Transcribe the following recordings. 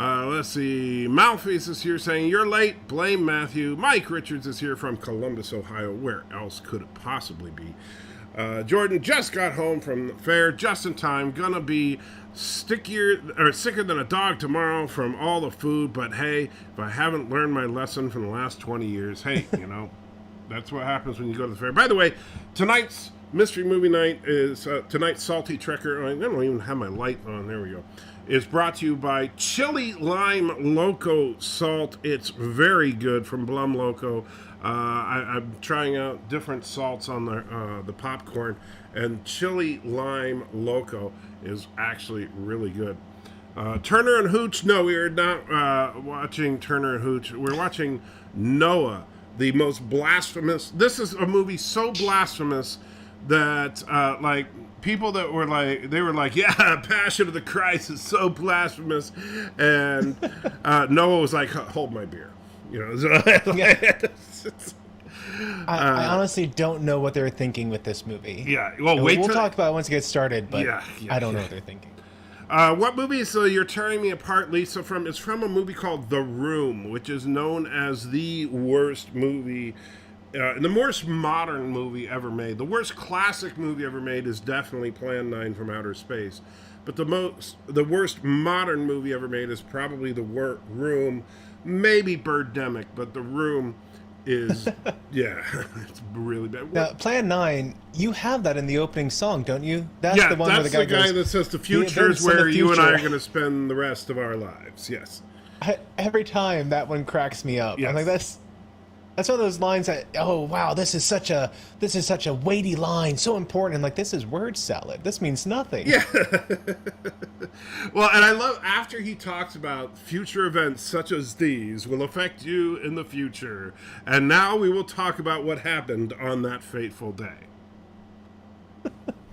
Let's see. Malface is here saying, "You're late. Blame Matthew." Mike Richards is here from Columbus, Ohio. Where else could it possibly be? Jordan just got home from the fair just in time. Gonna be sicker than a dog tomorrow from all the food. But hey, if I haven't learned my lesson from the last 20 years, hey, that's what happens when you go to the fair. By the way, tonight's mystery movie night is tonight's Salty Trekker. I don't even have my light on. There we go. Is brought to you by Chili Lime Loco Salt. It's very good from Blum Loco. I'm trying out different salts on the popcorn, and Chili Lime Loco is actually really good. Turner and Hooch. No, we are not watching Turner and Hooch. We're watching Noah, the most blasphemous. This is a movie so blasphemous that people that were like, yeah, Passion of the Christ is so blasphemous, and Noah was like, hold my beer, I honestly don't know what they're thinking with this movie. Yeah, well, we'll talk about it once it gets started, but yeah, I don't know what they're thinking. What movie is You're Tearing Me Apart, Lisa, from? It's from a movie called The Room, which is known as the worst movie. The worst modern movie ever made. The worst classic movie ever made is definitely Plan 9 from Outer Space. But the worst modern movie ever made is probably The Room, maybe Birdemic, but The Room is, yeah, it's really bad. Now, Plan 9, you have that in the opening song, don't you? That's the one where the guy goes, that says the future is where you and I are going to spend the rest of our lives. Yes. Every time that one cracks me up. Yes. I'm like, that's one of those lines that, oh wow, this is such a weighty line, so important. And like, this is word salad. This means nothing. Yeah. Well, and I love after he talks about future events such as these will affect you in the future, and now we will talk about what happened on that fateful day.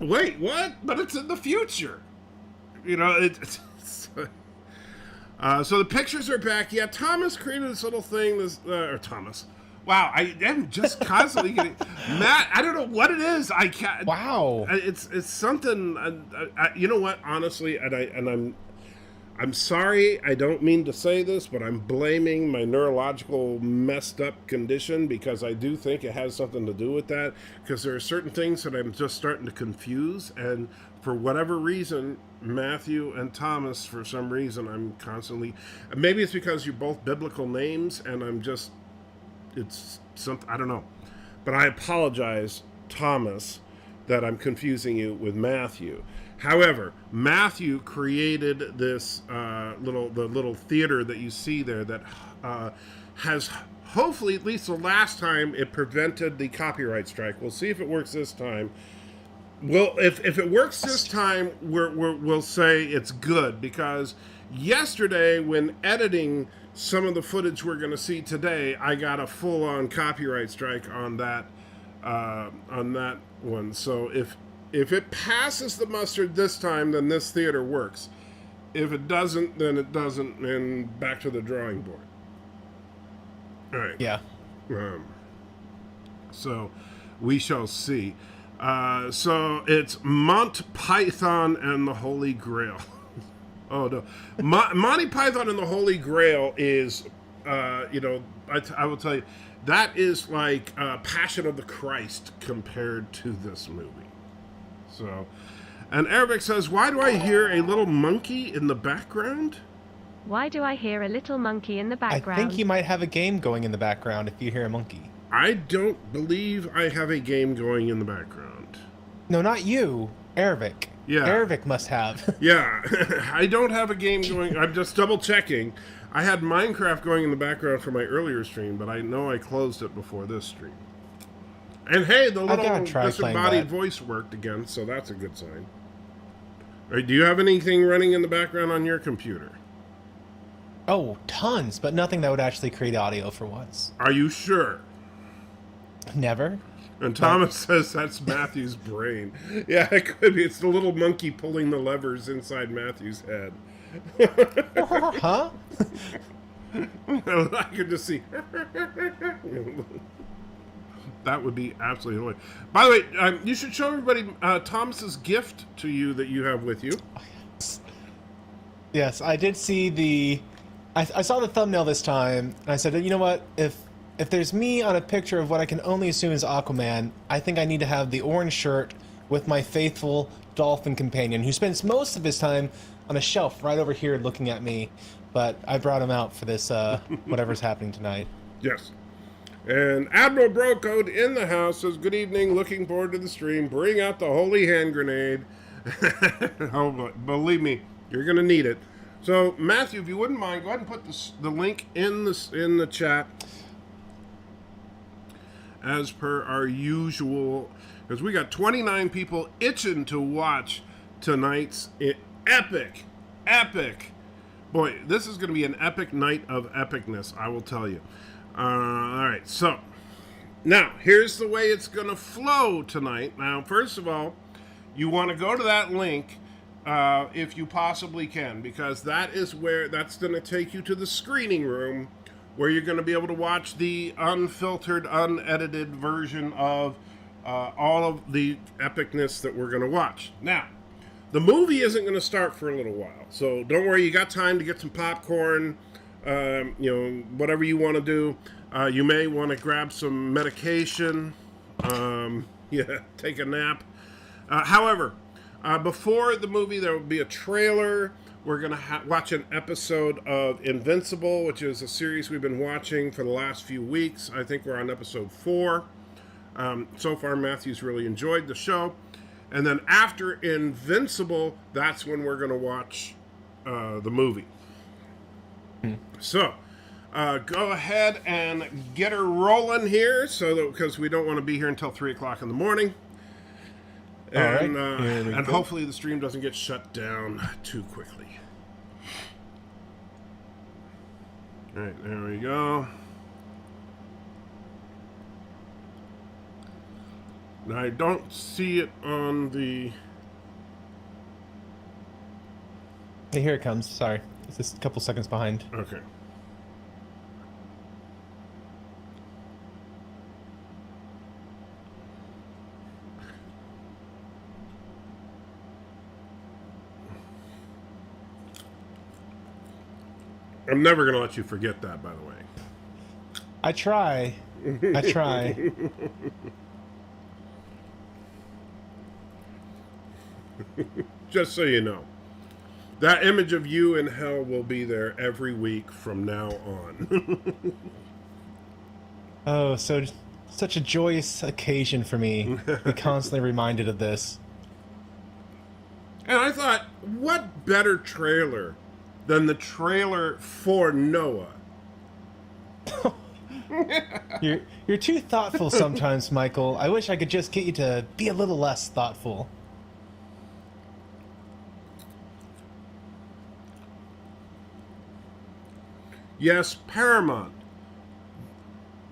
Wait, what? But it's in the future. So the pictures are back. Yeah, Thomas created this little thing. Thomas. Wow, I am just constantly getting Matt. I don't know what it is. I can't. Wow, it's something. You know what? Honestly, I'm sorry. I don't mean to say this, but I'm blaming my neurological messed up condition because I do think it has something to do with that. Because there are certain things that I'm just starting to confuse, and for whatever reason, Matthew and Thomas, for some reason, I'm constantly. Maybe it's because you're both biblical names, and I'm just. It's something, I don't know. But I apologize, Thomas, that I'm confusing you with Matthew. However, Matthew created this little theater that you see there that has hopefully, at least the last time, it prevented the copyright strike. We'll see if it works this time. Well, if it works this time, we'll say it's good, because yesterday when editing some of the footage we're going to see today, I got a full-on copyright strike on that one. So if it passes the mustard this time, then this theater works. If it doesn't, then it doesn't, and back to the drawing board. All right. Yeah. So we shall see. So it's Mont Python and the Holy Grail. Oh, no. Monty Python and the Holy Grail is, I will tell you, that is like Passion of the Christ compared to this movie. So, and Arabic says, why do I hear a little monkey in the background? Why do I hear a little monkey in the background? I think you might have a game going in the background if you hear a monkey. I don't believe I have a game going in the background. No, not you. Arabic. Yeah. Arabic must have. Yeah. I don't have a game going. I'm just double checking. I had Minecraft going in the background for my earlier stream, but I know I closed it before this stream. And hey, the little disembodied voice worked again, so that's a good sign. Right, do you have anything running in the background on your computer? Oh, tons, but nothing that would actually create audio for once. Are you sure? Never. And Thomas says that's Matthew's brain. Yeah, it could be. It's the little monkey pulling the levers inside Matthew's head. Huh? I could just see. That would be absolutely hilarious. By the way, you should show everybody Thomas's gift to you that you have with you. Yes, I did see the I saw the thumbnail this time, and I said, you know what? If there's me on a picture of what I can only assume is Aquaman, I think I need to have the orange shirt with my faithful dolphin companion, who spends most of his time on a shelf right over here looking at me. But I brought him out for this, whatever's happening tonight. Yes. And Admiral Brocode in the house says, good evening, looking forward to the stream. Bring out the holy hand grenade. Oh, believe me, you're going to need it. So, Matthew, if you wouldn't mind, go ahead and put the link in the chat. As per our usual, because we got 29 people itching to watch tonight's epic. Boy, this is going to be an epic night of epicness, I will tell you. All right, so now here's the way it's going to flow tonight. Now, first of all, you want to go to that link if you possibly can, because that's going to take you to the screening room where you're going to be able to watch the unfiltered, unedited version of all of the epicness that we're going to watch. Now, the movie isn't going to start for a little while, so don't worry, you got time to get some popcorn, whatever you want to do. You may want to grab some medication, take a nap. However, before the movie, there will be a trailer. We're going to watch an episode of Invincible, which is a series we've been watching for the last few weeks. I think we're on episode 4. So far, Matthew's really enjoyed the show. And then after Invincible, that's when we're going to watch the movie. So, go ahead and get her rolling here, because we don't want to be here until 3 o'clock in the morning. And, and hopefully the stream doesn't get shut down too quickly. All right, there we go. Now, I don't see it on the... Hey, here it comes. Sorry. It's just a couple seconds behind. Okay. I'm never going to let you forget that, by the way. I try. Just so you know. That image of you in hell will be there every week from now on. Oh, such a joyous occasion for me. Be constantly reminded of this. And I thought, what better trailer than the trailer for Noah? You're too thoughtful sometimes, Michael. I wish I could just get you to be a little less thoughtful. Yes, Paramount.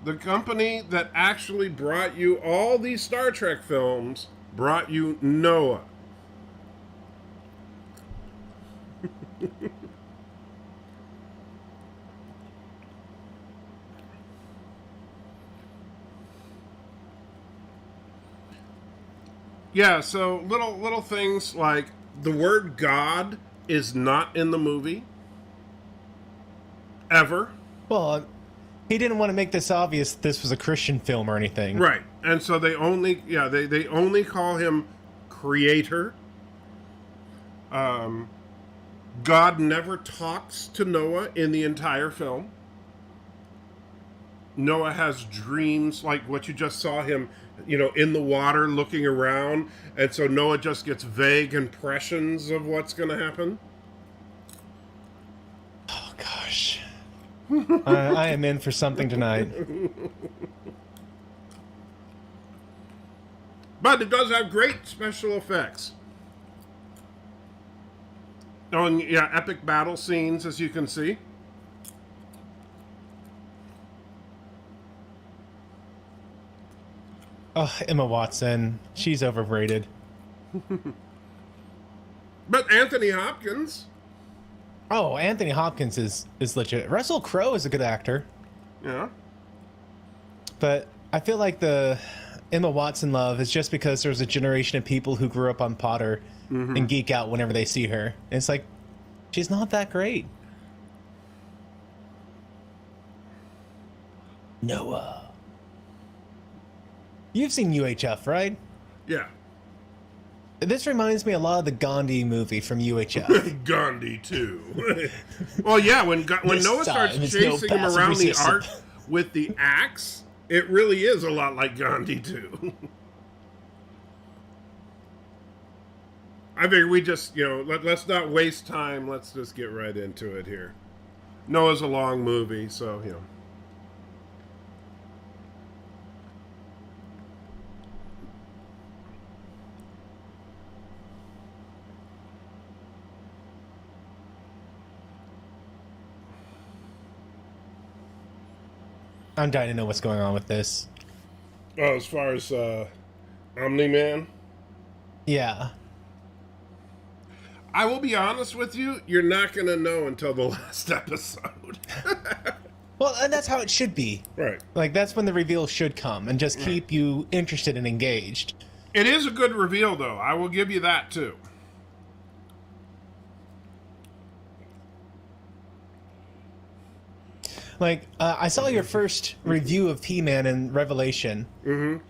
The company that actually brought you all these Star Trek films brought you Noah. Yeah, so little things like the word God is not in the movie. Ever. Well, he didn't want to make this obvious this was a Christian film or anything. Right. And so they only call him creator. God never talks to Noah in the entire film. Noah has dreams like what you just saw him, in the water looking around. And so Noah just gets vague impressions of what's going to happen. Oh, gosh. I am in for something tonight. But it does have great special effects. Oh, and yeah, epic battle scenes, as you can see. Oh, Emma Watson. She's overrated. But Anthony Hopkins. Oh, Anthony Hopkins is legit. Russell Crowe is a good actor. Yeah. But I feel like the Emma Watson love is just because there's a generation of people who grew up on Potter and geek out whenever they see her. And it's like, she's not that great. Noah. You've seen UHF, right? Yeah. This reminds me a lot of the Gandhi movie from UHF. Gandhi too. Well, yeah, when This Noah starts time it's no chasing him passive around the resistance. ark with the axe, it really is a lot like Gandhi too. I figure we just, let's not waste time. Let's just get right into it here. Noah's a long movie, so, I'm dying to know what's going on with this. Oh, as far as Omni-Man, Yeah. I will be honest with you, you're not going to know until the last episode. Well, and that's how it should be. Right. Like, that's when the reveal should come and just keep you interested and engaged. It is a good reveal, though. I will give you that, too. Like, I saw your first review of He-Man in Revelation. Mm-hmm.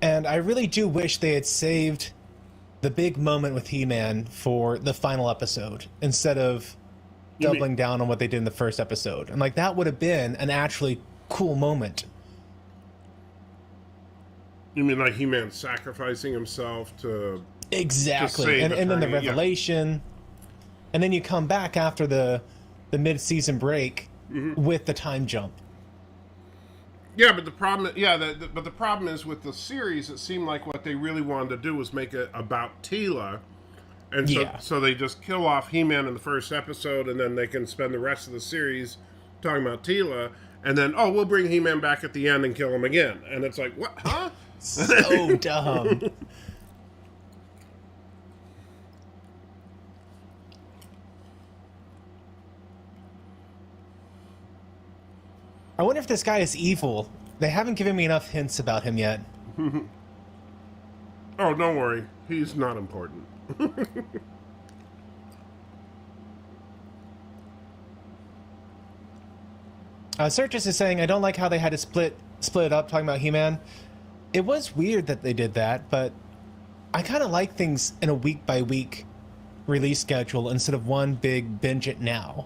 And I really do wish they had saved the big moment with He-Man for the final episode instead of You mean- doubling down on what they did in the first episode. And, like, that would have been an actually cool moment. You mean like He-Man sacrificing himself to... Exactly. save And then the Eternia, yeah. revelation. And then you come back after the mid-season break with the time jump. Yeah, but the problem, but the problem is with the series. It seemed like what they really wanted to do was make it about Teela, and so Yeah. so they just kill off He-Man in the first episode, and then they can spend the rest of the series talking about Teela, and then we'll bring He-Man back at the end and kill him again, and it's like what, huh? So dumb. I wonder if this guy is evil. They haven't given me enough hints about him yet. Oh, don't worry, he's not important. Sergis is saying, I don't like how they had to split it up talking about He-Man. It was weird that they did that, but I kind of like things in a week-by-week release schedule instead of one big binge it now.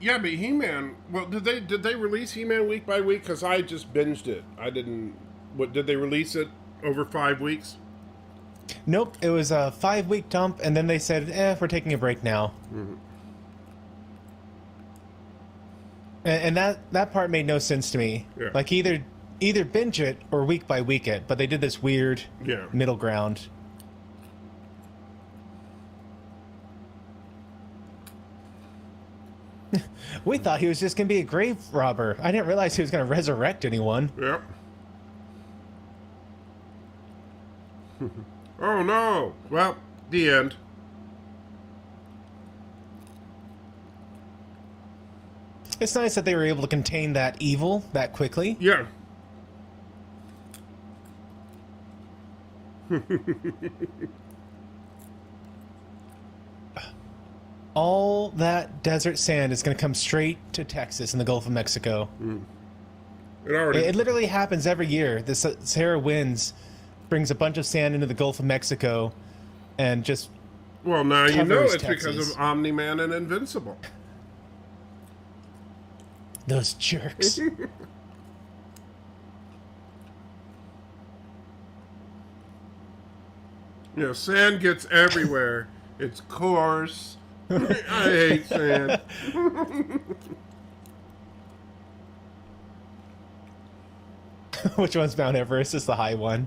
Yeah, but He-Man. Well, did they release He-Man week by week? Because I just binged it. I didn't. What did they release it over 5 weeks? Nope, it was a 5-week dump, and then they said, we're taking a break now. Mm-hmm. And that part made no sense to me. Yeah. Like, either binge it or week by week it, but they did this weird middle ground. We thought he was just going to be a grave robber. I didn't realize he was going to resurrect anyone. Yep. Oh no! Well, the end. It's nice that they were able to contain that evil that quickly. Yeah. All that desert sand is going to come straight to Texas and the Gulf of Mexico. It already. It literally happens every year. The Sahara winds brings a bunch of sand into the Gulf of Mexico and just Well, now you know covers it's because Texas. of Omni-Man and Invincible. those jerks. You know, sand gets everywhere. It's coarse. I hate sand. Which one's Mount Everest? Is the high one.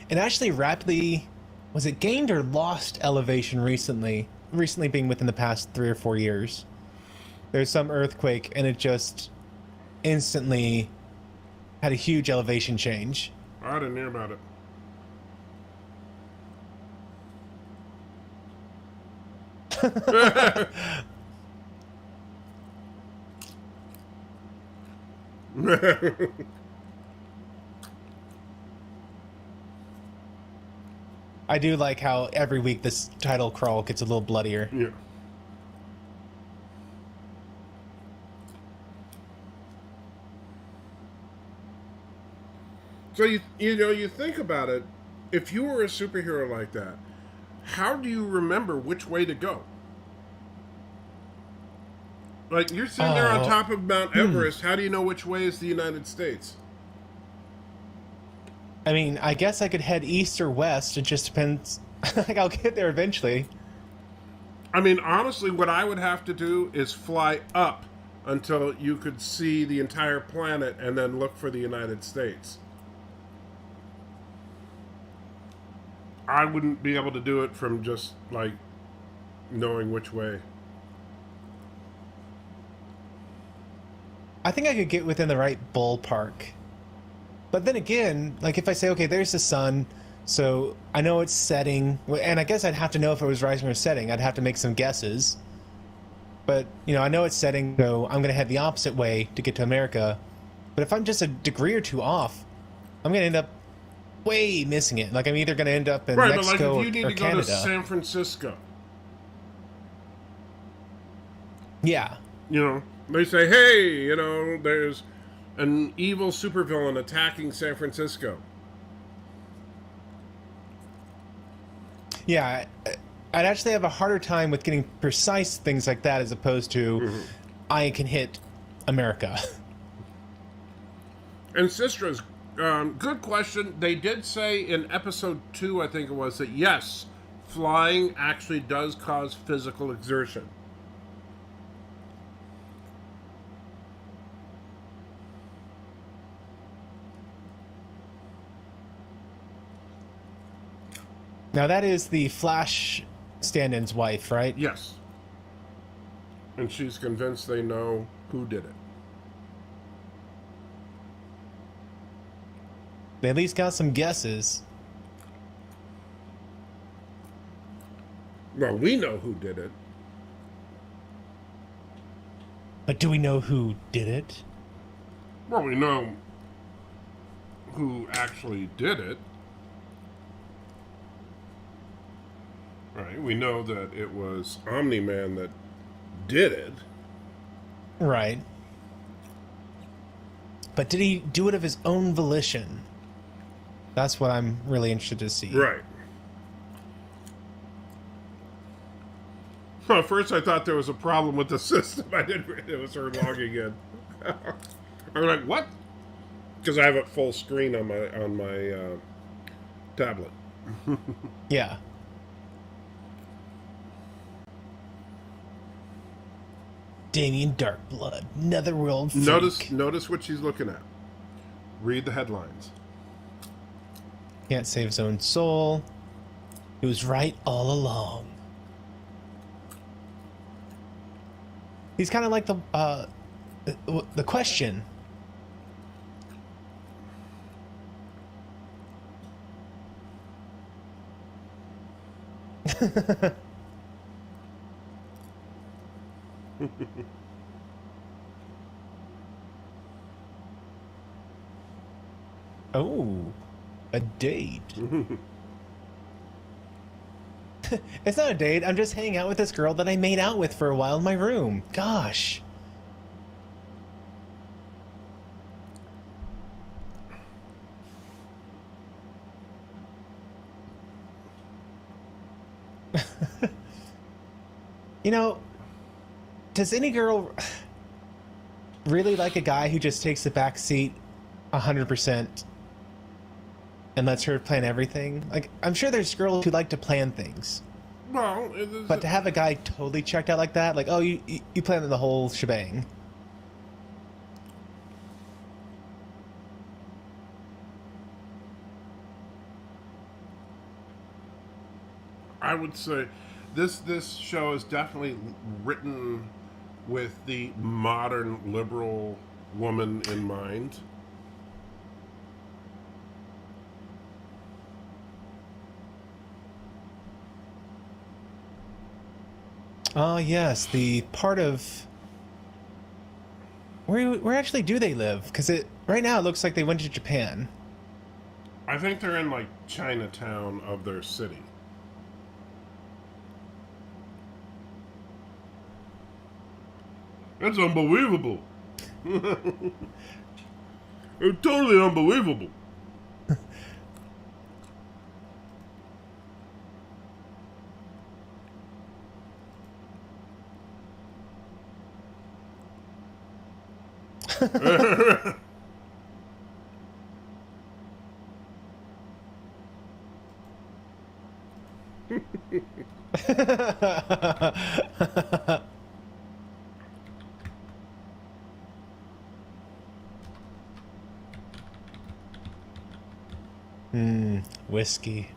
And actually rapidly, was it gained or lost elevation recently? Recently being within the past 3 or 4 years. There's some earthquake and it just instantly had a huge elevation change. I didn't hear about it. I do like how every week this title crawl gets a little bloodier. Yeah. So you think about it. If you were a superhero like that, how do you remember which way to go? Like, you're sitting there on top of Mount Everest. How do you know which way is the United States? I mean, I guess I could head east or west. It just depends. Like, I'll get there eventually. I mean, honestly, what I would have to do is fly up until you could see the entire planet and then look for the United States. I wouldn't be able to do it from just, like, knowing which way. I think I could get within the right ballpark. But then again, like if I say, okay, there's the sun, so I know it's setting, and I guess I'd have to know if it was rising or setting. I'd have to make some guesses. But, I know it's setting, so I'm going to head the opposite way to get to America. But if I'm just a degree or two off, I'm going to end up way missing it. Like, I'm either going to end up in Mexico but like if you need or to go Canada. to San Francisco. Yeah. They say, hey, there's an evil supervillain attacking San Francisco. Yeah, I'd actually have a harder time with getting precise things like that as opposed to I can hit America. And Sistra's, good question. They did say in episode 2, I think it was, that yes, flying actually does cause physical exertion. Now that is the Flash stand-in's wife, right? Yes. And she's convinced they know who did it. They at least got some guesses. Well, we know who did it. But do we know who did it? Well, we know who actually did it. Right, we know that it was Omni-Man that did it. Right. But did he do it of his own volition? That's what I'm really interested to see. Right. Well, at first I thought there was a problem with the system. I didn't realize it was her logging in. I'm like, what? Because I have it full screen on my tablet. Yeah. Damien Darkblood, Netherworld freak. Notice what she's looking at. Read the headlines. Can't save his own soul. He was right all along. He's kind of like the Question. Oh, a date. It's not a date. I'm just hanging out with this girl that I made out with for a while in my room. Gosh. Does any girl really like a guy who just takes the back seat 100% and lets her plan everything? Like, I'm sure there's girls who like to plan things. Well, But to have a guy totally checked out like that, like, oh, you planned the whole shebang. I would say this show is definitely written with the modern liberal woman in mind. Oh, yes, the part of... Where actually do they live? Because right now it looks like they went to Japan. I think they're in, like, Chinatown of their city. That's unbelievable. It's totally unbelievable. Whiskey.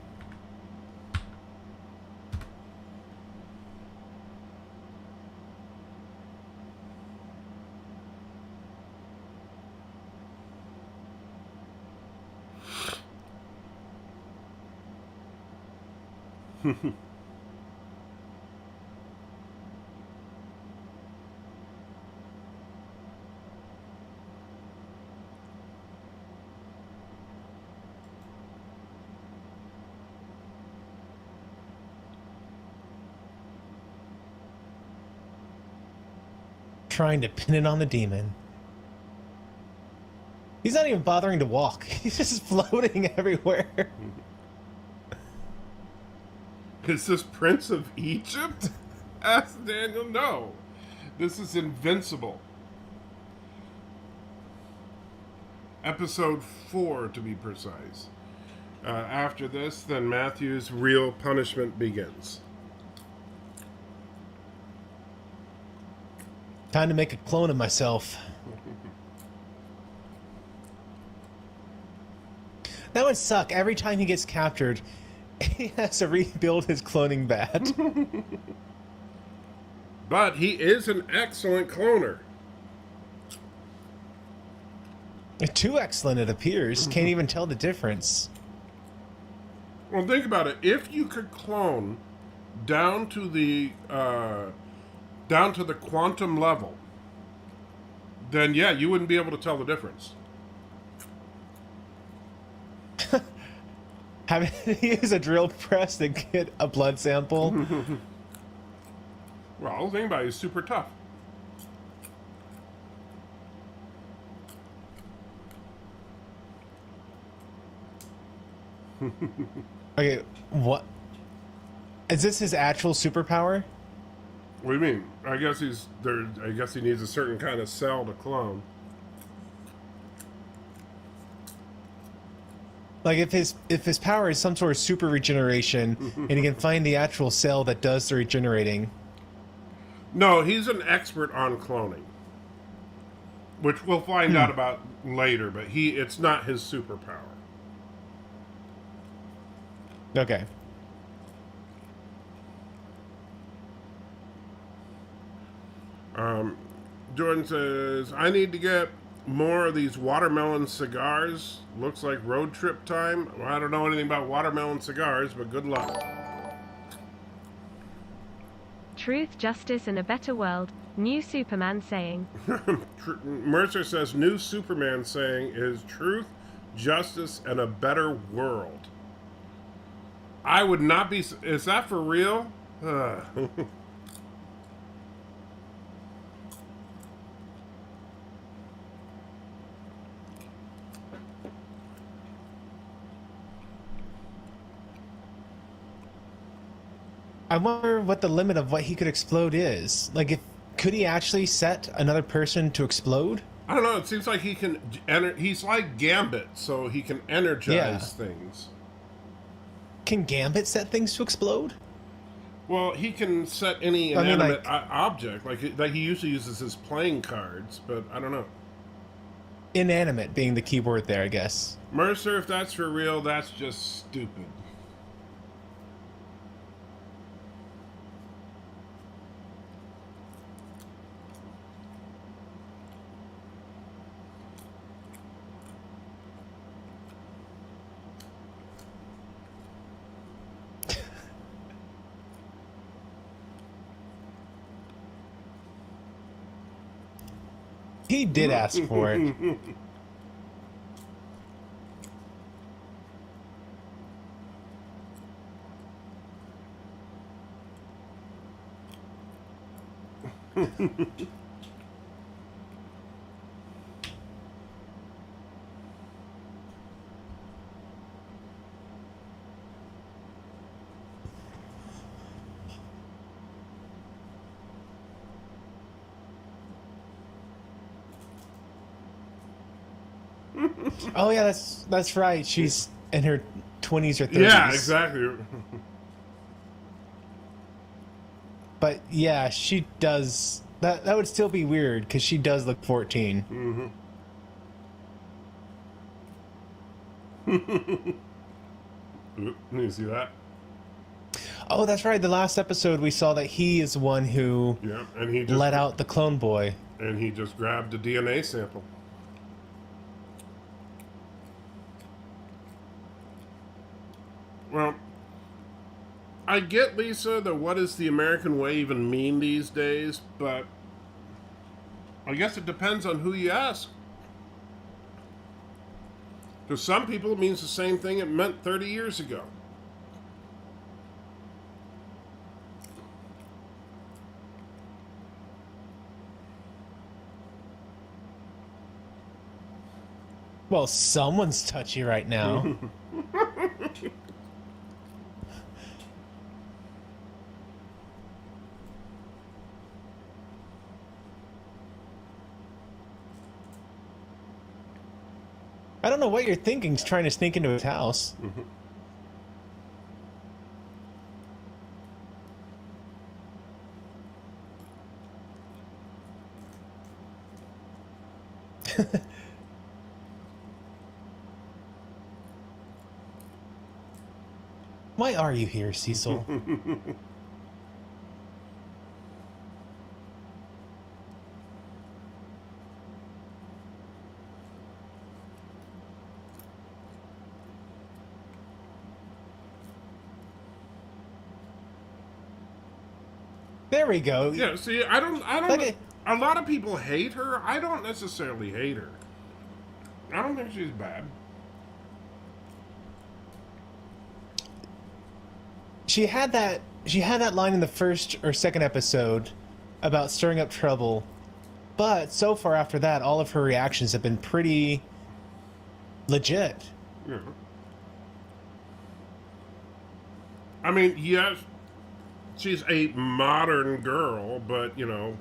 Trying to pin it on the demon. He's not even bothering to walk. He's just floating everywhere. Is this Prince of Egypt? Asked Daniel. No. This is Invincible. Episode 4, to be precise. After this, then Matthew's real punishment begins. Time to make a clone of myself. That would suck. Every time he gets captured, he has to rebuild his cloning bat. But he is an excellent cloner. Too excellent, it appears. Can't even tell the difference. Well, think about it. If you could clone down to the quantum level, then yeah, you wouldn't be able to tell the difference. Having to use a drill press to get a blood sample. Well, the thing about it is super tough. Okay, what? Is this his actual superpower? What do you mean? I guess he's there. I guess he needs a certain kind of cell to clone. Like if his power is some sort of super regeneration, and he can find the actual cell that does the regenerating. No, he's an expert on cloning, which we'll find out about later. But it's not his superpower. Okay. Jordan says, I need to get more of these watermelon cigars. Looks like road trip time. Well, I don't know anything about watermelon cigars, but good luck. Truth, justice, and a better world. New Superman saying. Mercer says, new Superman saying is truth, justice, and a better world. I would not be... Is that for real? I wonder what the limit of what he could explode is. Like, could he actually set another person to explode? I don't know. It seems like he can... He's like Gambit, so he can energize things. Can Gambit set things to explode? Well, he can set any inanimate object. Like he usually uses his playing cards, but I don't know. Inanimate being the key word there, I guess. Mercer, if that's for real, that's just stupid. He did ask for it. Oh yeah, that's right. She's in her 20s or 30s. Yeah, exactly. But yeah, she does. That would still be weird because she does look 14. You see that? Oh, that's right. The last episode we saw that he is the one who Yeah, and he just let out the clone boy. and he just grabbed a DNA sample. Well, I get, Lisa, that what does the American way even mean these days, but I guess it depends on who you ask. To some people, it means the same thing it meant 30 years ago. Well, someone's touchy right now. I don't know what you're thinking, trying to sneak into his house. Why are you here, Cecil? There we go. Yeah, see, I don't. Like a lot of people hate her. I don't necessarily hate her. I don't think she's bad. She had that line in the first or second episode about stirring up trouble, but so far after that, all of her reactions have been pretty legit. Yeah. I mean, yes, she's a modern girl, but, you know,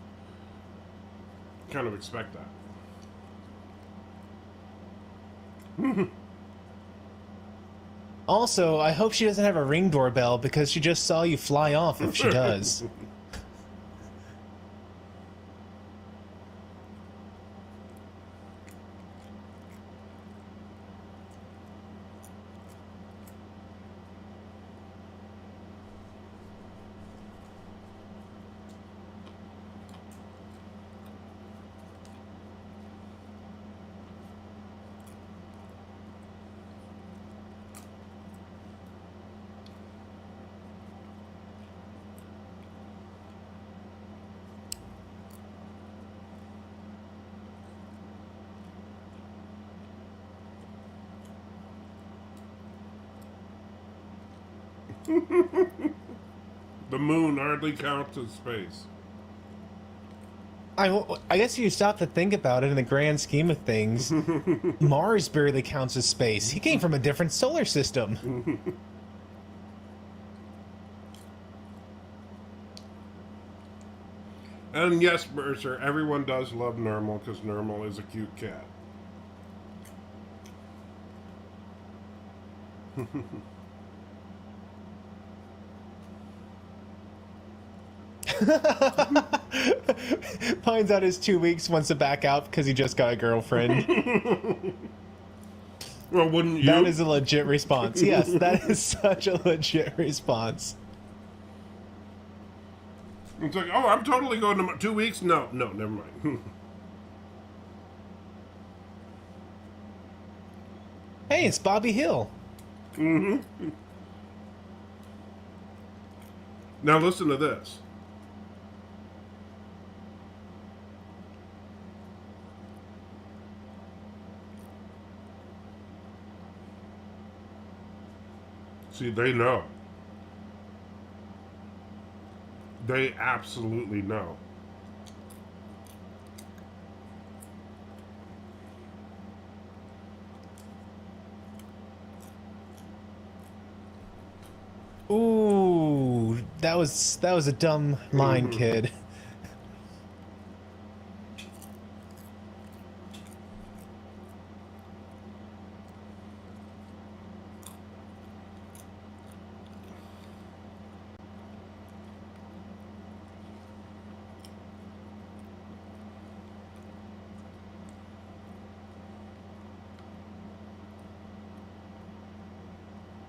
kind of expect that. Also, I hope she doesn't have a Ring doorbell because she just saw you fly off if she does. The moon hardly counts as space. I guess if you stop to think about it in the grand scheme of things, Mars barely counts as space. He came from a different solar system. And yes, Mercer, everyone does love Normal because Normal is a cute cat. Finds out his 2 weeks, wants to back out because he just got a girlfriend. Well, wouldn't you? That is a legit response. Yes, that is such a legit response. It's like, oh, I'm totally going to 2 weeks. No, never mind. Hey, it's Bobby Hill. Mm-hmm. Now listen to this. See, they know. They absolutely know. Ooh, that was a dumb line, kid.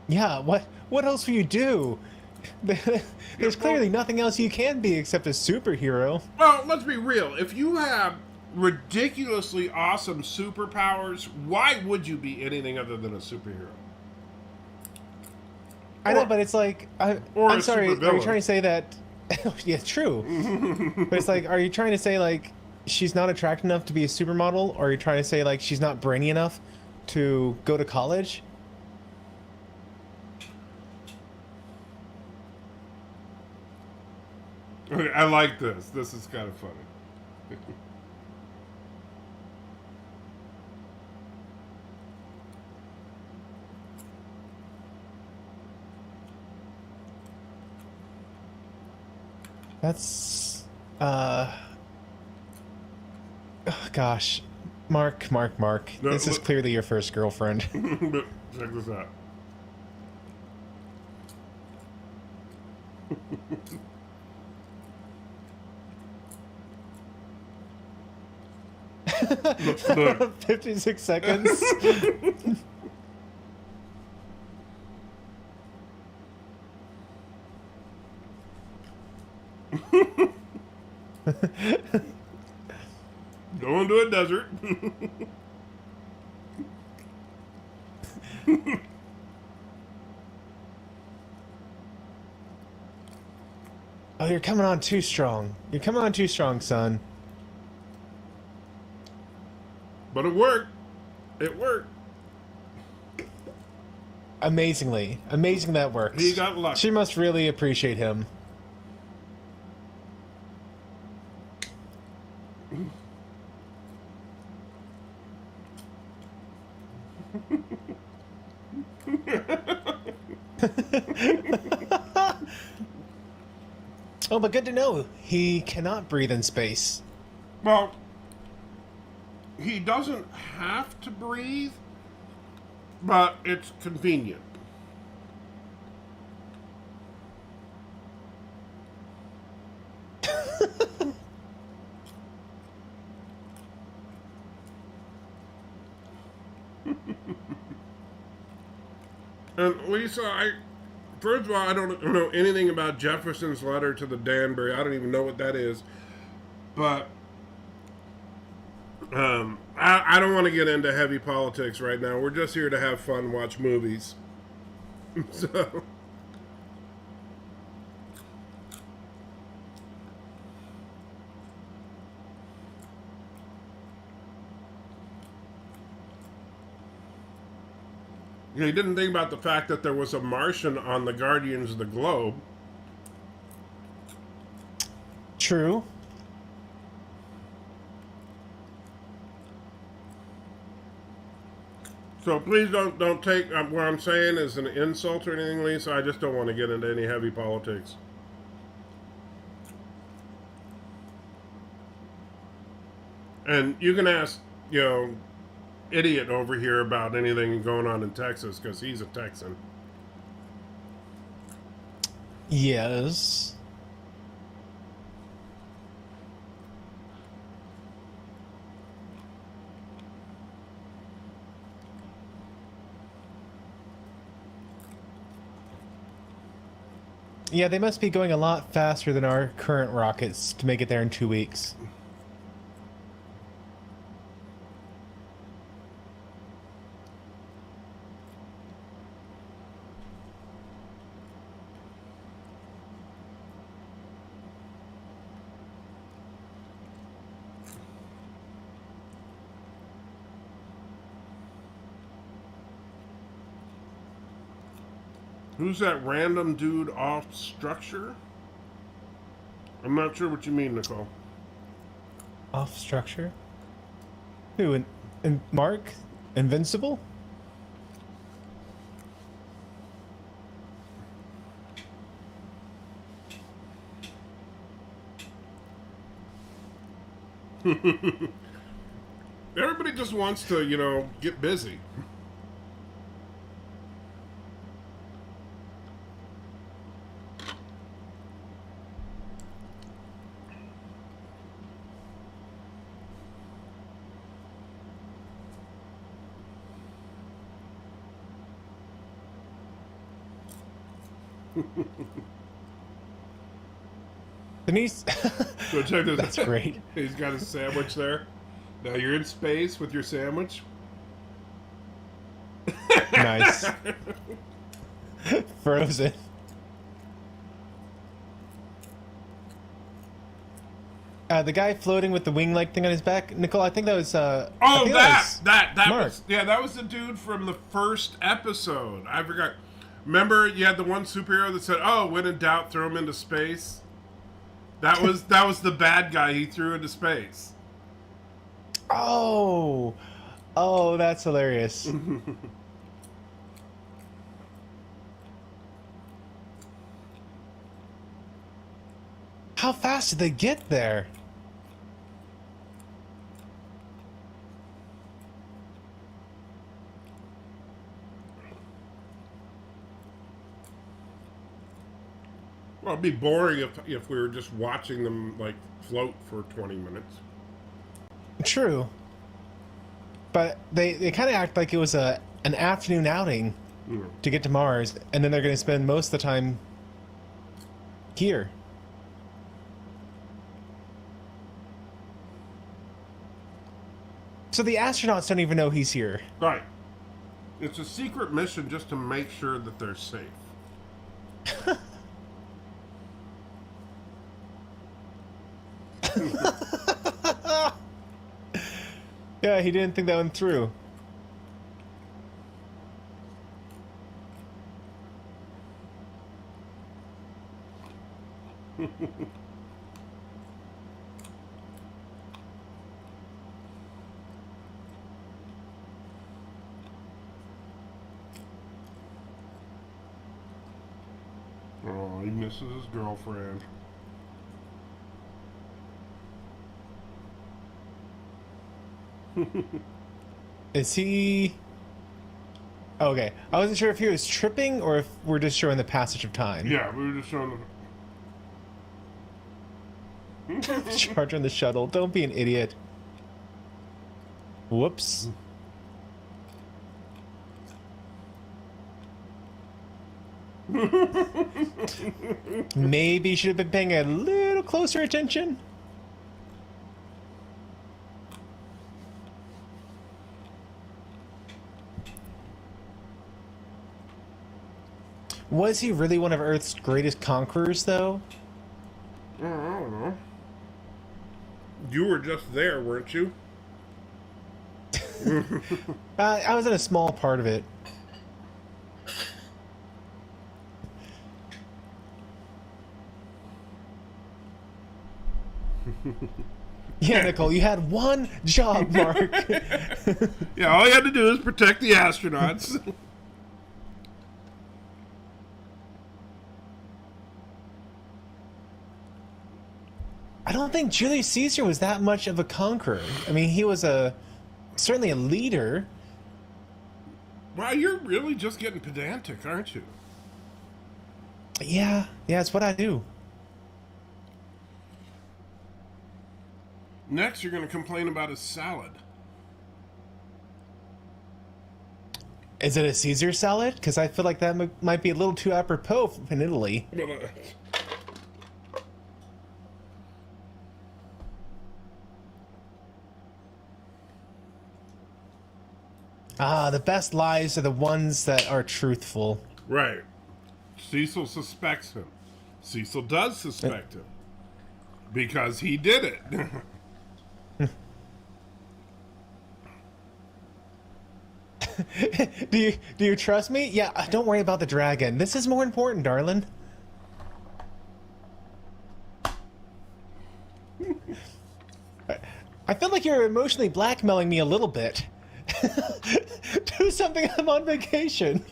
Yeah, what else will you do? There's clearly nothing else you can be except a superhero. Well, let's be real. If you have ridiculously awesome superpowers, why would you be anything other than a superhero? I know, but it's like or I'm a sorry. Are supervillain. you trying to say that? Yeah, true. But it's like, are you trying to say like she's not attractive enough to be a supermodel, or are you trying to say like she's not brainy enough to go to college? Okay, I like this. This is kind of funny. That's gosh, Mark. No, This is look- clearly your first girlfriend. But check this out. Look. 56 seconds. Going to a desert. Oh, you're coming on too strong. You're coming on too strong, son. But it worked. It worked. Amazing that works. He got lucky. She must really appreciate him. Oh, but good to know. He cannot breathe in space. Well, he doesn't have to breathe, but it's convenient. And Lisa, first of all, I don't know anything about Jefferson's letter to the Danbury. I don't even know what that is. But I don't want to get into heavy politics right now. We're just here to have fun, watch movies. So. He didn't think about the fact that there was a Martian on the Guardians of the Globe. True. So please don't take what I'm saying as an insult or anything, Lisa. I just don't want to get into any heavy politics. And you can ask, idiot over here about anything going on in Texas because he's a Texan. Yes. Yeah, they must be going a lot faster than our current rockets to make it there in 2 weeks. Who's that random dude off structure? I'm not sure what you mean, Nicole. Off structure? Who? And Mark? Invincible? Everybody just wants to, get busy. Denise. So check this. That's great. He's got a sandwich there. Now you're in space with your sandwich. Nice. Frozen. The guy floating with the wing-like thing on his back, Nicole. I think that was. Oh, was that Mark. was, yeah, that was the dude from the first episode. I forgot. Remember, you had the one superhero that said, "Oh, when in doubt, throw him into space." That was the bad guy he threw into space. Oh, that's hilarious. How fast did they get there? Well, it'd be boring if we were just watching them like float for 20 minutes. True. But they kind of act like it was an afternoon outing to get to Mars, and then they're going to spend most of the time here. So the astronauts don't even know he's here. Right. It's a secret mission just to make sure that they're safe. Yeah, he didn't think that one through. Oh, he misses his girlfriend. Is he... Okay, I wasn't sure if he was tripping or if we're just showing the passage of time. Yeah, we were just showing the... Charge on the shuttle. Don't be an idiot. Whoops. Maybe should have been paying a little closer attention. Was he really one of Earth's greatest conquerors, though? I don't know. You were just there, weren't you? I was in a small part of it. Yeah, Nicole, you had one job, Mark. Yeah, all you had to do is protect the astronauts. I don't think Julius Caesar was that much of a conqueror. I mean, he was certainly a leader. Wow, you're really just getting pedantic, aren't you? Yeah, it's what I do. Next, you're going to complain about his salad. Is it a Caesar salad? Because I feel like that might be a little too apropos in Italy. The best lies are the ones that are truthful. Right. Cecil suspects him. Cecil does suspect him. Because he did it. Do you trust me? Yeah, don't worry about the dragon. This is more important, darling. I feel like you're emotionally blackmailing me a little bit. Do something, I'm on vacation.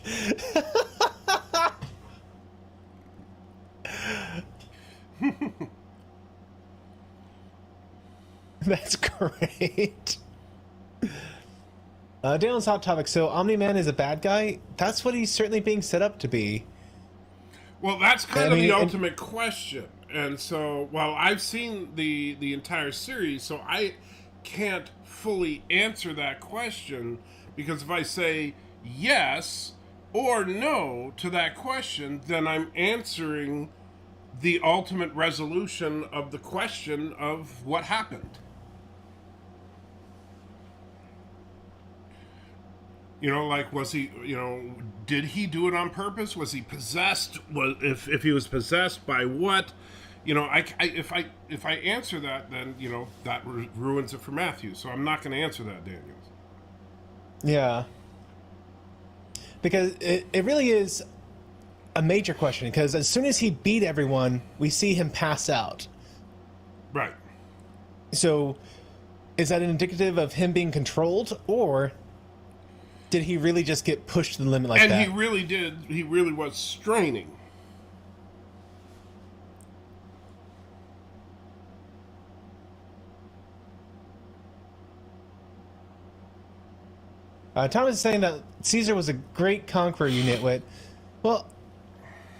That's great. Daniel's hot topic. So Omni-Man is a bad guy? That's what he's certainly being set up to be. Well, that's kind of the ultimate question. And so, well, I've seen the entire series, so I can't fully answer that question, because if I say yes, or no to that question, then I'm answering the ultimate resolution of the question of what happened. You know, like, was he, you know, did he do it on purpose? Was he possessed? Was, if he was possessed, by what? You know, if I answer that, then, you know, that ruins it for Matthew. So I'm not going to answer that, Daniels. Yeah. Because it really is a major question, because as soon as he beat everyone, we see him pass out. Right. So is that indicative of him being controlled, or did he really just get pushed to the limit like that? And he really did. He really was straining. Thomas is saying that Caesar was a great conqueror, you nitwit. Well,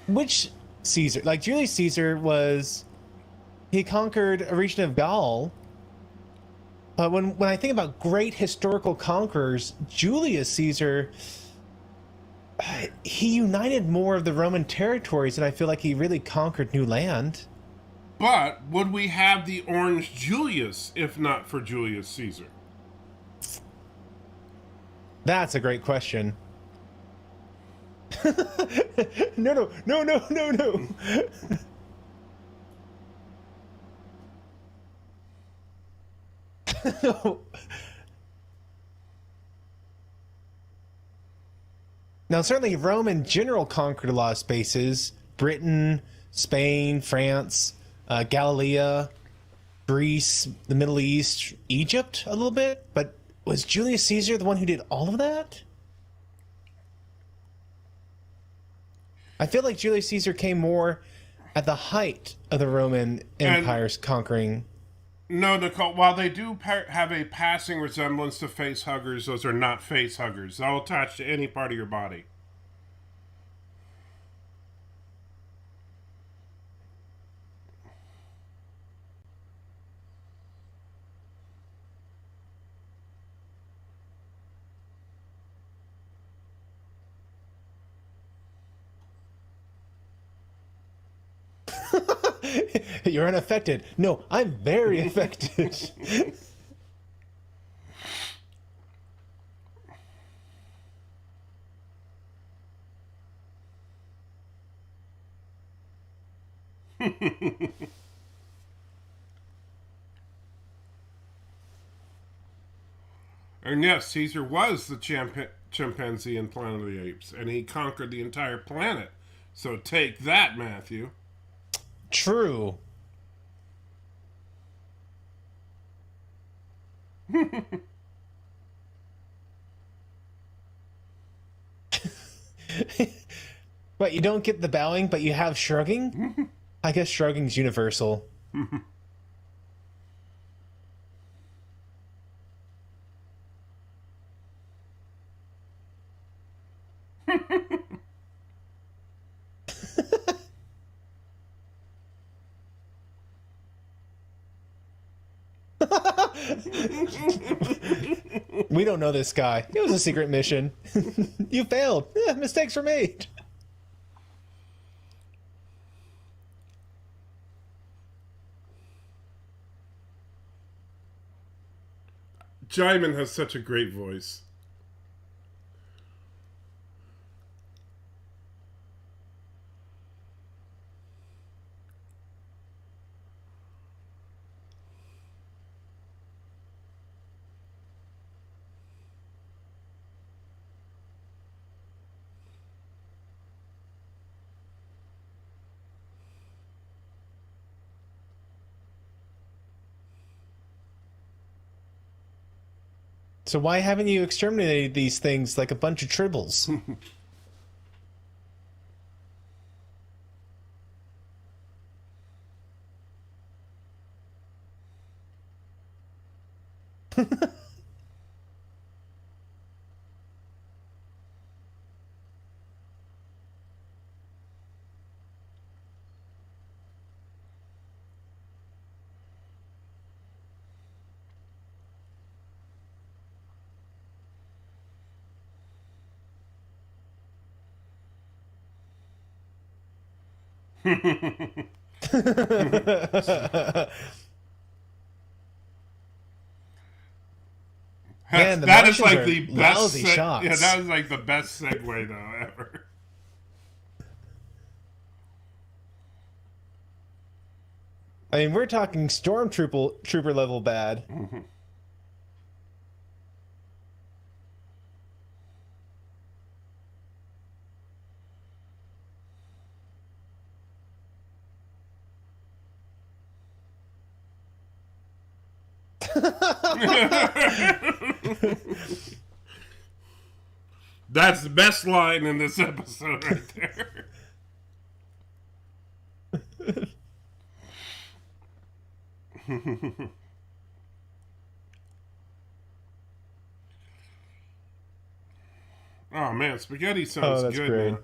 which Caesar? Like, Julius Caesar was... He conquered a region of Gaul. But when I think about great historical conquerors, Julius Caesar... He united more of the Roman territories, and I feel like he really conquered new land. But would we have the Orange Julius if not for Julius Caesar? That's a great question. No. No. Now, certainly Rome in general conquered a lot of spaces. Britain, Spain, France, Galilee, Greece, the Middle East, Egypt a little bit, but was Julius Caesar the one who did all of that? I feel like Julius Caesar came more at the height of the Roman Empire's conquering. No, Nicole, while they do have a passing resemblance to face huggers, those are not face huggers. They'll attach to any part of your body. You're unaffected. No, I'm very affected. And yes, Caesar was the chimpanzee in Planet of the Apes, and he conquered the entire planet. So take that, Matthew. True. But you don't get the bowing, but you have shrugging? I guess shrugging's universal. We don't know this guy. It was a secret mission. You failed. Yeah, mistakes were made. Jaimin has such a great voice. So why haven't you exterminated these things like a bunch of tribbles? Man, the That is Martians like are the best. lousy shots. Yeah, that is like the best segue though ever. I mean, we're talking trooper level bad. That's the best line in this episode right there. Oh man, spaghetti sounds that's good. great. Man.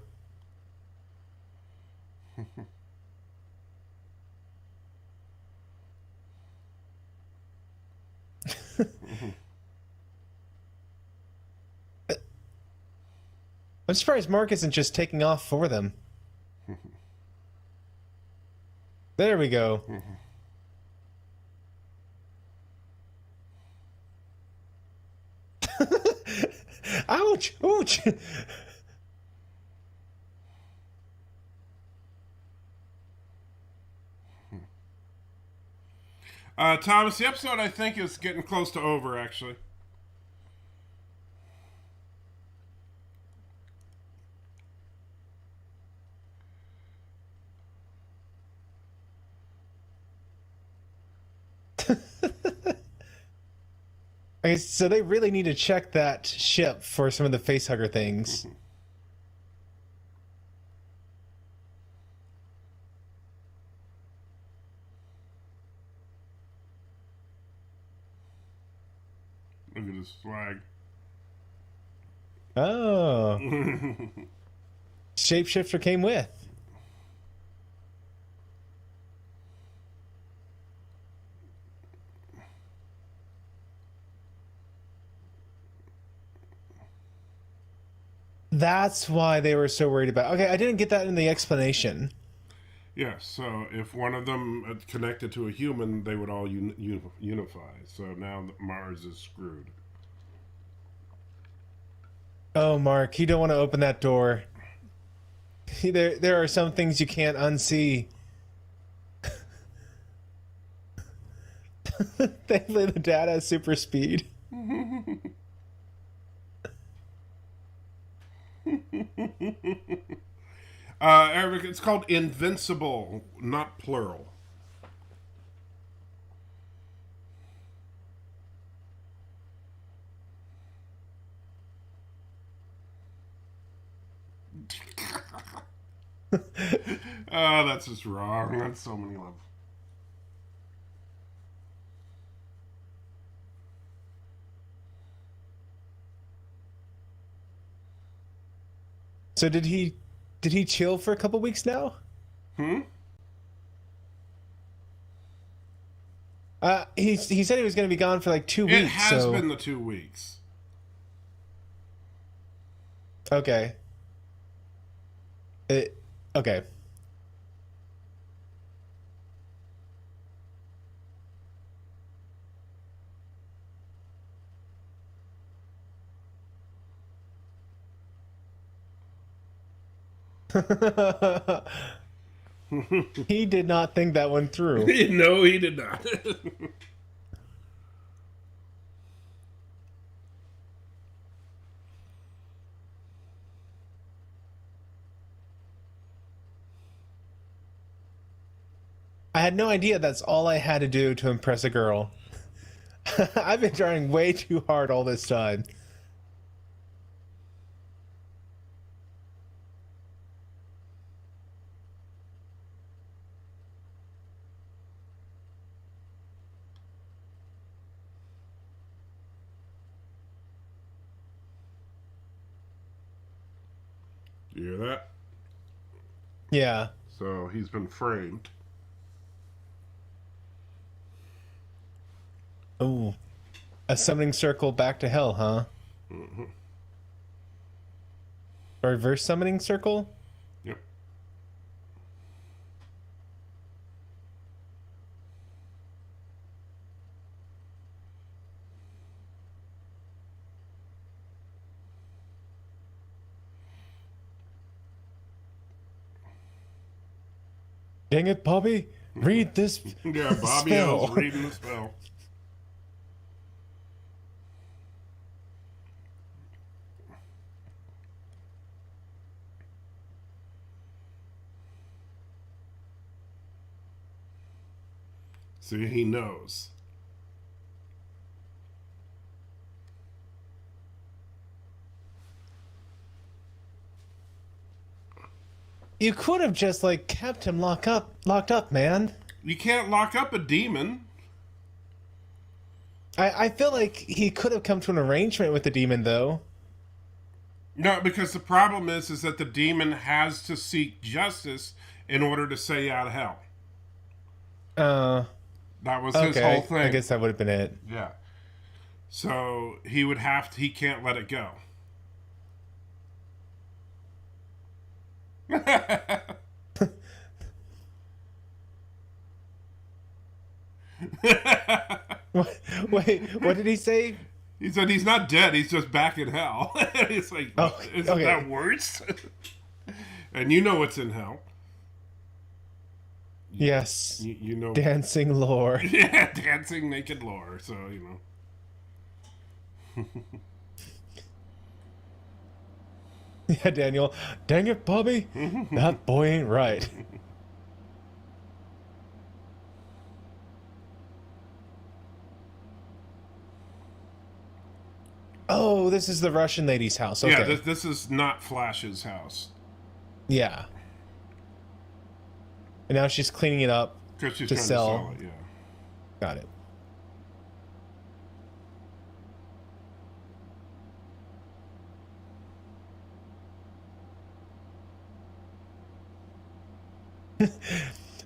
I'm surprised Mark isn't just taking off for them. There we go. Ouch! Ouch! Thomas, the episode I think is getting close to over. Actually, Okay, so they really need to check that ship for some of the facehugger things. look at his flag. Oh. Shapeshifter came with. That's why they were so worried about. Okay, I didn't get that in the explanation. Yeah, so if one of them connected to a human, they would all unify. So now Mars is screwed. Oh, Mark, you don't want to open that door. There are some things you can't unsee. Thankfully, the dad has super speed. Eric, it's called invincible, not plural. Oh, that's just wrong. That's so many levels. So did he chill for a couple weeks now? He said he was going to be gone for like 2 weeks. It has so... been the 2 weeks. Okay. Okay. He did not think that one through. No, he did not. I had no idea that's all I had to do to impress a girl. I've been trying way too hard all this time. You hear that? Yeah. So he's been framed. Oh, a summoning circle back to hell, huh? Mm-hmm. A reverse summoning circle? Yep. Dang it, Bobby! Read this. Yeah, Bobby spell. O's reading the spell. See, he knows. You could have just like kept him locked up, man. You can't lock up a demon. I feel like he could have come to an arrangement with the demon, though. No, because the problem is that the demon has to seek justice in order to stay out of hell. That was his whole thing. I guess that would have been it. Yeah. So he would have to, he can't let it go. Wait, what did he say? He said he's not dead, he's just back in hell. It's like, Oh, isn't okay. that worse? And you know what's in hell. Yes. You know. Dancing lore. Yeah, dancing naked lore, so, you know. Yeah, Daniel. Dang it, Bobby. That boy ain't right. Oh, this is the Russian lady's house. Okay. Yeah, this is not Flash's house. Yeah. And now she's cleaning it up Because she's to trying sell. to sell it, yeah. Got it.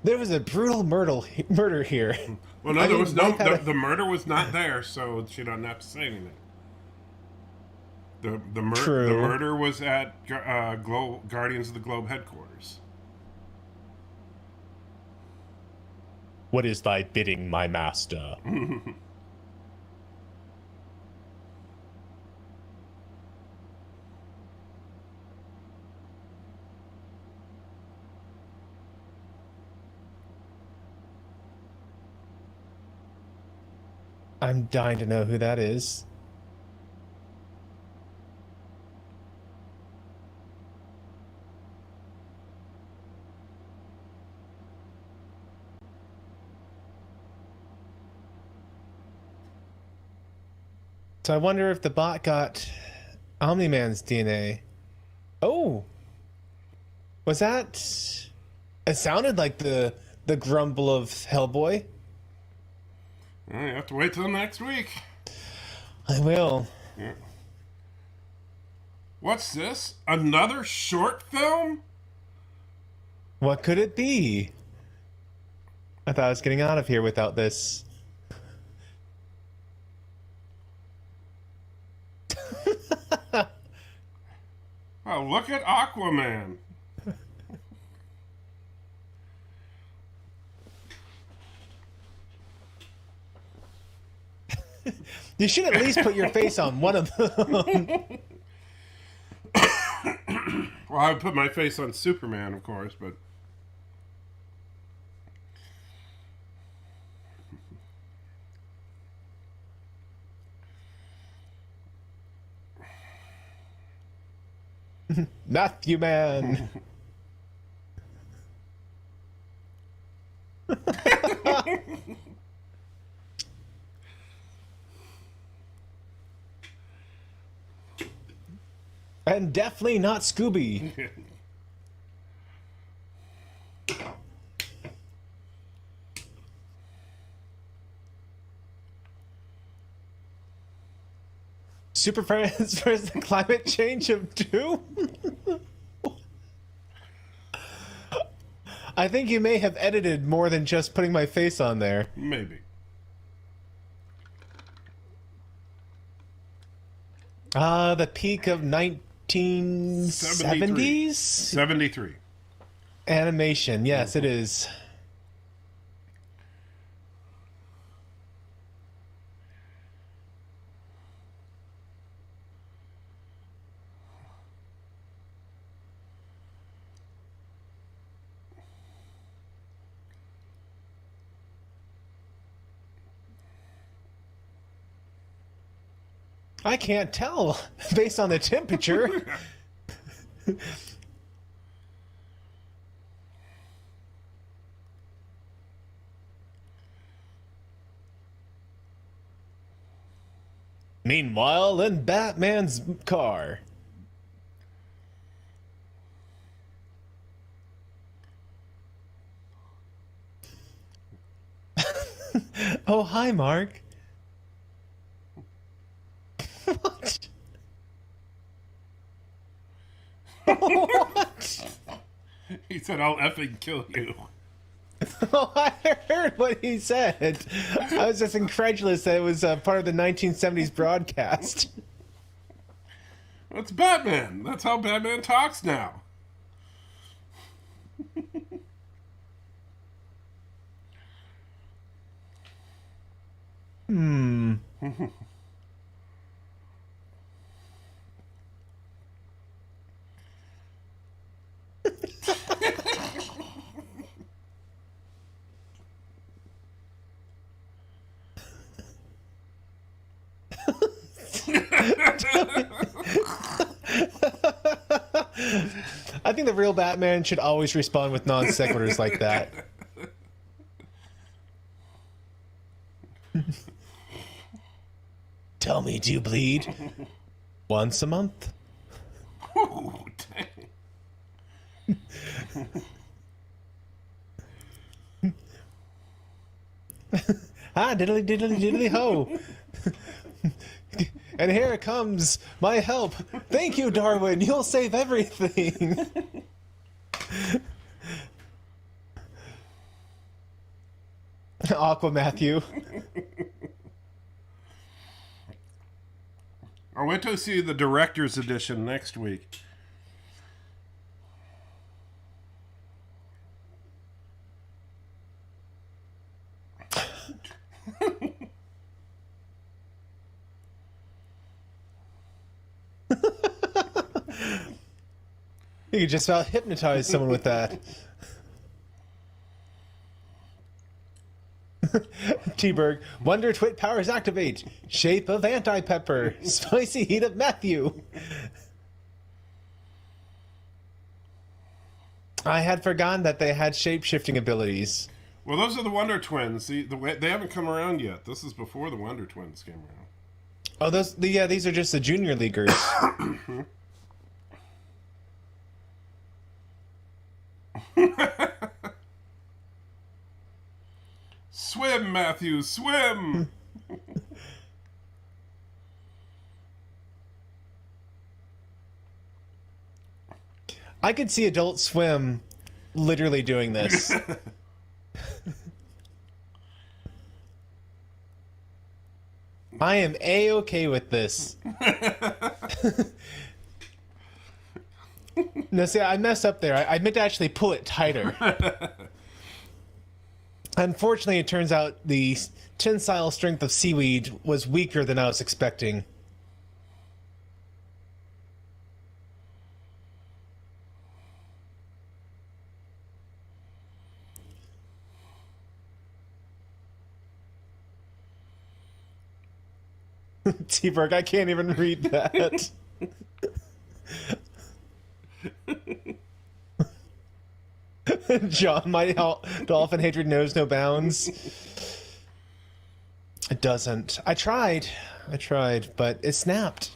There was a brutal murder here. Well, no, I there mean, was no. Mike had The murder was not there, so she doesn't have to say anything. The murder was at Guardians of the Globe headquarters. What is thy bidding, my master? I'm dying to know who that is. So I wonder if the bot got Omni-Man's DNA. Oh! Was that... It sounded like the grumble of Hellboy. Well, you have to wait till next week. I will. Yeah. What's this? Another short film? What could it be? I thought I was getting out of here without this. Oh, look at Aquaman. You should at least put your face on one of them. Well, I would put my face on Superman, of course, but... Matthew Man. And definitely not Scooby. Super Friends versus the climate change of doom? I think you may have edited more than just putting my face on there. Maybe. The peak of 1970s? 73. Animation, yes, it is. I can't tell based on the temperature. Meanwhile, in Batman's car. Oh, hi, Mark. What? What? He said, I'll effing kill you. Oh, I heard what he said. I was just incredulous that it was part of the 1970s broadcast. That's Batman. That's how Batman talks now. I think the real Batman should always respond with non sequiturs like that. Tell me, do you bleed? Once a month? Ooh, dang. Ah, diddly diddly diddly ho. And here comes my help. Thank you, Darwin. You'll save everything. Aqua Matthew. I'll wait till see the director's edition next week. You could just about hypnotize someone with that. T-Berg, Wonder Twit powers activate. Shape of Anti-Pepper. Spicy heat of Matthew. I had forgotten that they had shape-shifting abilities. Well, those are the Wonder Twins. They haven't come around yet. This is before the Wonder Twins came around. Oh, these are just the junior leaguers. Swim, Matthew, swim! I could see Adult Swim literally doing this. I am A-okay with this. No, see, I messed up there. I meant to actually pull it tighter. Unfortunately, it turns out the tensile strength of seaweed was weaker than I was expecting. T-Berg, I can't even read that. John, my dolphin hatred knows no bounds. It doesn't. I tried, but it snapped.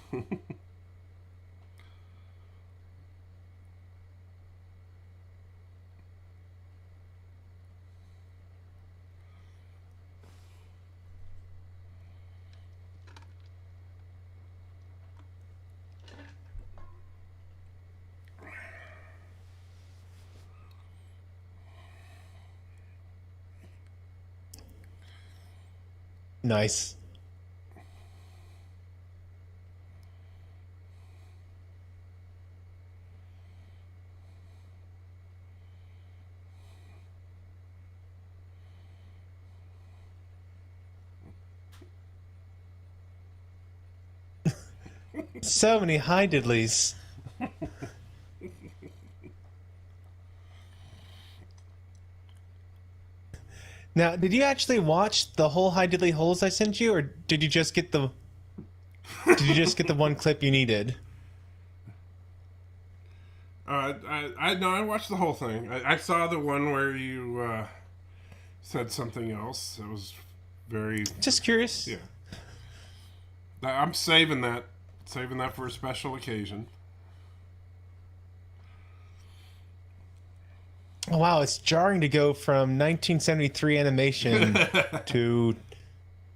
Nice. So many high diddlies. Now, did you actually watch the whole High Diddly Holes I sent you, or did you just get the... Did you just get the one clip you needed? I watched the whole thing. I saw the one where you said something else. It was very Just curious. yeah. I'm saving that for a special occasion. Oh, wow, it's jarring to go from 1973 animation to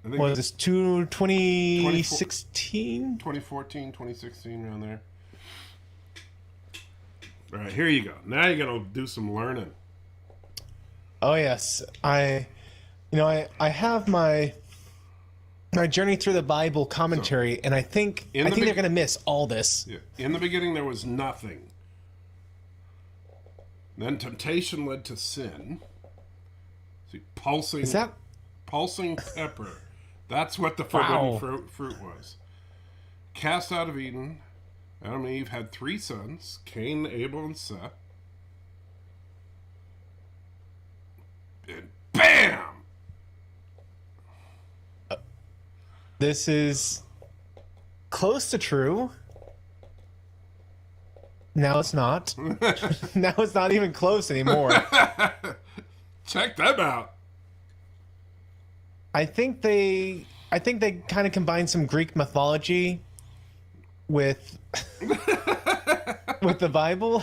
I think what is this? 2016? 2014, 2016, around there. All right, here you go. Now you're gonna do some learning. Oh yes, I have my journey through the Bible commentary, and I think they're gonna miss all this. Yeah. In the beginning, there was nothing. Then temptation led to sin. See, pulsing. Is that pulsing pepper? That's what the Wow. forbidden fruit was. Cast out of Eden, Adam and Eve had 3 sons: Cain, Abel, and Seth. And bam! this is close to true? Now it's not. Now it's not even close anymore. Check them out. I think they kind of combine some Greek mythology with with the Bible.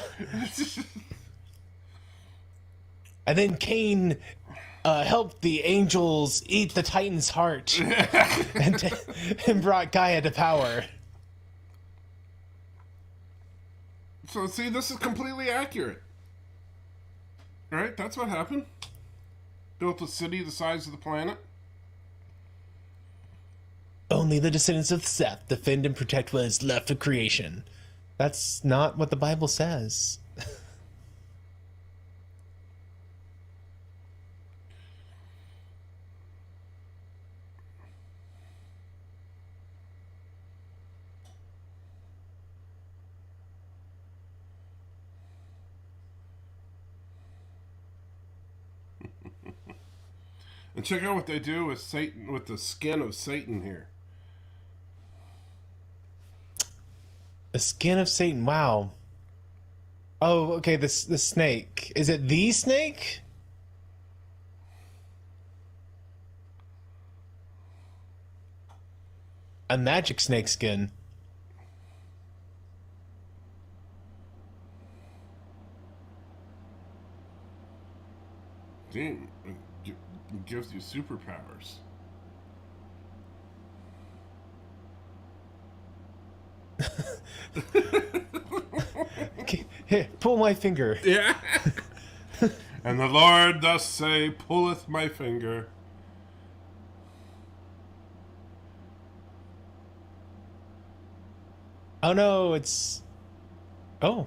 And then Cain helped the angels eat the Titan's heart and brought Gaia to power. So see, this is completely accurate. Right? That's what happened. Built a city the size of the planet. Only the descendants of Seth defend and protect what is left of creation. That's not what the Bible says. And check out what they do with Satan, with the skin of Satan here. The skin of Satan. Wow. Oh, okay. The snake. Is it the snake? A magic snake skin. Damn, it gives you superpowers. Okay, here, pull my finger. Yeah. And the Lord thus say, pulleth my finger. Oh no, it's... Oh.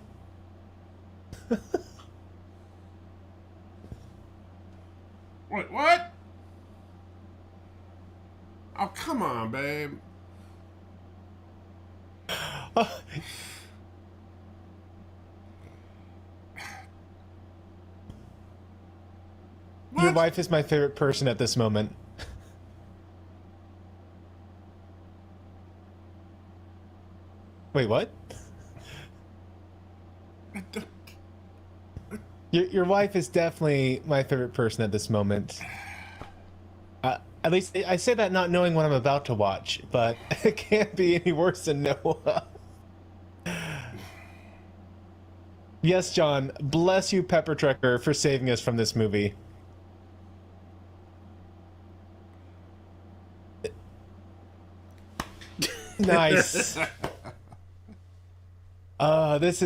Wait, what? Oh, come on, babe. Your What? wife is my favorite person at this moment. Wait, what? Your wife is definitely my favorite person at this moment. At least I say that not knowing what I'm about to watch, but it can't be any worse than Noah. Yes, John, bless you, Pepper Trekker, for saving us from this movie. Nice. This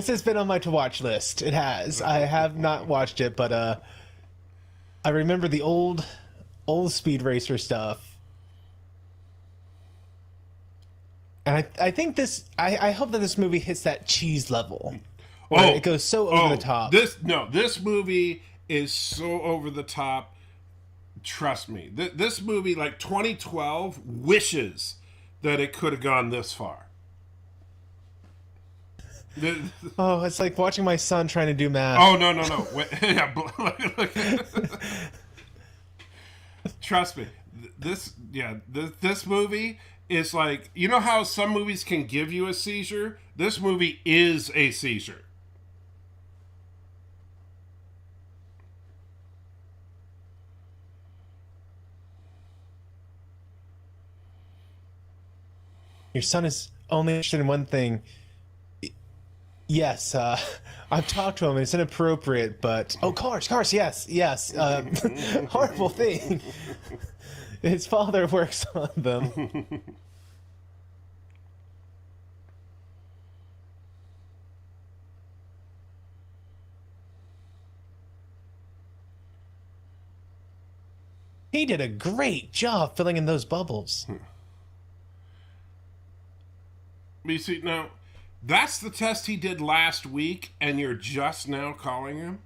has been on my to watch list. It has. I have not watched it, but I remember the old Speed Racer stuff. And I think I hope that this movie hits that cheese level. Where it goes so over the top. This movie is so over the top. Trust me. This movie, like 2012, wishes that it could have gone this far. Oh, it's like watching my son trying to do math. Oh, no. Wait, yeah, look. Trust me. This movie is like, you know how some movies can give you a seizure? This movie is a seizure. Your son is only interested in one thing. Yes, I've talked to him and it's inappropriate, but... Oh, cars, yes. Horrible thing. His father works on them. He did a great job filling in those bubbles. You see, now, that's the test he did last week, and you're just now calling him?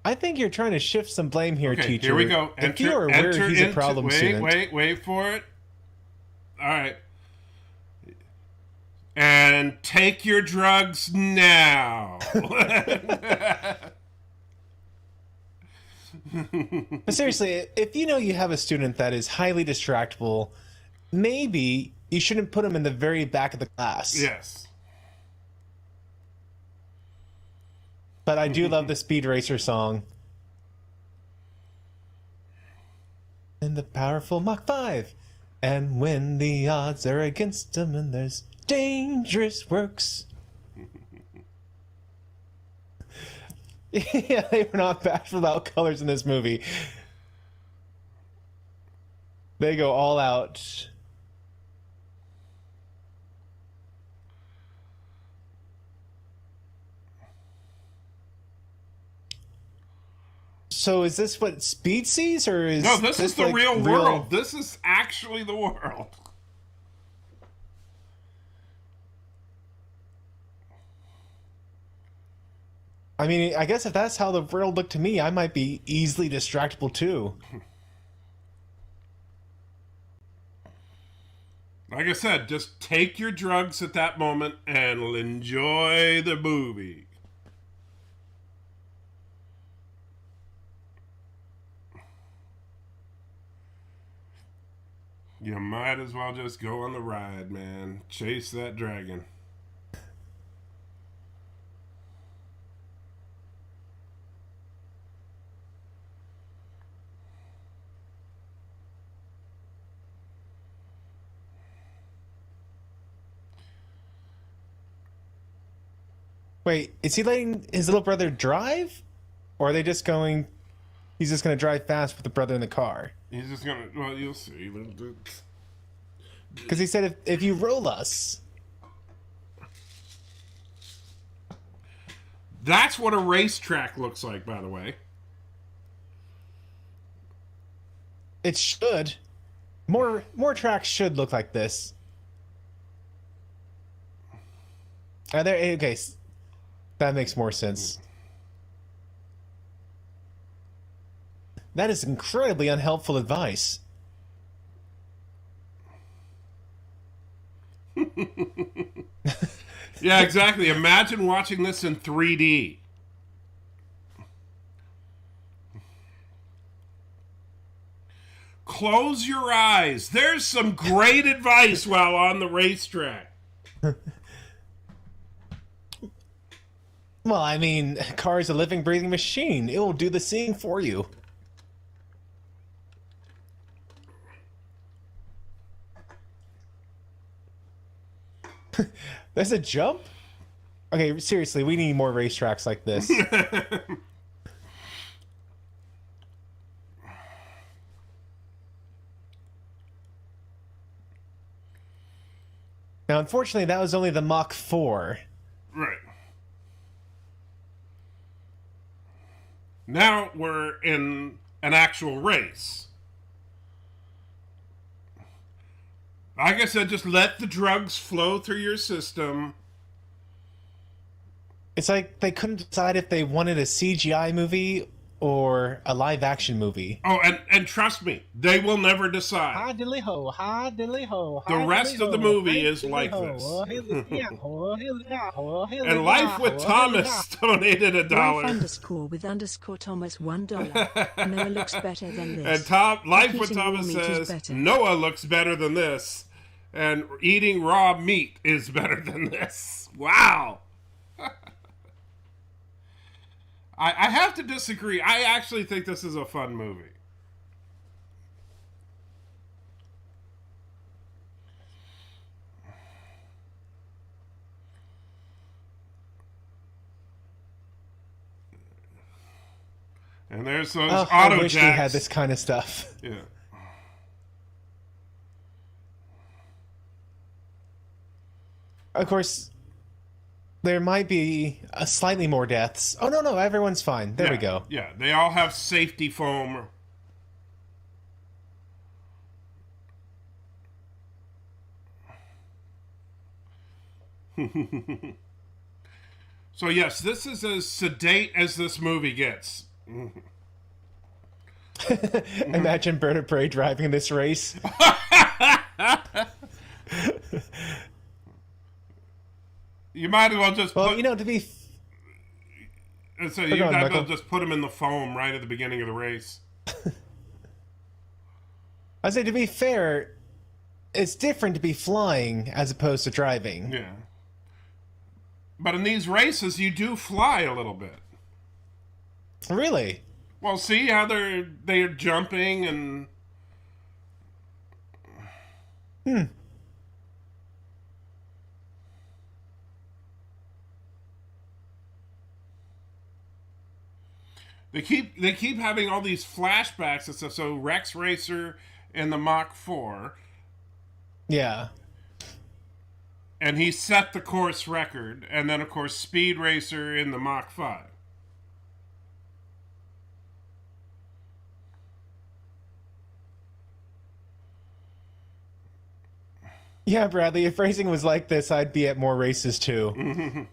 I think you're trying to shift some blame here, Okay, teacher. here we go. If you are aware he's a problem student. Wait for it. All right. And take your drugs now. But seriously, if you know you have a student that is highly distractible, maybe you shouldn't put him in the very back of the class. Yes. But I do love the Speed Racer song. And the powerful Mach 5. And when the odds are against him and there's dangerous works. Yeah, they were not bashful about colors in this movie. They go all out. So is this what Speed sees, or is No, this is the like real world. This is actually the world. I mean, I guess if that's how the world looked to me, I might be easily distractible too. Like I said, just take your drugs at that moment and enjoy the movie. You might as well just go on the ride, man. Chase that dragon. Wait, is he letting his little brother drive? Or are they just going... He's just going to drive fast with the brother in the car? He's just gonna... Well, you'll see. Because he said, if you roll us... That's what a racetrack looks like, by the way. It should. More tracks should look like this. Are there... Okay, that makes more sense. That is incredibly unhelpful advice. Yeah, exactly. Imagine watching this in 3D. Close your eyes. There's some great advice while on the racetrack. Well, I mean, a car is a living, breathing machine. It will do the same for you. There's a jump? Okay, seriously, we need more racetracks like this. Now, unfortunately, that was only the Mach 4. Right. Now we're in an actual race. Like I said, just let the drugs flow through your system. It's like they couldn't decide if they wanted a CGI movie or a live action movie. Oh, and trust me, they will never decide. Hi diddly ho, hi diddly ho. The rest of the movie is like this. And Life with Thomas donated $1. Life_with_Thomas $1. Noah looks better than this. And Life with Eating Thomas raw meat is says, better. Noah looks better than this. And eating raw meat is better than this. Wow. I have to disagree. I actually think this is a fun movie. And there's those Oh, auto I wish we jacks. had this kind of stuff. Yeah. Of course, there might be slightly more deaths. Oh, no, everyone's fine. There we go. Yeah, they all have safety foam. So, yes, this is as sedate as this movie gets. Imagine Bird of Prey driving this race. You might as well just Well, put... you know, to be... So you Go on, might as well Michael. just put them in the foam right at the beginning of the race. I say, to be fair, it's different to be flying as opposed to driving. Yeah. But in these races, you do fly a little bit. Really? Well, see how they're jumping and... They keep having all these flashbacks and stuff. So Rex Racer in the Mach 4, Yeah. and he set the course record. And then, of course, Speed Racer in the Mach 5. Yeah, Bradley, if racing was like this, I'd be at more races too.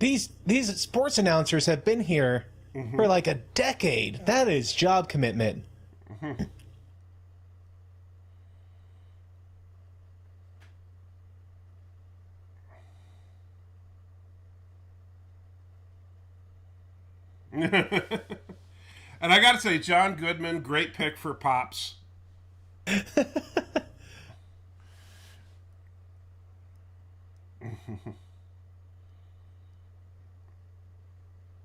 These sports announcers have been here for like a decade. That is job commitment. And I gotta say, John Goodman, great pick for Pops.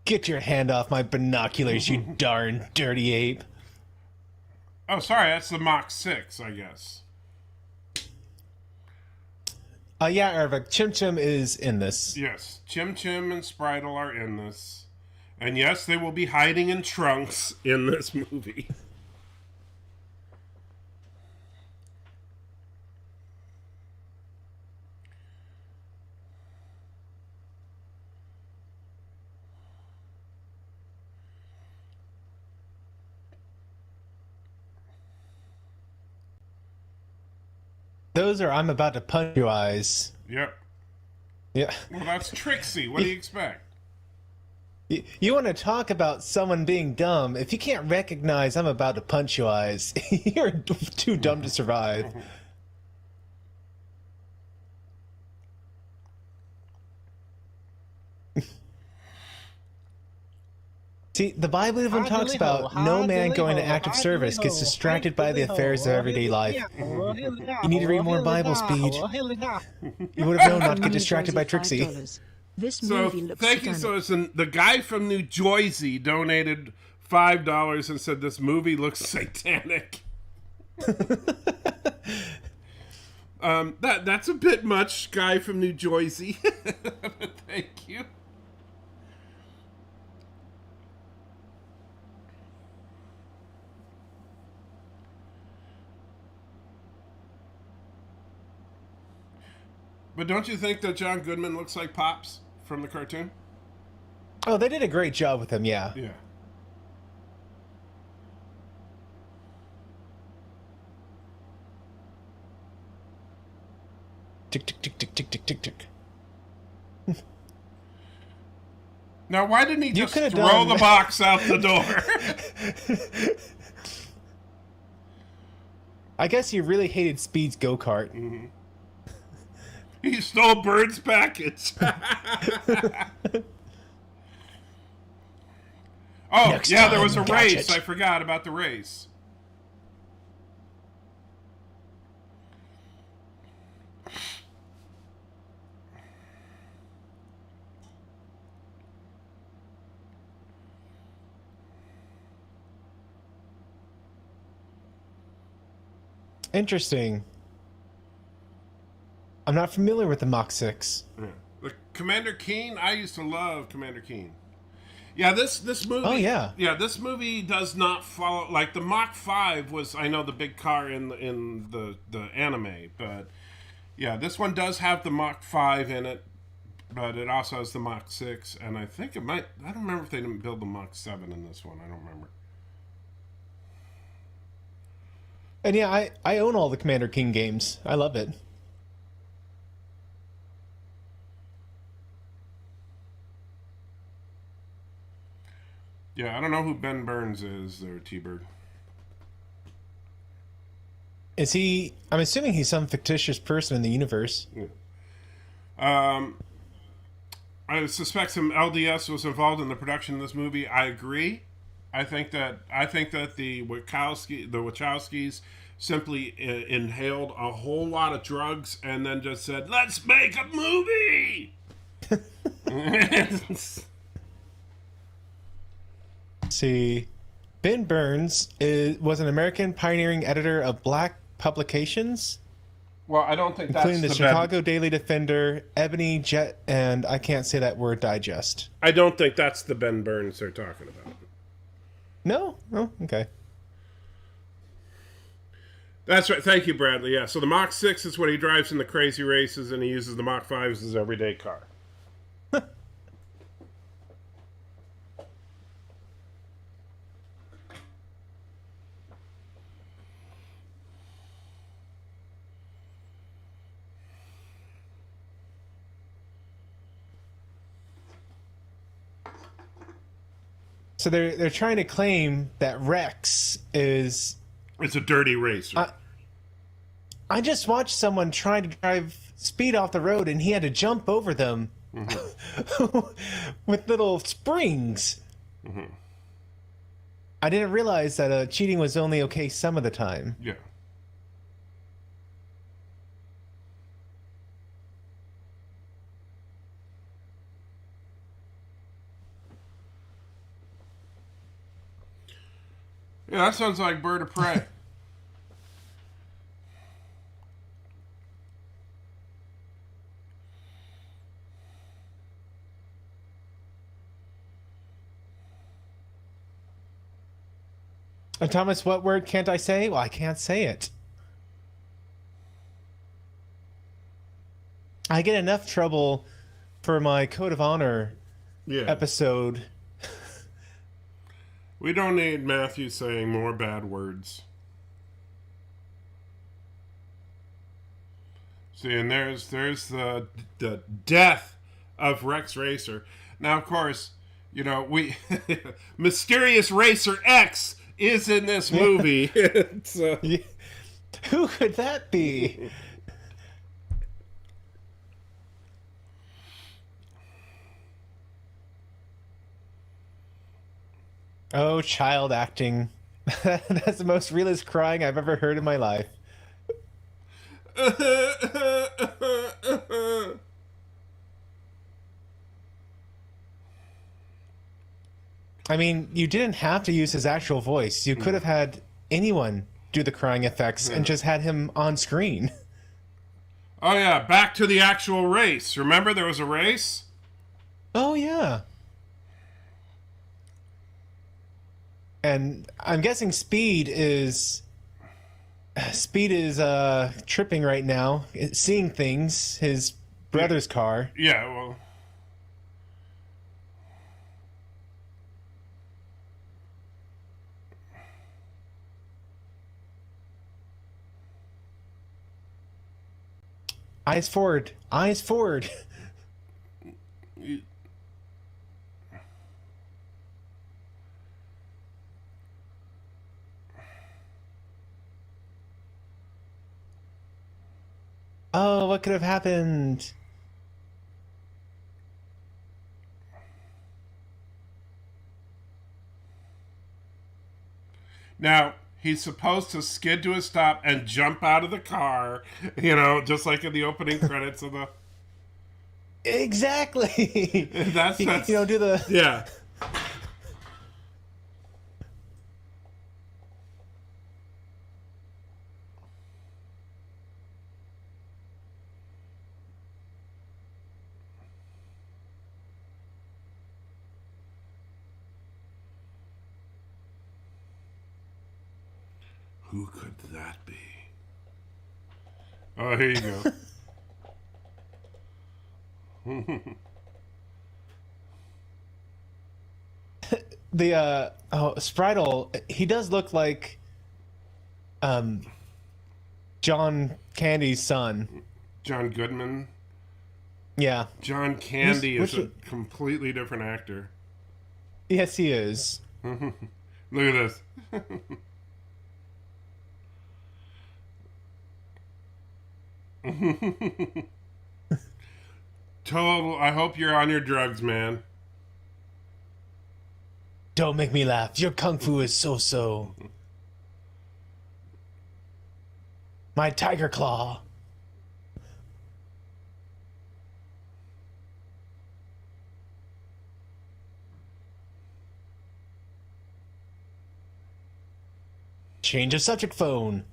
Get your hand off my binoculars, you darn dirty ape. Oh, sorry, that's the Mach 6, I guess. Yeah, Ervik, Chim Chim is in this. Yes, Chim Chim and Spritle are in this. And yes, they will be hiding in trunks in this movie. Those are I'm about to punch you eyes. Yep. Yeah. Well, that's Trixie. What do you expect? You want to talk about someone being dumb? If you can't recognize I'm about to punch you eyes, you're too dumb to survive. See, the Bible even talks about no man going to active service gets distracted by the affairs of everyday life. You need to read more Bible, Speed. You would have known not to get distracted by Trixie. $5. This So, movie looks thank you. So, the guy from New Jersey donated $5 and said this movie looks satanic. That's a bit much, guy from New Jersey. Thank you. But don't you think that John Goodman looks like Pops from the cartoon? Oh, they did a great job with him, yeah. Yeah. Tick, tick, tick, tick, tick, tick, tick, tick. Now, why didn't he You just could've throw done- the box out the door? I guess you really hated Speed's go-kart. He stole Bird's package. Oh, Next yeah, there time, was a Gadget. race. I forgot about the race. Interesting. I'm not familiar with the Mach 6. Yeah. The Commander Keen, I used to love Commander Keen. Yeah, this movie. Oh, yeah. Yeah, this movie does not follow, like the Mach 5 was, I know, the big car in the anime, but yeah, this one does have the Mach 5 in it, but it also has the Mach 6, and I think it might, I don't remember if they didn't build the Mach 7 in this one. I don't remember. And yeah, I own all the Commander King games. I love it. Yeah, I don't know who Ben Burns is there, T-Bird. Is he... I'm assuming he's some fictitious person in the universe. I suspect some LDS was involved in the production of this movie. I agree. I think that the Wachowskis simply inhaled a whole lot of drugs and then just said, "Let's make a movie." See, Ben Burns was an American pioneering editor of black publications, Well, I don't think that's including the the Chicago Daily Defender, Ebony, Jet, and I can't say that word, Digest. I don't think that's the Ben Burns they're talking about. No? Oh, okay. That's right. Thank you, Bradley. Yeah. So the Mach 6 is what he drives in the crazy races, and he uses the Mach 5 as his everyday car. So they're trying to claim that Rex is... It's a dirty racer. I just watched someone try to drive Speed off the road, and he had to jump over them with little springs. I didn't realize that cheating was only okay some of the time. Yeah. Yeah, that sounds like Bird of Prey. Thomas, what word can't I say? Well, I can't say it. I get enough trouble for my Code of Honor Yeah. episode. We don't need Matthew saying more bad words. See, and there's the death of Rex Racer. Now, of course, you know, we Mysterious Racer X is in this movie. Who could that be? Oh, child acting. That's the most realist crying I've ever heard in my life. I mean, you didn't have to use his actual voice. You could have had anyone do the crying effects and just had him on screen. Oh yeah, back to the actual race. Remember there was a race? Oh, yeah. And I'm guessing Speed is tripping right now, seeing things, his brother's car. Yeah, well, Eyes forward. Eyes forward. Oh, what could have happened? Now, he's supposed to skid to a stop and jump out of the car, you know, just like in the opening credits of the... Exactly. That's You know, do the... yeah. Who could that be? Oh, here you go. The Spritle, he does look like John Candy's son. John Goodman. Yeah. John Candy is which- a completely different actor. Yes, he is. Look at this. Total. I hope you're on your drugs, man. Don't make me laugh. Your kung fu is so-so. My tiger claw. Change of subject phone.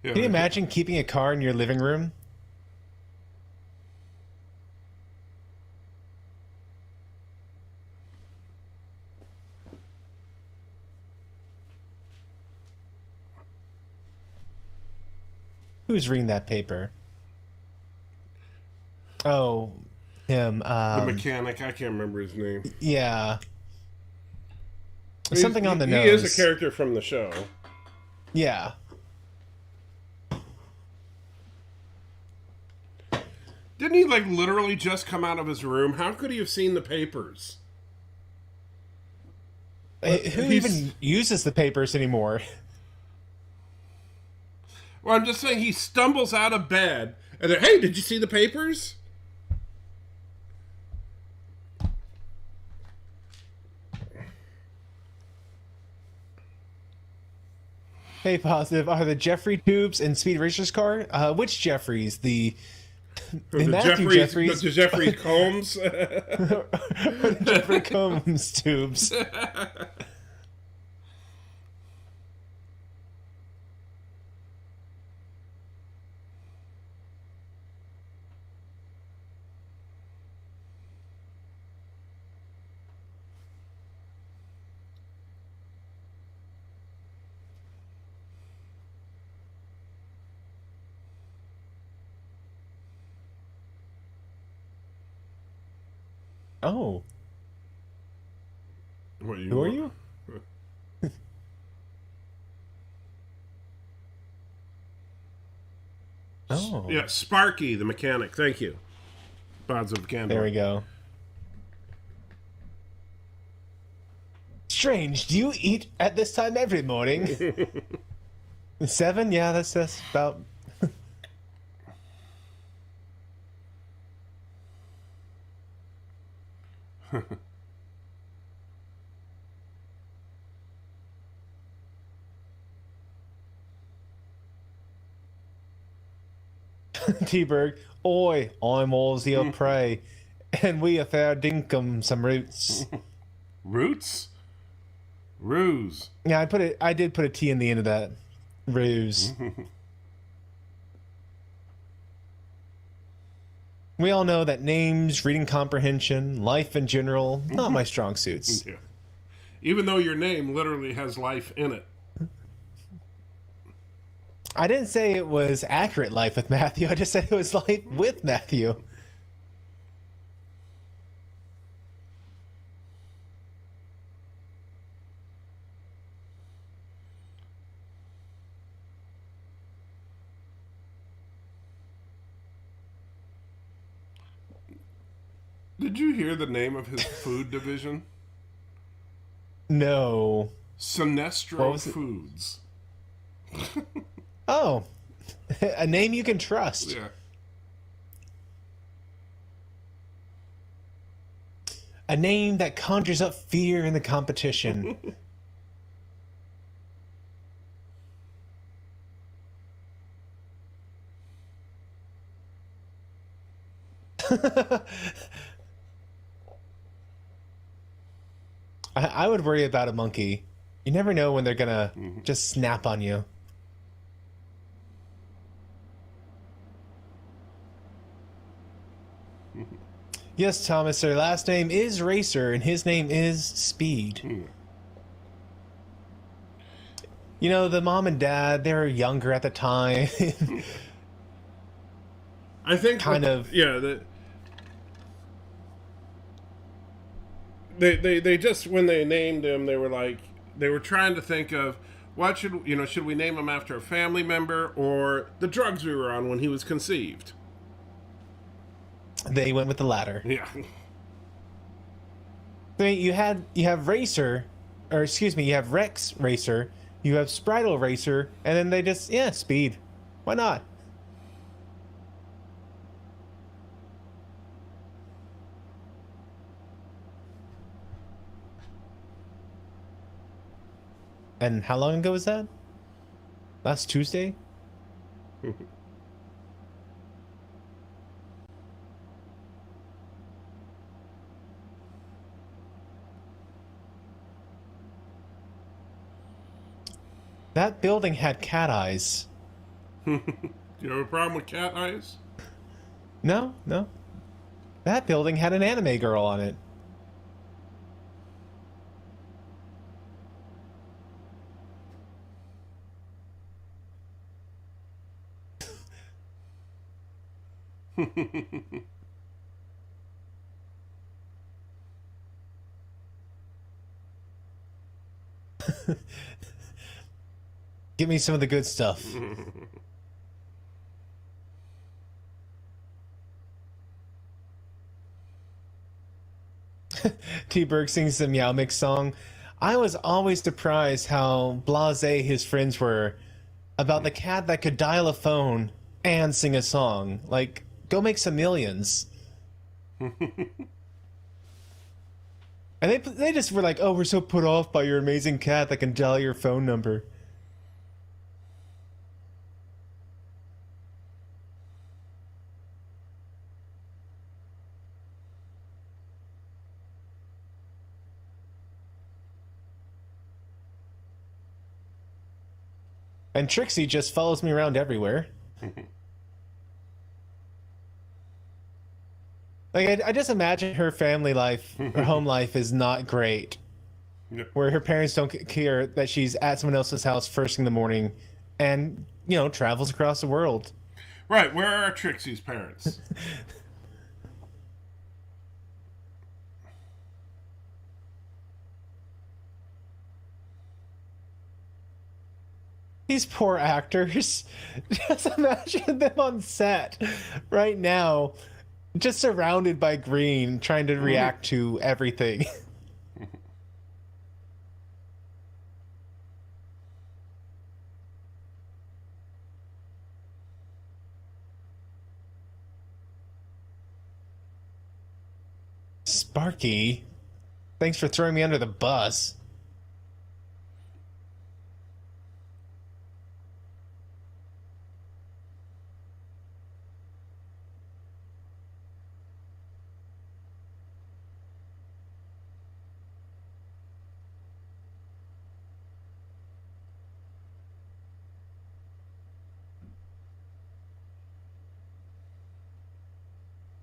Yeah, Can you imagine keeping a car in your living room? Who's reading that paper? Oh, him. the mechanic. I can't remember his name. Yeah. Something on the He nose. is a character from the show. Yeah. Didn't he like literally just come out of his room? How could he have seen the papers? Who he's- even uses the papers anymore? Well, I'm just saying he stumbles out of bed and then, hey, did you see the papers? Hey, Positive, are the Jeffrey tubes in Speed Racer's car? Which Jeffries? The Matthew Jeffries? The Jeffrey Combs? Jeffrey Combs tubes. Oh, What, who are you? Oh, Yeah, Sparky, the mechanic. Thank you. Bonds of Candor. there we go. Strange, do you eat at this time every morning? 7? Yeah, that's about... T-Berg, oi, I'm Ozzy of Prey, and we a fair dinkum some roots. Roots? Ruse. Yeah, I did put a T in the end of that. Ruse. We all know that names, reading comprehension, life in general, not my strong suits. Yeah. Even though your name literally has life in it. I didn't say it was accurate life with Matthew. I just said it was life with Matthew. Did you hear the name of his food division? No. Sinestro Foods. Oh, a name you can trust. Yeah. A name that conjures up fear in the competition. I would worry about a monkey. You never know when they're gonna just snap on you. Yes, Thomas, their last name is Racer, and his name is Speed. You know, the mom and dad, they were younger at the time. I think Kind of. Yeah. They just, when they named him, they were like, they were trying to think of what should we name him after a family member or the drugs we were on when he was conceived. They went with the latter. Yeah. I mean, you have Racer, or excuse me, you have Rex Racer, you have Spritle Racer, and then they just, Speed. Why not? And how long ago was that? Last Tuesday? That building had cat eyes. You have a problem with cat eyes? No. That building had an anime girl on it. Give me some of the good stuff. T-Berg sings the Meow Mix song. I was always surprised how blasé his friends were about the cat that could dial a phone and sing a song. Like, go make some millions. And they just were like, oh, we're so put off by your amazing cat that can dial your phone number. And Trixie just follows me around everywhere. Like, I just imagine her family life, her home life is not great. Yep. Where her parents don't care that she's at someone else's house first thing in the morning and, travels across the world. Right, where are Trixie's parents? These poor actors. Just imagine them on set right now, just surrounded by green, trying to react to everything. Sparky, thanks for throwing me under the bus.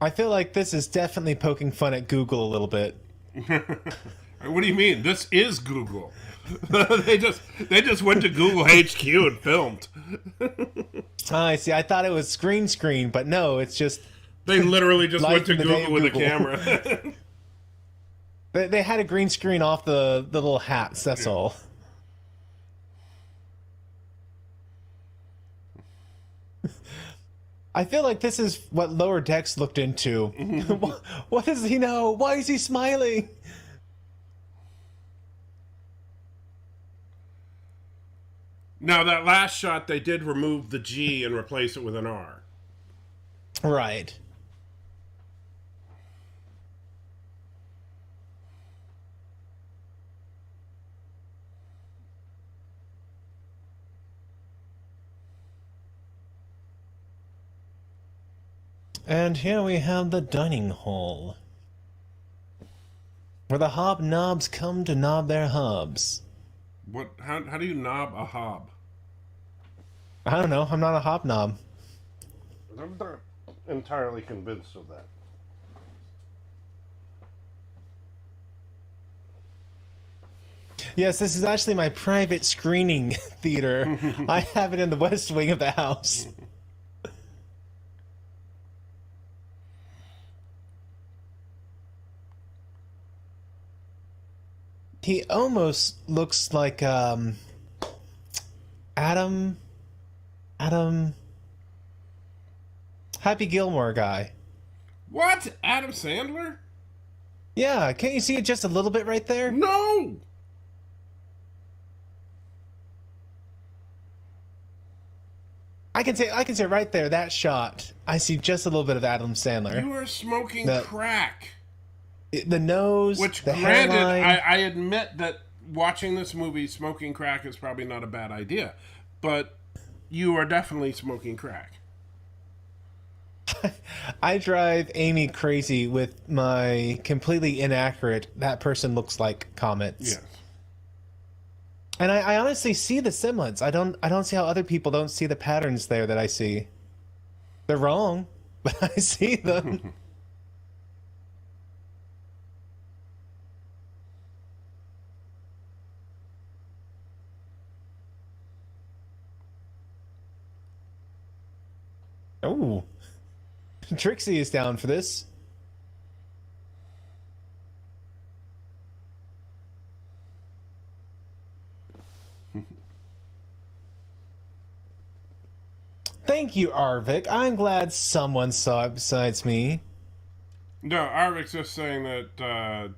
I feel like this is definitely poking fun at Google a little bit. What do you mean? This is Google. they just went to Google HQ and filmed. I see. I thought it was screen, but no, it's just They literally just Life went to in the day of Google with a Google. camera. they had a green screen off the little hats. That's all. I feel like this is what Lower Decks looked into. What does he know? Why is he smiling? Now, that last shot, they did remove the G and replace it with an R. Right. And here we have the dining hall, where the hobnobs come to knob their hobs. What? How do you knob a hob? I don't know. I'm not a hobnob. I'm not entirely convinced of that. Yes, this is actually my private screening theater. I have it in the west wing of the house. He almost looks like Adam Happy Gilmore guy. What? Adam Sandler? Yeah, can't you see it just a little bit right there? No! I can say right there, that shot. I see just a little bit of Adam Sandler. You are smoking The- crack. The nose, Which, the granted, hairline. I admit that watching this movie, smoking crack is probably not a bad idea. But you are definitely smoking crack. I drive Amy crazy with my completely inaccurate "that person looks like" comments. Yes. And I honestly see the semblance. I don't see how other people don't see the patterns there that I see. They're wrong, but I see them. Oh. Trixie is down for this. Thank you, Arvik. I'm glad someone saw it besides me. No, Arvik's just saying that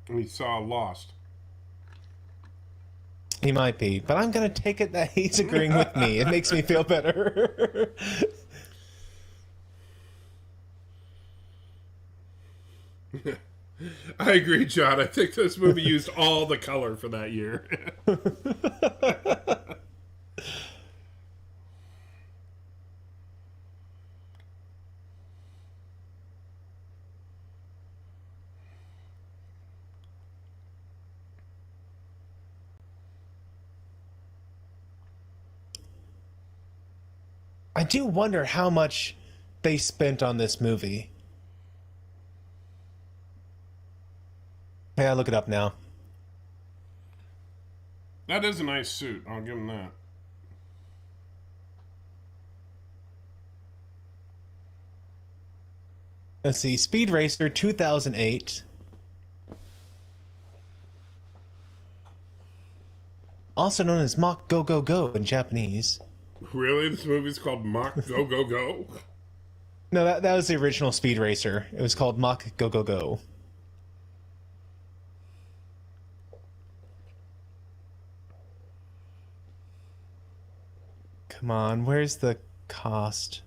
he saw Lost. He might be, but I'm gonna take it that he's agreeing with me. It makes me feel better. I agree, John. I think this movie used all the color for that year. I do wonder how much they spent on this movie. Yeah, look it up now. That is a nice suit. I'll give him that. Let's see, Speed Racer 2008. Also known as Mach Go Go Go in Japanese. Really? This movie's called Mach Go Go Go? No, that was the original Speed Racer. It was called Mach Go Go Go. Come on, where's the cost?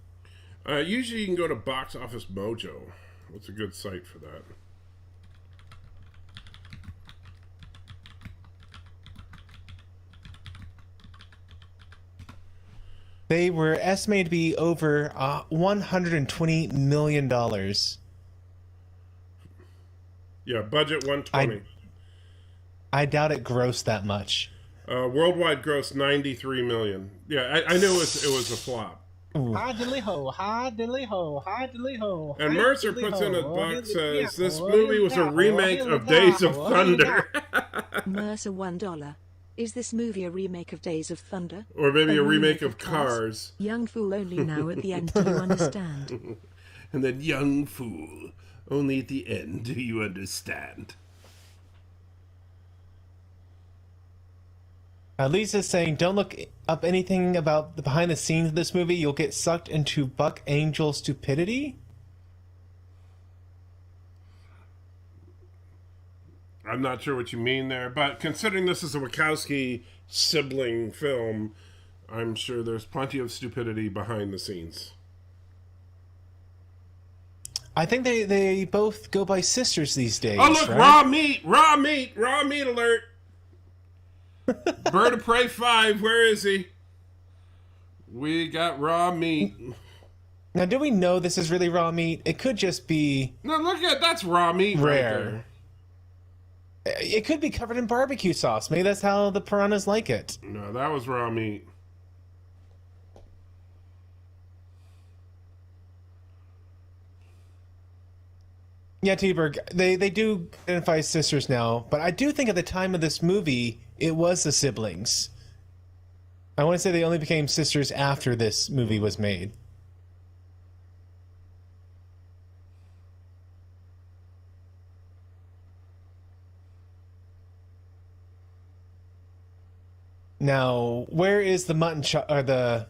Usually you can go to Box Office Mojo. That's a good site for that. They were estimated to be over $120 million. Yeah, budget 120. I doubt it grossed that much. Worldwide gross 93 million. Yeah, I knew it was a flop. Hi diddly ho, hi diddly ho, hi diddly ho. And hi Mercer diddly puts ho, in a oh, box, diddly says this meow, oh, movie diddly was a meow, remake oh, of diddly Days meow, of oh, diddly Thunder. Mercer $1. Is this movie a remake of Days of Thunder? Or maybe a remake of Cars. Young fool only now at the end do you understand? And then young fool, only at the end do you understand. Lisa's saying, don't look up anything about the behind the scenes of this movie. You'll get sucked into Buck Angel stupidity. I'm not sure what you mean there, but considering this is a Wachowski sibling film, I'm sure there's plenty of stupidity behind the scenes. I think they both go by sisters these days. Oh, look, right? raw meat alert. Bird of Prey 5, where is he? We got raw meat. Now, do we know this is really raw meat? It could just be No, look at that's raw meat rare. right there. It could be covered in barbecue sauce. Maybe that's how the piranhas like it. No, that was raw meat. Yeah, T-Berg, they do identify as sisters now, but I do think at the time of this movie, it was the siblings. I want to say they only became sisters after this movie was made. Now, where is the mutton chop, or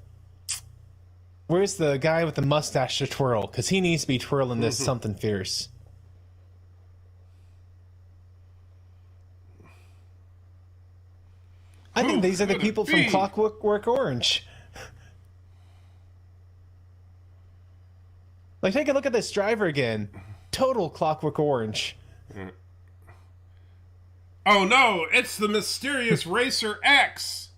where's the guy with the mustache to twirl? Because he needs to be twirling this something fierce. I think these are the people from Clockwork Orange. Like, take a look at this driver again. Total Clockwork Orange. Oh no, it's the mysterious Racer X.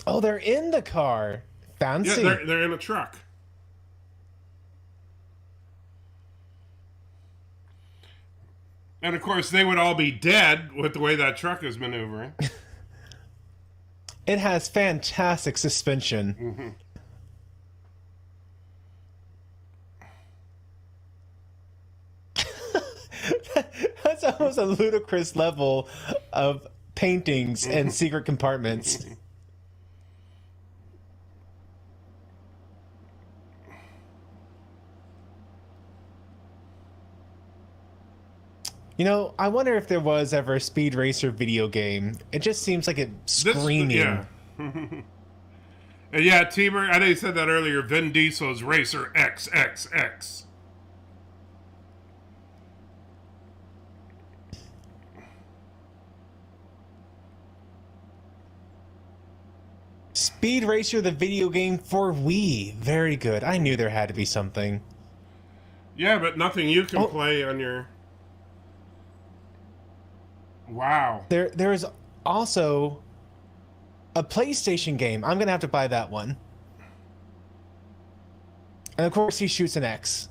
Oh, they're in the car. Fancy. Yeah, they're in a truck. And of course, they would all be dead with the way that truck is maneuvering. It has fantastic suspension. Mm-hmm. That's almost a ludicrous level of paintings and secret compartments. You know, I wonder if there was ever a Speed Racer video game. It just seems like it's screaming. Yeah. And yeah, T-Bird, I know you said that earlier, Vin Diesel's Racer XXX. Speed Racer, the video game for Wii. Very good. I knew there had to be something. Yeah, but nothing you can play on your... Wow. There is also a PlayStation game. I'm going to have to buy that one. And of course, he shoots an X.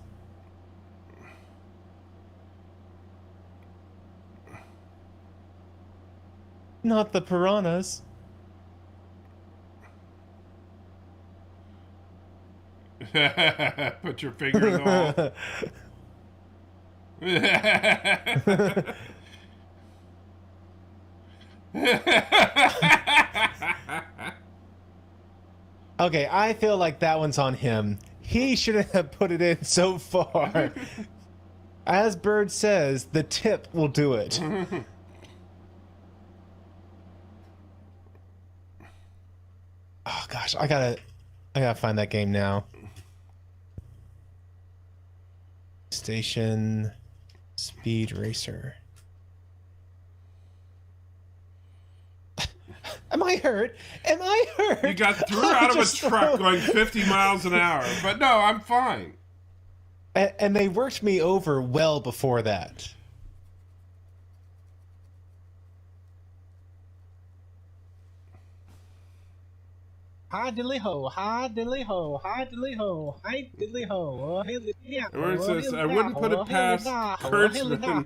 Not the piranhas. Put your finger in the hole. Okay, I feel like that one's on him. He shouldn't have put it in so far. As Bird says, the tip will do it. Oh gosh, I gotta find that game now. Station Speed Racer. Am I hurt? Am I hurt? You got thrown out of a truck going 50 miles an hour. But no, I'm fine. And they worked me over well before that. Hi diddly ho, hi diddly ho, hi diddly ho, hi diddly ho. Where it says, I wouldn't put it past Kurtzman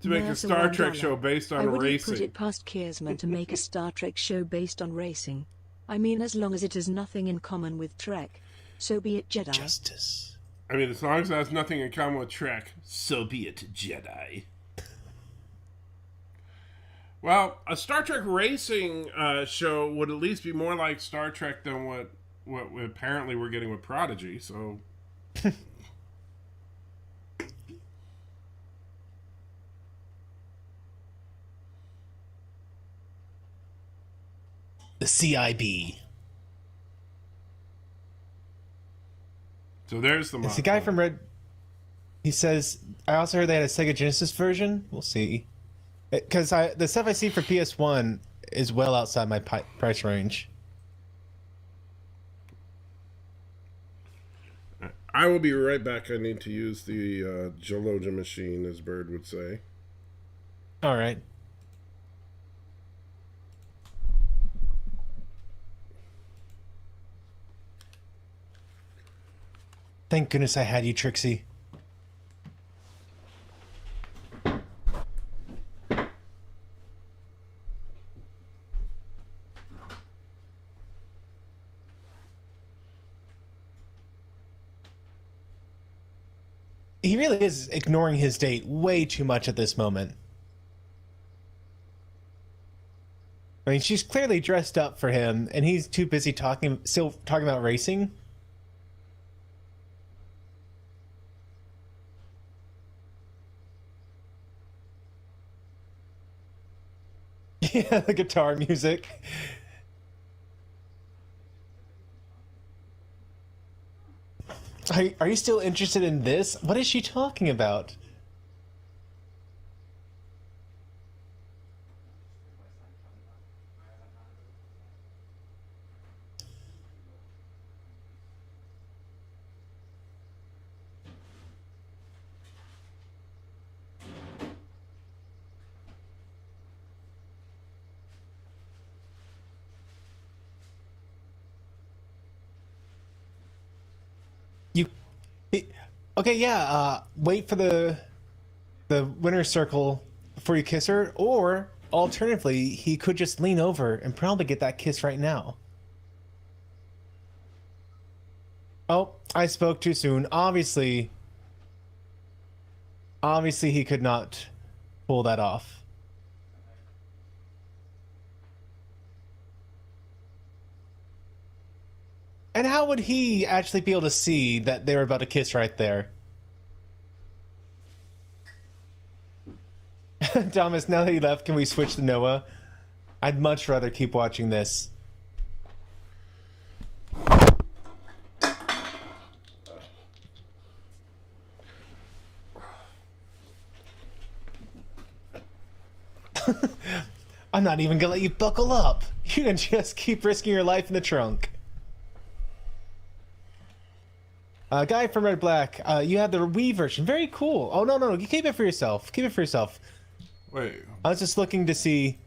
to make a Star Trek show based on I wouldn't racing. put it past Kiersman to make a Star Trek show based on racing. I mean, as long as it has nothing in common with Trek, so be it, Jedi. Justice. I mean, as long as it has nothing in common with Trek, so be it, Jedi. Well, a Star Trek racing show would at least be more like Star Trek than what apparently we're getting with Prodigy. So, The CIB. so there's the. It's the guy from Red. He says, I also heard they had a Sega Genesis version. We'll see. Because the stuff I see for PS1 is well outside my price range. I will be right back. I need to use the Geloja machine, as Bird would say. All right. Thank goodness I had you, Trixie. He really is ignoring his date way too much at this moment. I mean, she's clearly dressed up for him, and he's too busy still talking about racing. Yeah, the guitar music. Are you still interested in this? What is she talking about? You, okay, yeah. Wait for the winner's circle before you kiss her, or alternatively, he could just lean over and probably get that kiss right now. Oh, I spoke too soon. Obviously, he could not pull that off. And how would he actually be able to see that they were about to kiss right there? Thomas, now that he left, can we switch to Noah? I'd much rather keep watching this. I'm not even gonna let you buckle up. You can just keep risking your life in the trunk. Guy from Red Black, you have the Wii version. Very cool. Oh, no. You keep it for yourself. Keep it for yourself. Wait, I was just looking to see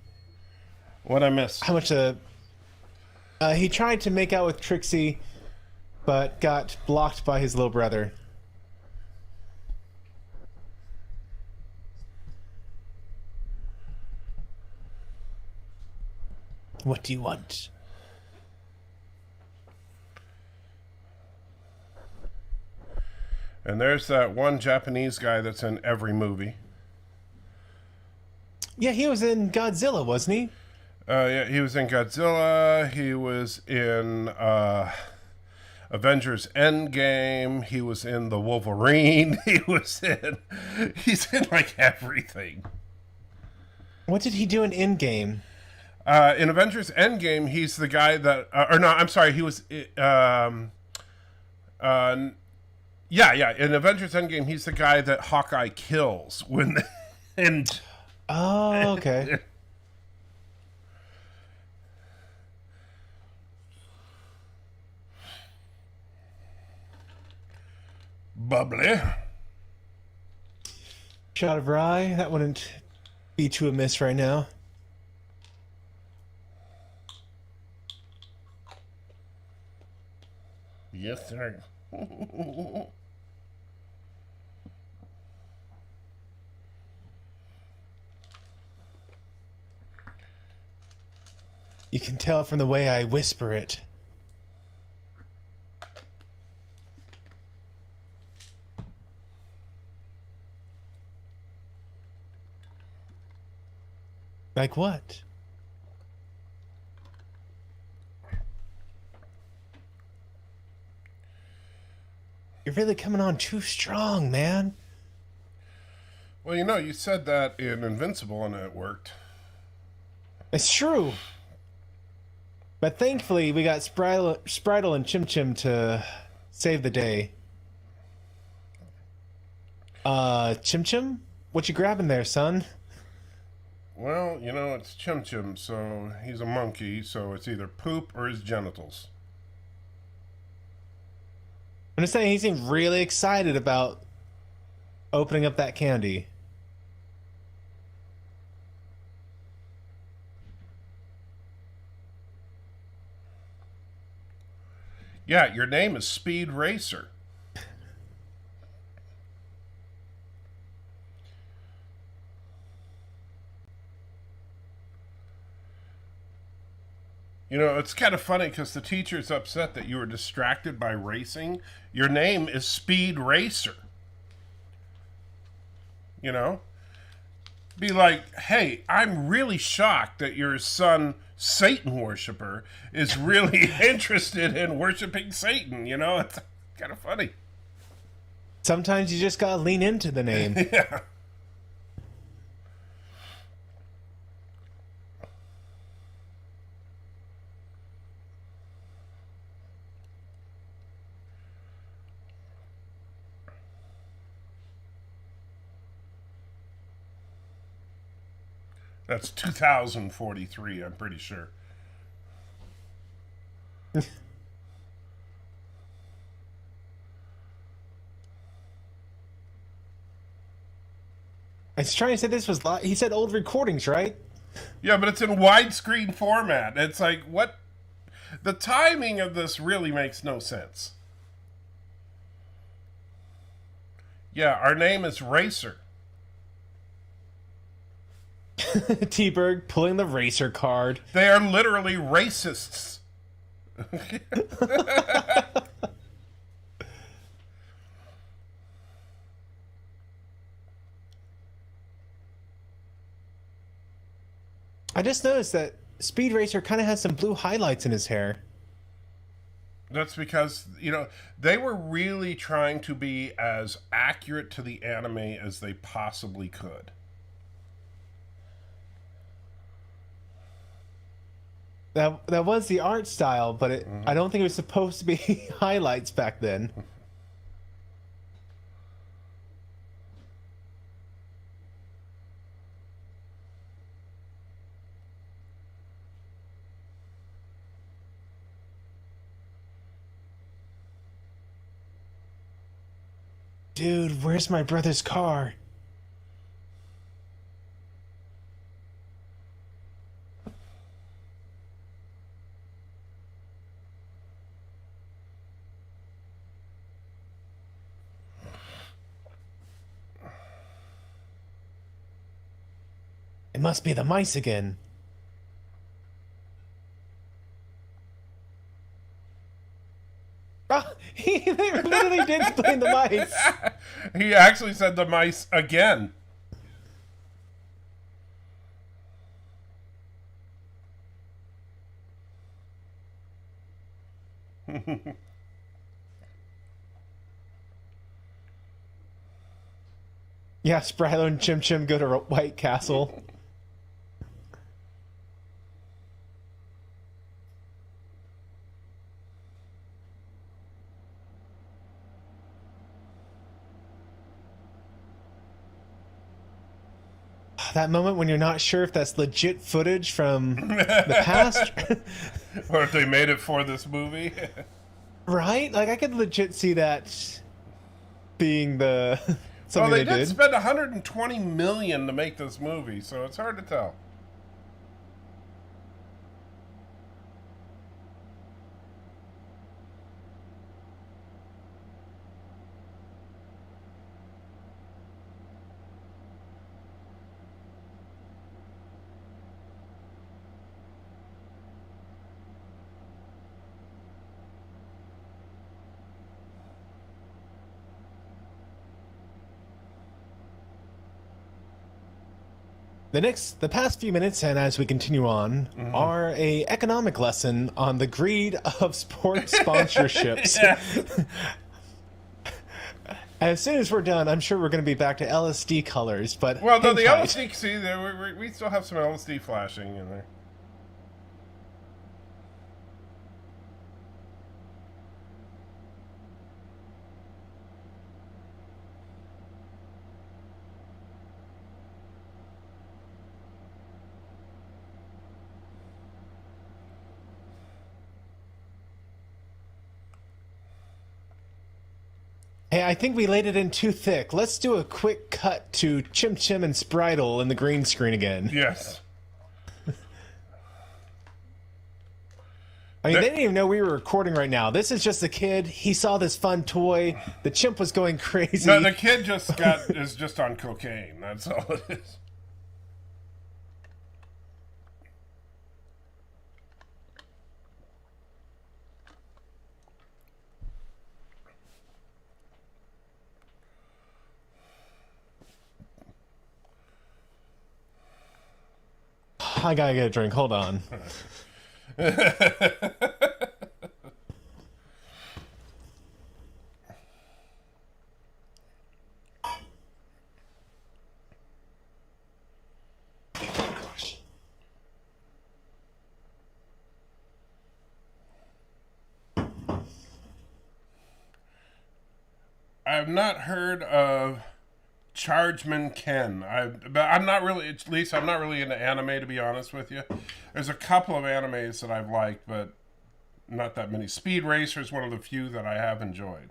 what I missed? how much he tried to make out with Trixie, but got blocked by his little brother. What do you want? And there's that one Japanese guy that's in every movie. Yeah, he was in Godzilla, wasn't he? Yeah, he was in Godzilla. He was in Avengers Endgame. He was in the Wolverine. He's in like everything. What did he do in Endgame? In Avengers Endgame, he's the guy that, or no, I'm sorry, he was, yeah. In Avengers Endgame, he's the guy that Hawkeye kills and. Oh, okay. Bubbly. Shot of rye. That wouldn't be too amiss right now. Yes, sir. You can tell from the way I whisper it. Like what? You're really coming on too strong, man. Well, you know, you said that in Invincible and it worked. It's true. But thankfully, we got Spritle and Chim Chim to save the day. Chim Chim? What you grabbing there, son? Well, you know, it's Chim Chim, so he's a monkey, so it's either poop or his genitals. I'm just saying, he seemed really excited about opening up that candy. Yeah, your name is Speed Racer. You know, it's kind of funny because the teacher's upset that you were distracted by racing. Your name is Speed Racer. You know? Be like, hey, I'm really shocked that your son, Satan worshiper, is really interested in worshiping Satan. You know, it's kind of funny. Sometimes you just gotta lean into the name. Yeah. That's 2043, I'm pretty sure. I was trying to say this was he said old recordings, right? Yeah, but it's in widescreen format. It's like, what? The timing of this really makes no sense. Yeah, our name is Racer. T-Berg pulling the racer card. They are literally racists. I just noticed that Speed Racer kind of has some blue highlights in his hair. That's because, you know, they were really trying to be as accurate to the anime as they possibly could. That was the art style, but I don't think it was supposed to be highlights back then. Dude, where's my brother's car? It must be the mice again. Ah, he literally did explain the mice. He actually said the mice again. Yeah, Sprilo and Chim Chim go to White Castle. That moment when you're not sure if that's legit footage from the past. Or if they made it for this movie. Right? Like, I could legit see that being the Well, something they they did spend $120 million to make this movie, so it's hard to tell. The past few minutes, and as we continue on, are a economic lesson on the greed of sports sponsorships. As soon as we're done, I'm sure we're going to be back to LSD colors. But Well, no, hang the tight. LSD. See, we still have some LSD flashing in there. Hey, I think we laid it in too thick. Let's do a quick cut to Chim Chim and Spritle in the green screen again. Yes. I mean, they didn't even know we were recording right now. This is just a kid. He saw this fun toy. The chimp was going crazy. No, the kid is just on cocaine. That's all it is. I gotta get a drink. Hold on. I've not heard of Chargeman Ken. I'm not really, at least I'm not really into anime, to be honest with you. There's a couple of animes that I've liked, but not that many. Speed Racer is one of the few that I have enjoyed.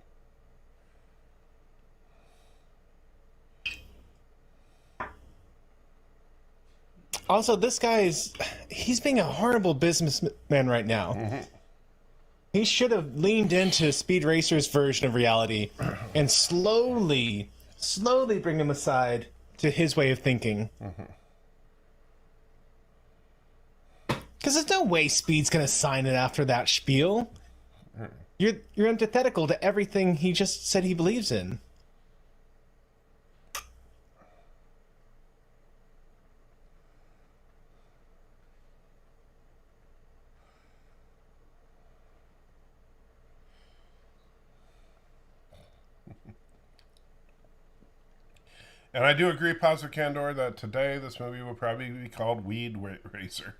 Also, this he's being a horrible businessman right now. He should have leaned into Speed Racer's version of reality and slowly bring him aside to his way of thinking. Because there's no way Speed's going to sign it after that spiel. You're antithetical to everything he just said he believes in. And I do agree, Positive Candor, that today this movie will probably be called Weed Racer.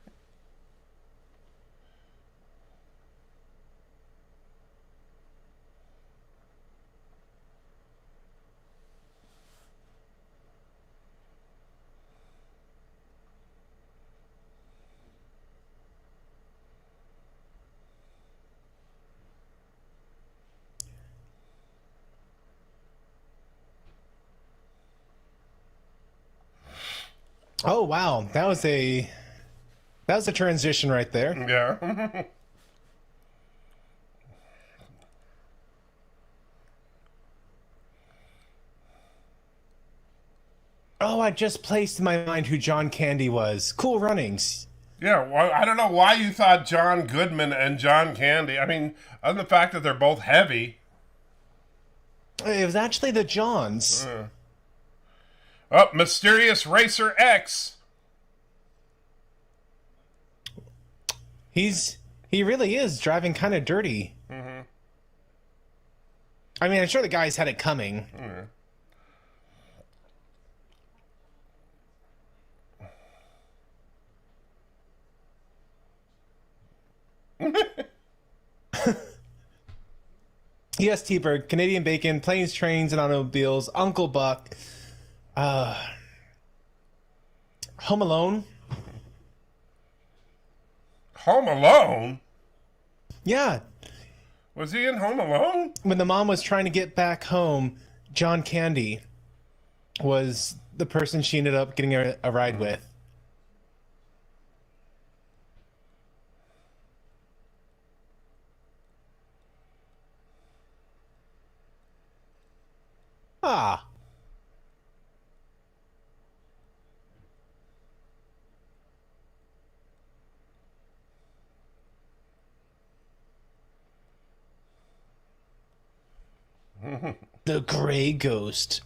Oh wow, that was a transition right there. Yeah. Oh, I just placed in my mind who John Candy was. Cool runnings. Yeah, well, I don't know why you thought John Goodman and John Candy. I mean, other than the fact that they're both heavy. It was actually the Johns. Oh, Mysterious Racer X. He really is driving kind of dirty. I mean, I'm sure the guys had it coming. Yes, T-Bird, Canadian Bacon, Planes, Trains, and Automobiles, Uncle Buck, Home Alone. Home Alone? Yeah, Was he in Home Alone? when the mom was trying to get back home, John Candy was the person she ended up getting a ride with. Ah. The Gray Ghost.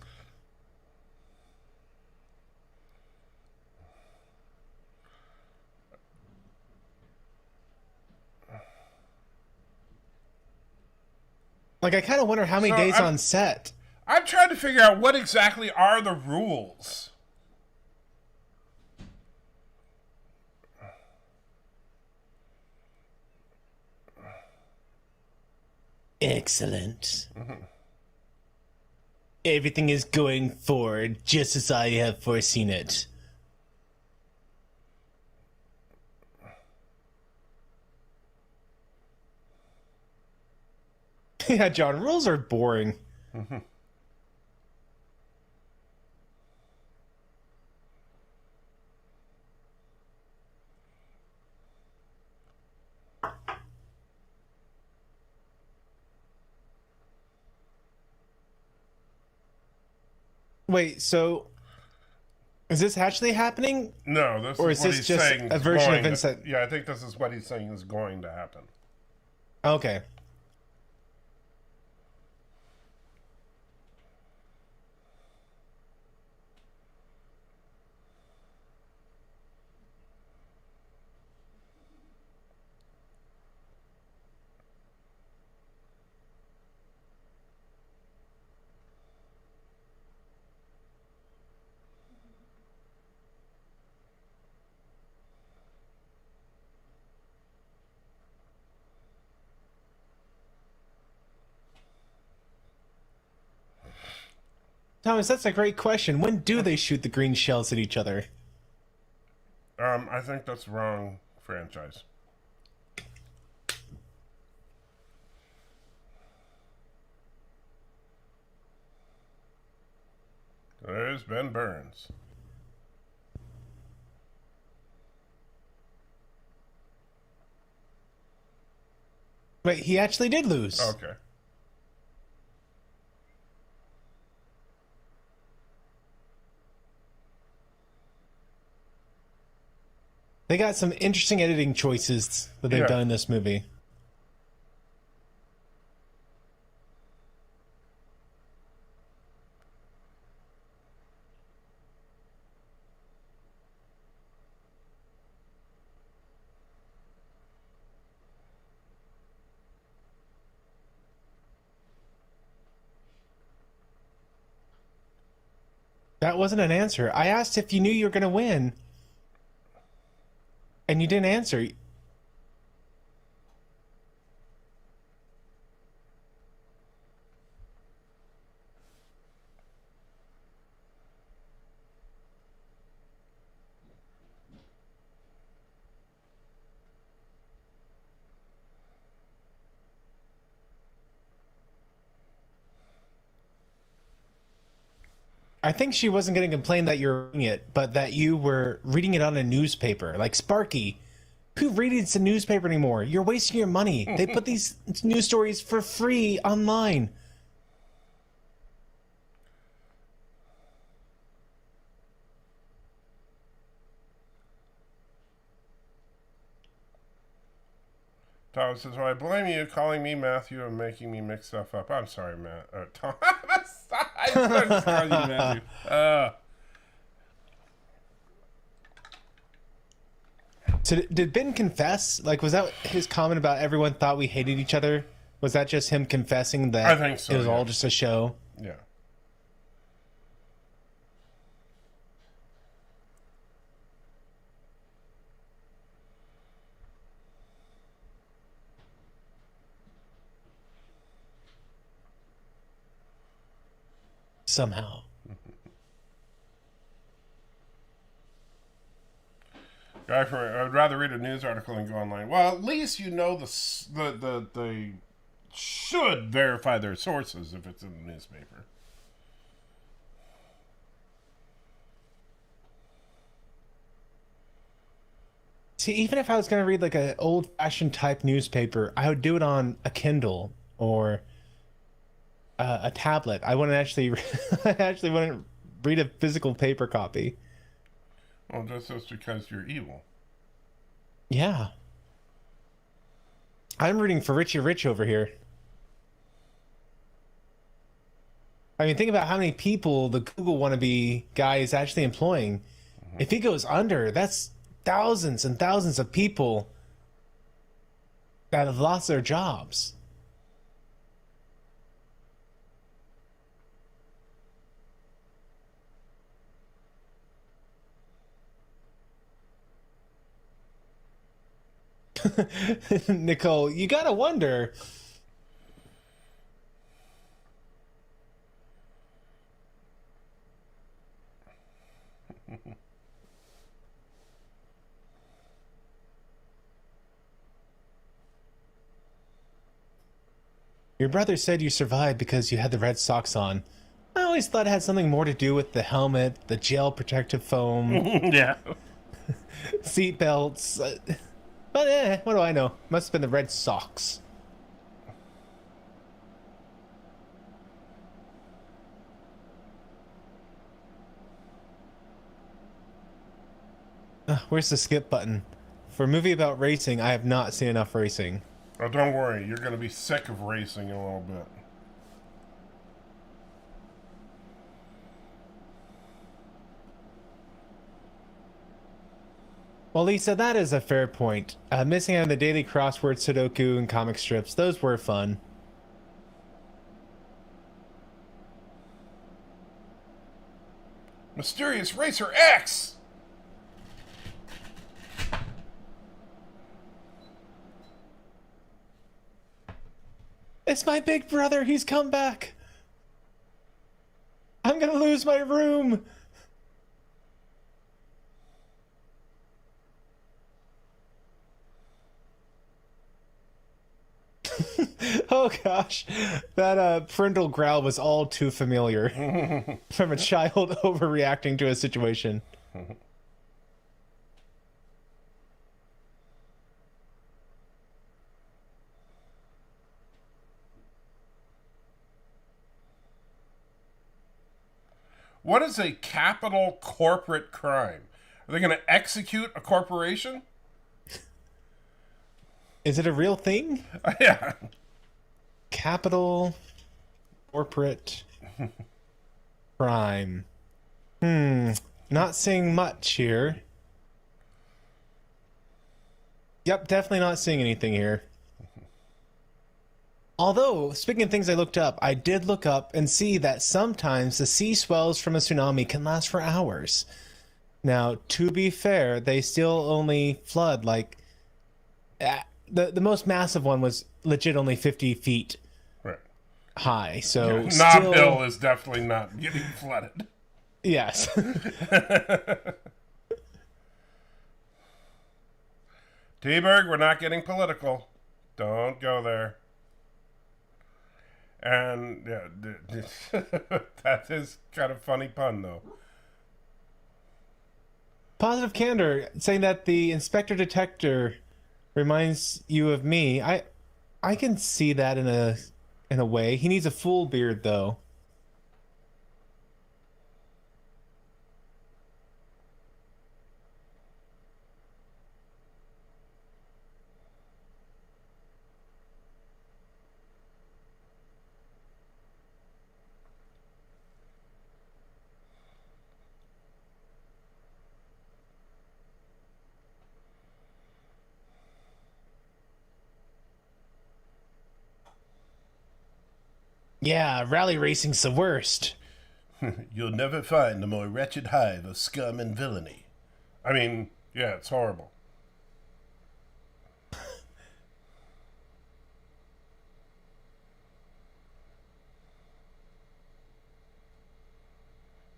Like, I kind of wonder how many So days I'm- on set. I'm trying to figure out what exactly are the rules. Excellent. Everything is going forward just as I have foreseen it. Yeah, John, rules are boring. Wait, so is this actually happening? No, this Or is is what this he's just saying. a is version of going to- Vincent? Yeah, I think this is what he's saying is going to happen. Okay. Thomas, that's a great question. When do they shoot the green shells at each other? I think that's the wrong franchise. There's Ben Burns. Wait, he actually did lose. Okay. They got some interesting editing choices that they've Yeah. done in this movie. That wasn't an answer. I asked if you knew you were going to win. And you didn't answer. I think she wasn't going to complain that you're reading it, but that you were reading it on a newspaper. Like, Sparky, who reads a newspaper anymore? You're wasting your money. They put these news stories for free online. Thomas says, well, I blame you calling me Matthew and making me mix stuff up. I'm sorry, Matt. Thomas. I started calling you Matthew. So did Ben confess? Like, was that his comment about everyone thought we hated each other? Was that just him confessing that I think so, it was yeah. all just a show? Yeah. Somehow. Guy from I'd rather read a news article than go online. Well, at least you know they should verify their sources if it's in the newspaper. See, even if I was going to read like an old-fashioned type newspaper, I would do it on a Kindle or a tablet. I wouldn't actually, I actually wouldn't read a physical paper copy. Well, just because you're evil. Yeah. I'm rooting for Richie Rich over here. I mean, think about how many people the Google wannabe guy is actually employing. If he goes under, that's thousands and thousands of people that have lost their jobs. Nicole, you gotta wonder. Your brother said you survived because you had the red socks on. I always thought it had something more to do with the helmet, the gel protective foam, Yeah. seat belts. But what do I know? Must have been the red socks. Where's the skip button? For a movie about racing, I have not seen enough racing. Oh, don't worry. You're going to be sick of racing in a little bit. Well, Lisa, that is a fair point. Missing out on the daily crossword Sudoku and comic strips, those were fun. Mysterious Racer X! It's my big brother, he's come back! I'm gonna lose my room! Oh gosh, that parental growl was all too familiar from a child overreacting to a situation. What is a capital corporate crime? Are they going to execute a corporation? Is it a real thing? Yeah. Capital corporate crime. Not seeing much here. Yep, definitely not seeing anything here. Although, speaking of things I looked up, I did look up and see that sometimes the sea swells from a tsunami can last for hours. Now, to be fair, they still only flood like... the most massive one was legit only 50 feet Right. high, so Knob still... Hill is definitely not getting flooded. Yes. T-Berg, we're not getting political. Don't go there. And yeah, that is kind of funny pun, though. Positive Candor saying that the Inspector Detector reminds you of me. I can see that in a way. He needs a full beard though. Yeah, rally racing's the worst. You'll never find a more wretched hive of scum and villainy. I mean, yeah, it's horrible.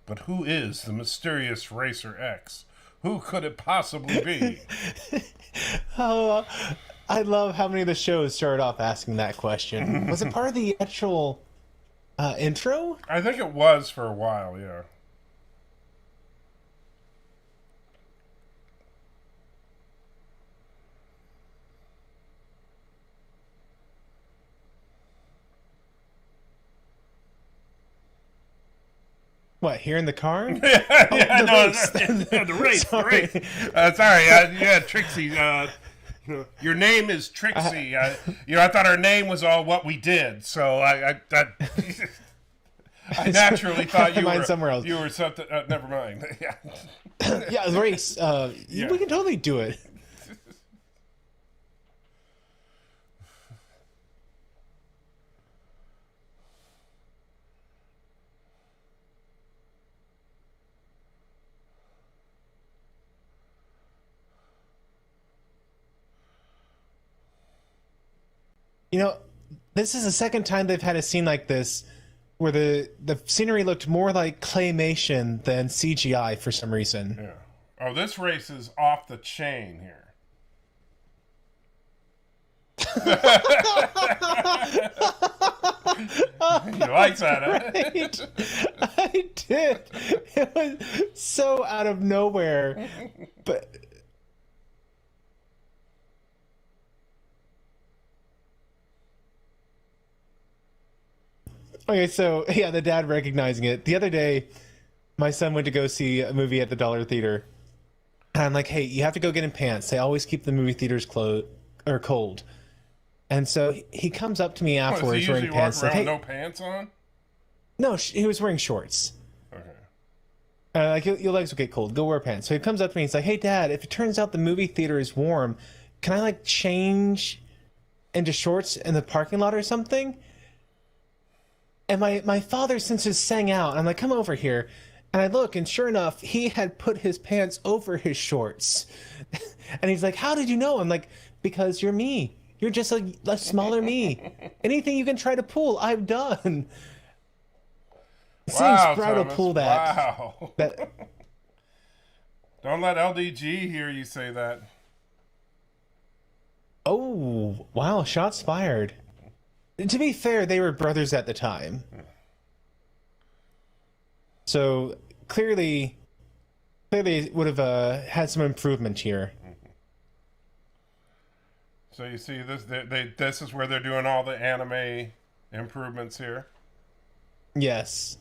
But who is the mysterious Racer X? Who could it possibly be? Oh, I love how many of the shows started off asking that question. Was it part of the actual intro? I think it was for a while, yeah. What, here in the car? Yeah, the no, race. the race, Sorry. the race. Sorry, yeah, Trixie. Your name is Trixie. I thought our name was all what we did, so I naturally thought you Mine were somewhere else. You were something. Never mind. Yeah. Yeah, the race. Yeah. We can totally do it. You know, this is the second time they've had a scene like this where the scenery looked more like claymation than CGI for some reason. Yeah. Oh, this race is off the chain here. You like that, huh? Right? I did. It was so out of nowhere. But okay, so yeah, the dad recognizing it. The other day, my son went to go see a movie at the Dollar Theater. And I'm like, hey, you have to go get in pants. They always keep the movie theaters cold. And so he comes up to me What, afterwards does he wearing usually pants. walk Like, around hey, with no pants on? no, he was wearing shorts. Okay. Like, your legs will get cold. Go wear pants. So he comes up to me. He's like, hey, Dad, if it turns out the movie theater is warm, can I, like, change into shorts in the parking lot or something? And my father's senses sang out. And I'm like, come over here. And I look, and sure enough, he had put his pants over his shorts. And he's like, how did you know? I'm like, because you're me. You're just a smaller me. Anything you can try to pull, I've done. Seeing Wow, Sprout will Thomas, pull that. Wow. That Don't let LDG hear you say that. Oh, wow, shots fired. To be fair, they were brothers at the time. So clearly would have had some improvement here. So you see, this is where they're doing all the anime improvements here. Yes.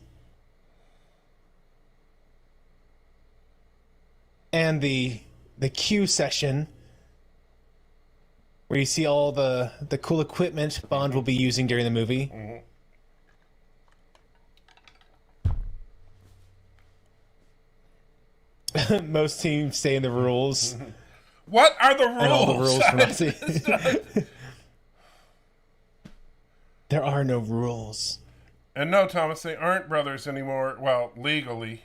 And the Q session, where you see all the cool equipment Bond will be using during the movie. Most teams stay in the rules. What are the rules? And all the rules for Nazi. There are no rules. And no, Thomas, they aren't brothers anymore. Well, legally.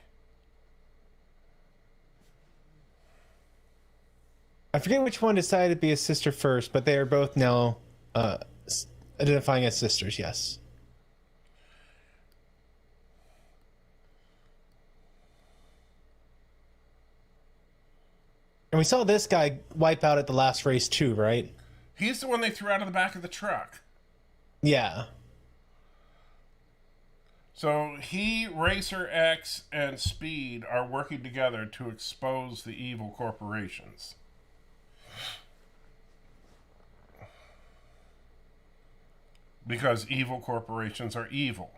I forget which one decided to be a sister first, but they are both now identifying as sisters, yes. And we saw this guy wipe out at the last race too, right? He's the one they threw out of the back of the truck. Yeah. So he, Racer X, and Speed are working together to expose the evil corporations. Because evil corporations are evil.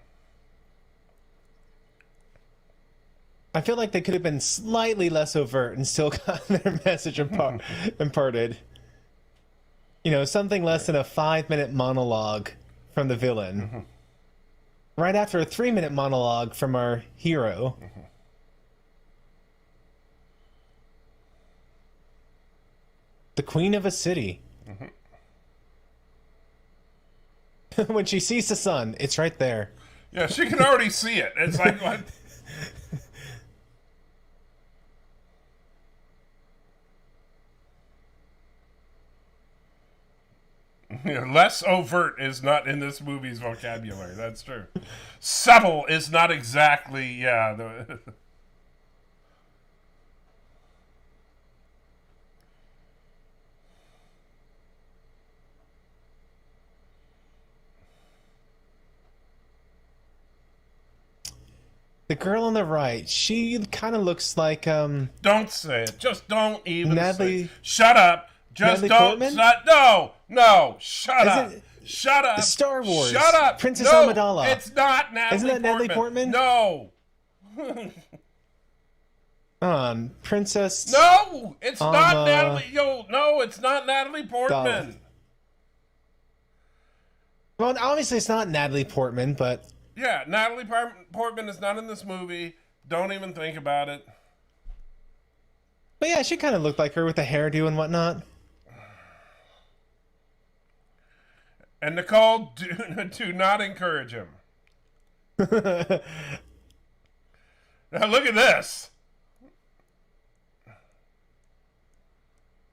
I feel like they could have been slightly less overt and still got their message imparted. You know, something less than a 5-minute monologue from the villain. Right after a 3-minute monologue from our hero. The queen of a city. When she sees the sun, it's right there. Yeah, she can already see it. It's like, what? Yeah, less overt is not in this movie's vocabulary. That's true. Subtle is not exactly, yeah. The girl on the right, she kind of looks like Don't say it. Just don't even Natalie- say it. Shut up. Just Natalie don't. Portman? No. Shut up. Isn't- Shut up. Star Wars. Shut up. Princess No, Amidala. It's not Natalie Isn't that Natalie Portman? No. Princess. No, it's not Amma- Natalie. No, it's not Natalie Portman. Well, obviously it's not Natalie Portman, but Yeah, Natalie Portman is not in this movie. Don't even think about it. yeah, she kind of looked like her with the hairdo and whatnot. And Nicole, do not encourage him. Now look at this.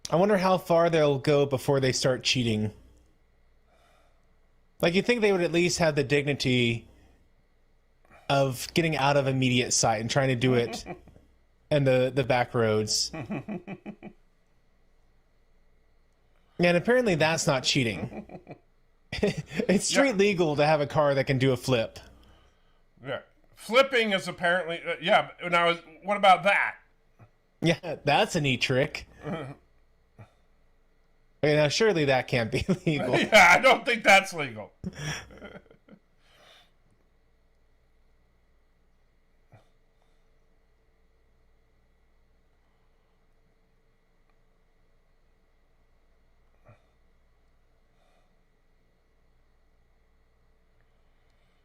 I wonder how far they'll go before they start cheating. Like, you think they would at least have the dignity of getting out of immediate sight and trying to do it in the back roads. And apparently that's not cheating. It's street legal to have a car that can do a flip. Yeah. Flipping is apparently... yeah, now, what about that? Yeah, that's a neat trick. Now, surely that can't be legal. Yeah, I don't think that's legal.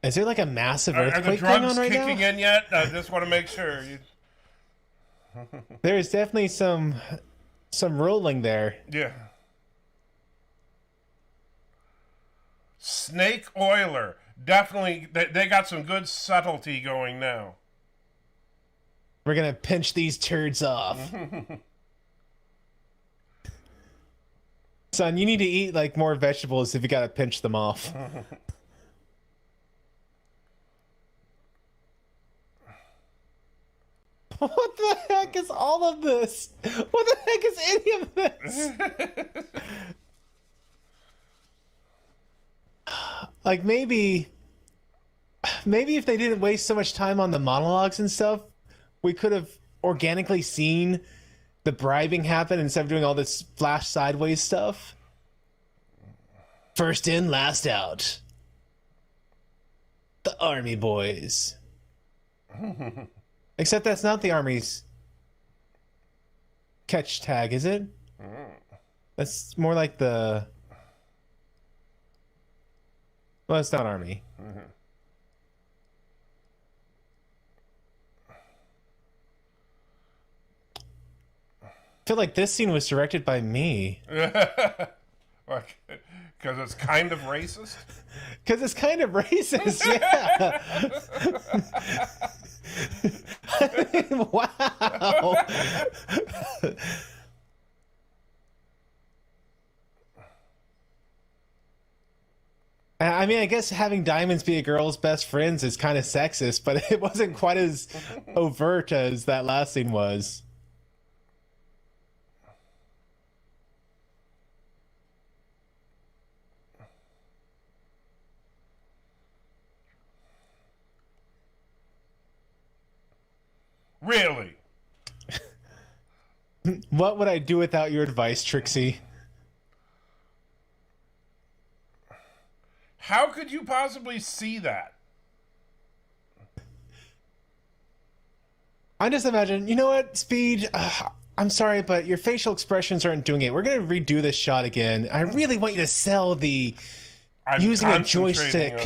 Is there like a massive Are the earthquake going drugs on right kicking now? in yet? I just want to make sure. There's definitely some rolling there. Yeah. Snake Oiler. Definitely, they got some good subtlety going now. We're gonna pinch these turds off. Son, you need to eat like more vegetables if you gotta pinch them off. What the heck is all of this? What the heck is any of this? Like, maybe if they didn't waste so much time on the monologues and stuff, we could have organically seen the bribing happen instead of doing all this flash sideways stuff. First in, last out. The Army Boys. Except that's not the Army's catch tag, is it? That's more like the... Well, it's not Army. I feel like this scene was directed by me. Because it's kind of racist? Because it's kind of racist, yeah. Wow. I mean, I guess having diamonds be a girl's best friends is kind of sexist, but it wasn't quite as overt as that last scene was. Really? What would I do without your advice, Trixie? How could you possibly see that? I just imagine, you know what, Speed? I'm sorry, but your facial expressions aren't doing it. We're going to redo this shot again. I really want you to sell the using a joystick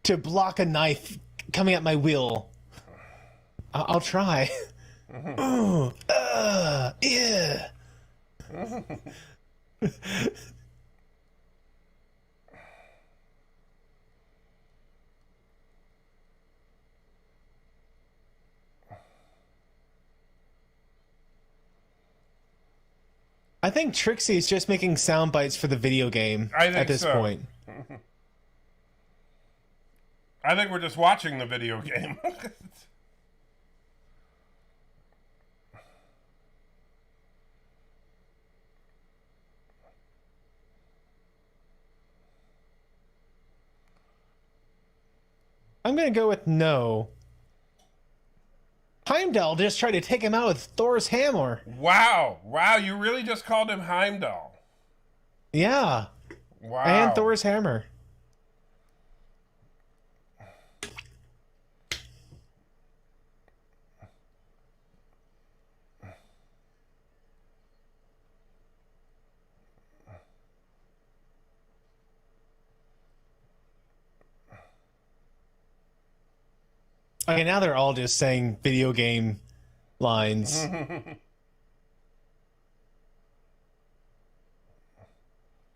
to block a knife coming at my wheel. I'll try. Ooh, yeah. I think Trixie is just making sound bites for the video game at this point. I think we're just watching the video game. I'm going to go with no. Heimdall just tried to take him out with Thor's hammer. Wow. Wow, you really just called him Heimdall. Yeah. Wow. And Thor's hammer. Okay, now they're all just saying video game lines.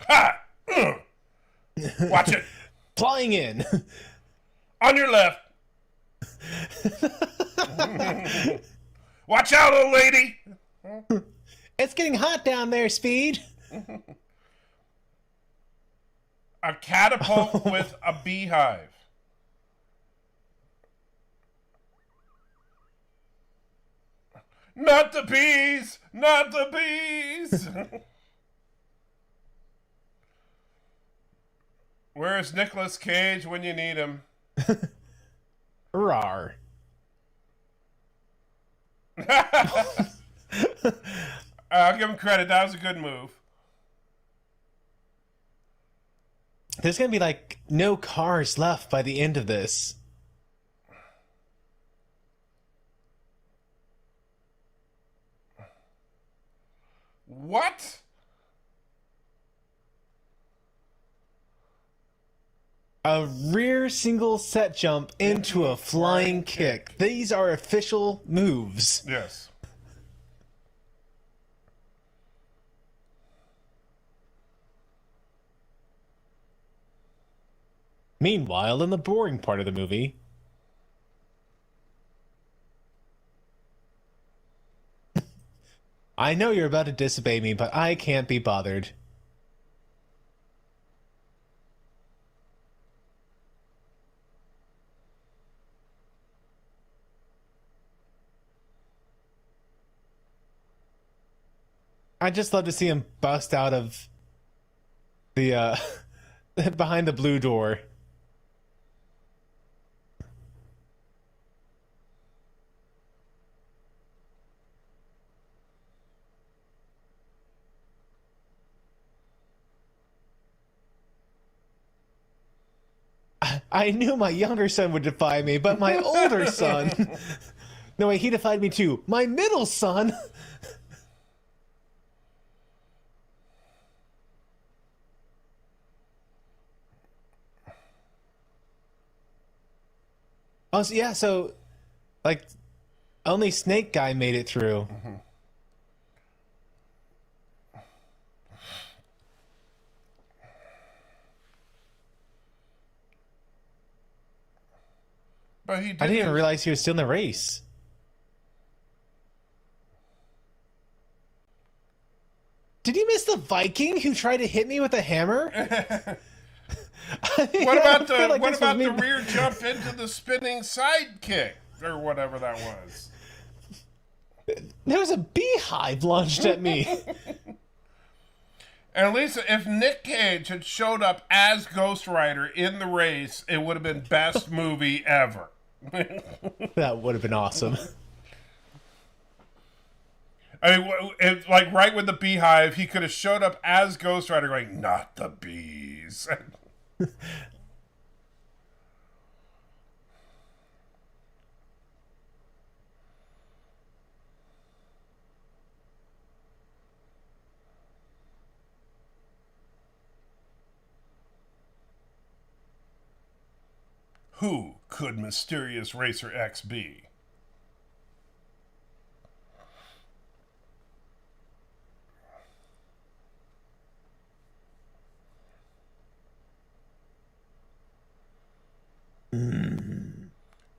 Ha! Watch it. Flying in. On your left. Watch out, old lady. It's getting hot down there, Speed. A catapult with a beehive. Not the bees! Not the bees! Where's Nicolas Cage when you need him? Rawr. I'll give him credit. That was a good move. There's gonna be like no cars left by the end of this. What? A rear single set jump into a flying kick. These are official moves. Yes. Meanwhile, in the boring part of the movie, I know you're about to disobey me, but I can't be bothered. I'd just love to see him bust out of the, behind the blue door. I knew my younger son would defy me, but my older son... No, wait, he defied me too. My middle son... Oh, so, yeah, so, like, only Snake Guy made it through. Mm-hmm. But he did. I didn't even realize he was still in the race. Did you miss the Viking who tried to hit me with a hammer? What about the rear jump into the spinning side kick or whatever that was? There was a beehive launched at me. And Lisa, if Nick Cage had showed up as Ghost Rider in the race, it would have been best movie ever. That would have been awesome. I mean, like right with the beehive, he could have showed up as Ghost Rider going, not the bees. Who could Mysterious Racer X be?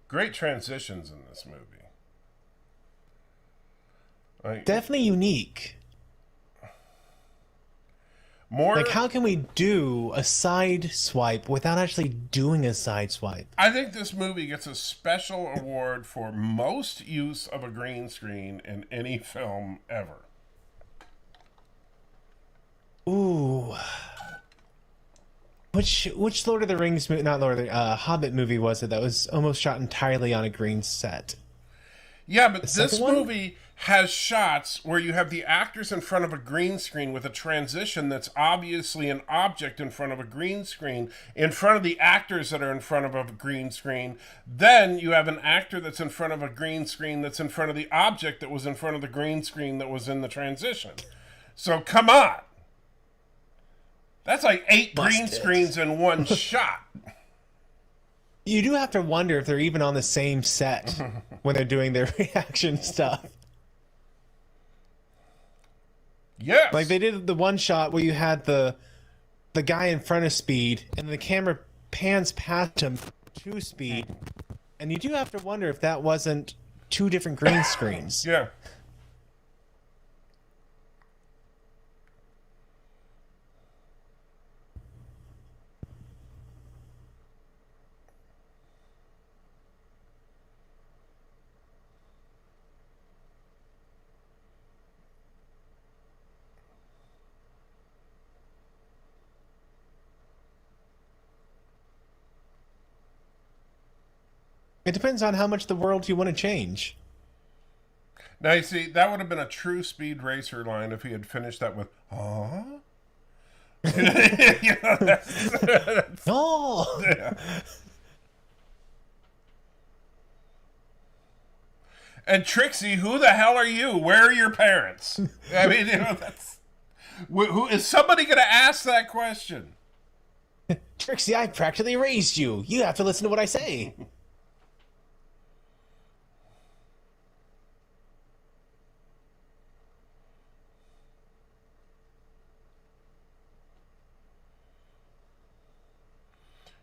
Great transitions in this movie. Like, Definitely unique. more, Like, how can we do a side swipe without actually doing a side swipe? I think this movie gets a special award for most use of a green screen in any film ever. Ooh. Which Lord of the Rings movie, not Lord of the Hobbit movie was it that was almost shot entirely on a green set? Yeah, but this second one? movie has shots where you have the actors in front of a green screen with a transition that's obviously an object in front of a green screen, in front of the actors that are in front of a green screen. Then you have an actor that's in front of a green screen that's in front of the object that was in front of the green screen that was in the transition. So come on. That's like 8 green Busted. screens in one shot. You do have to wonder if they're even on the same set when they're doing their reaction stuff. Yes. Like they did the one shot where you had the guy in front of Speed and the camera pans past him to Speed, and you do have to wonder if that wasn't 2 different green screens. Yeah. It depends on how much the world you want to change. Now, you see, that would have been a true Speed Racer line if he had finished that with, "Huh?" You know, that's, No. yeah. And Trixie, who the hell are you? Where are your parents? I mean, you know, that's... Who is somebody going to ask that question? Trixie, I practically raised you. You have to listen to what I say.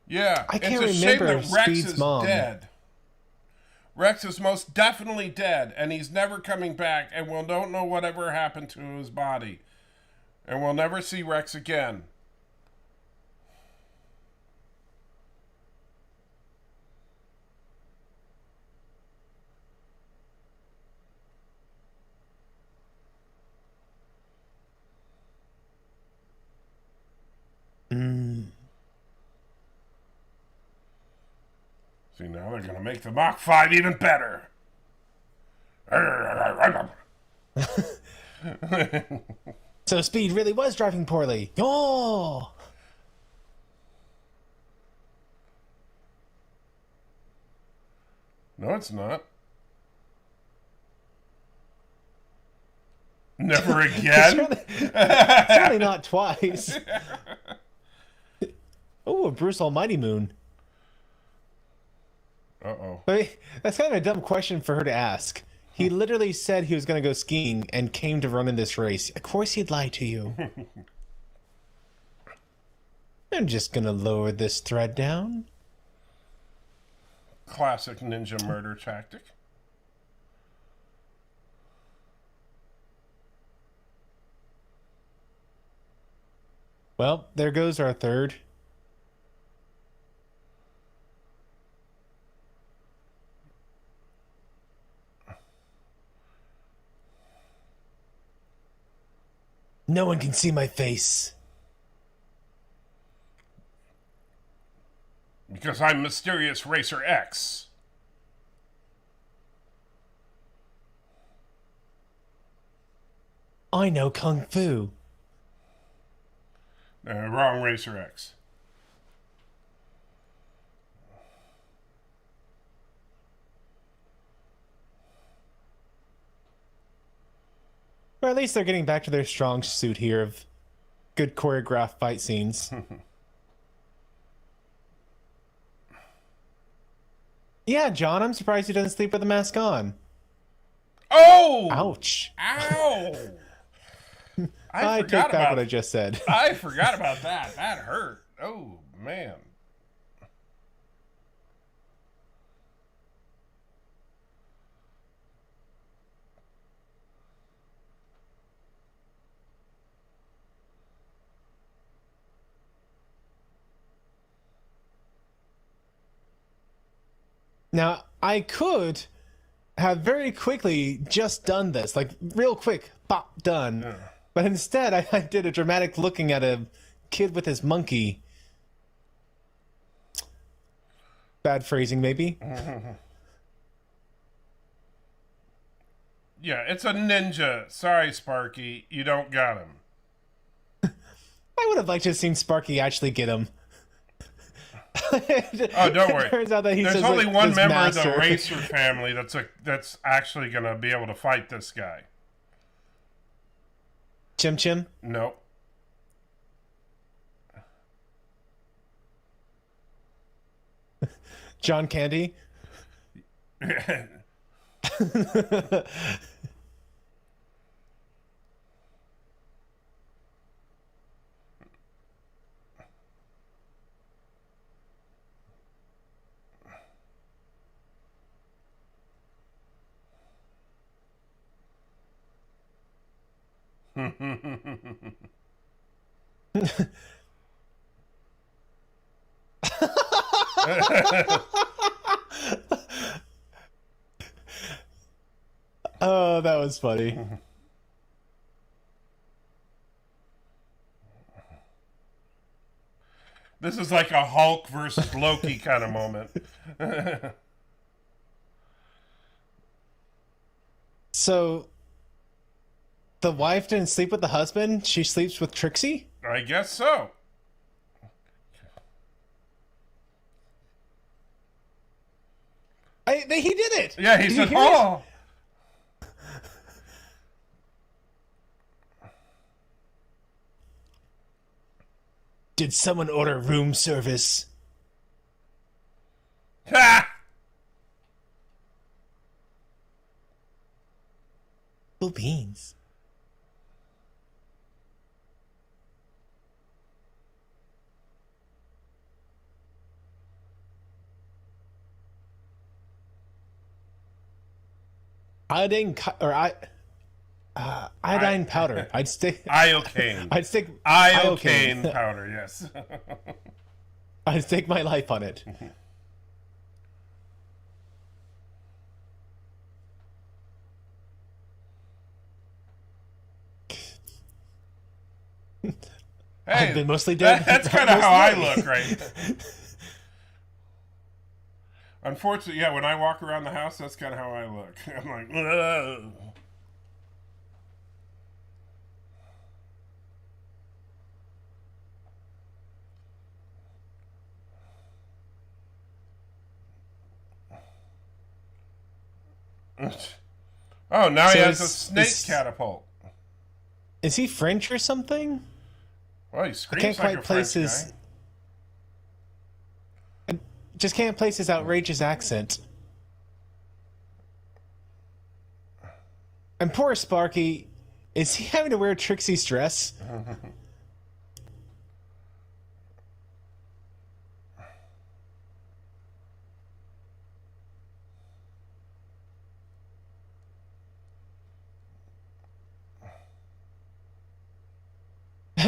Yeah, I can't it's a shame remember that Rex Speed's is mom. dead. Rex is most definitely dead, and he's never coming back, and we'll don't know whatever happened to his body. And we'll never see Rex again. See, now they're going to make the Mach 5 even better. So Speed really was driving poorly. Oh! No, it's not. Never again? Certainly not twice. Oh, a Bruce Almighty Moon. Uh-oh. But that's kind of a dumb question for her to ask. He literally said he was going to go skiing and came to run in this race. Of course he'd lie to you. I'm just going to lower this thread down. Classic ninja murder tactic. Well, there goes our third. No one can see my face. Because I'm Mysterious Racer X. I know Kung Fu. Wrong Racer X. Or at least they're getting back to their strong suit here of good choreographed fight scenes. Yeah, John, I'm surprised he doesn't sleep with the mask on. Oh! Ouch. Ow! I take back what I just said. I forgot about that. That hurt. Oh, man. Now, I could have very quickly just done this, like real quick, pop, done. Yeah. But instead, I did a dramatic looking at a kid with his monkey. Bad phrasing, maybe. Yeah, it's a ninja. Sorry, Sparky. You don't got him. I would have liked to have seen Sparky actually get him. Oh, don't worry. Turns out that he's There's just, only like, one his member master. of the Racer family that's actually going to be able to fight this guy. Chim Chim? Nope. John Candy? Oh, that was funny. This is like a Hulk versus Loki kind of moment. So the wife didn't sleep with the husband. She sleeps with Trixie. I guess so. He did it. Yeah, he Did said, you hear it? "Oh." Did someone order room service? Ha! Cool beans. Iodine powder. I'd stick. Iocane. I'd stick Iocane powder, yes. I'd stake my life on it. Hey, I've been mostly dead. That's kind of how I look, right? Unfortunately, yeah, when I walk around the house, that's kind of how I look. I'm like, ugh. Oh, now he So has a snake catapult. Is he French or something? Well, he I screams can't like quite a place French his. guy. I just can't place his outrageous accent. And poor Sparky, is he having to wear Trixie's dress?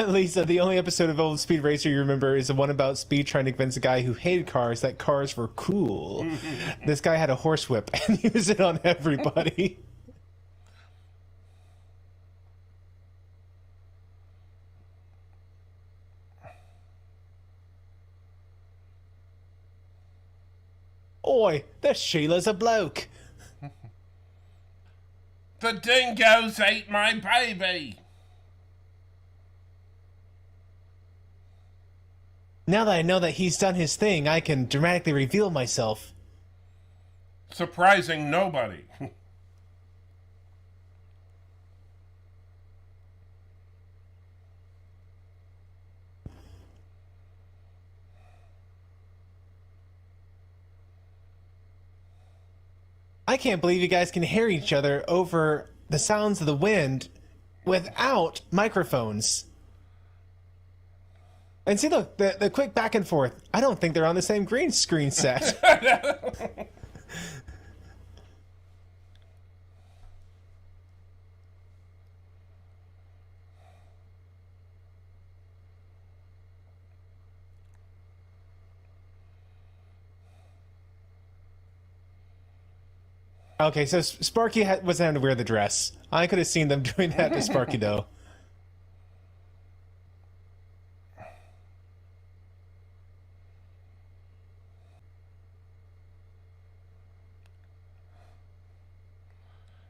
Lisa, the only episode of Old Speed Racer you remember is the one about Speed trying to convince a guy who hated cars that cars were cool. This guy had a horsewhip and used it on everybody. Oi, this Sheila's a bloke. The dingoes ate my baby. Now that I know that he's done his thing, I can dramatically reveal myself. Surprising nobody. I can't believe you guys can hear each other over the sounds of the wind without microphones. And see, look, the quick back and forth. I don't think they're on the same green screen set. Okay, so Sparky wasn't having to wear the dress. I could have seen them doing that to Sparky, though.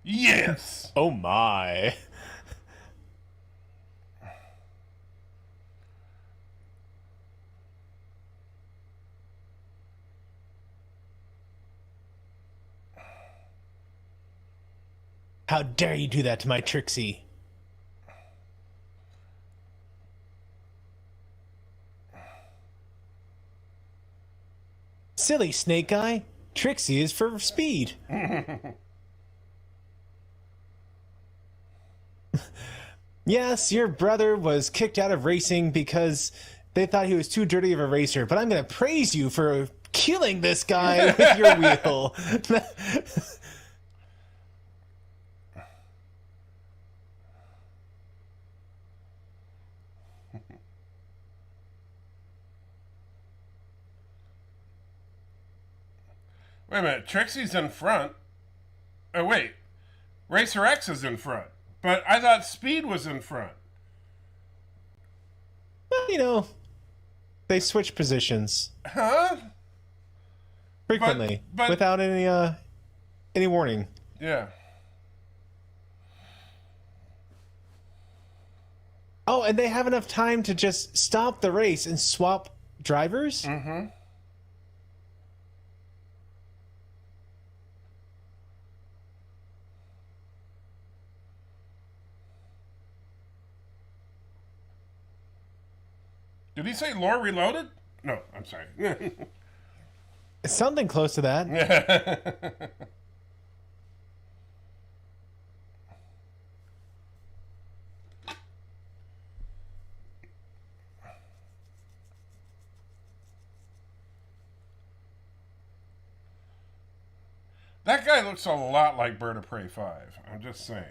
Yes. Oh my. How dare you do that to my Trixie? Silly snake guy. Trixie is for speed. Yes, your brother was kicked out of racing because they thought he was too dirty of a racer, but I'm going to praise you for killing this guy with your wheel. Wait a minute. Trixie's in front. Oh, wait. Racer X is in front. But I thought Speed was in front. Well, you know, they switch positions Huh? frequently but- without any warning. Yeah. Oh, and they have enough time to just stop the race and swap drivers? Mm-hmm. Did he say Lore Reloaded? No, I'm sorry. Something close to that. That guy looks a lot like Bird of Prey 5. I'm just saying.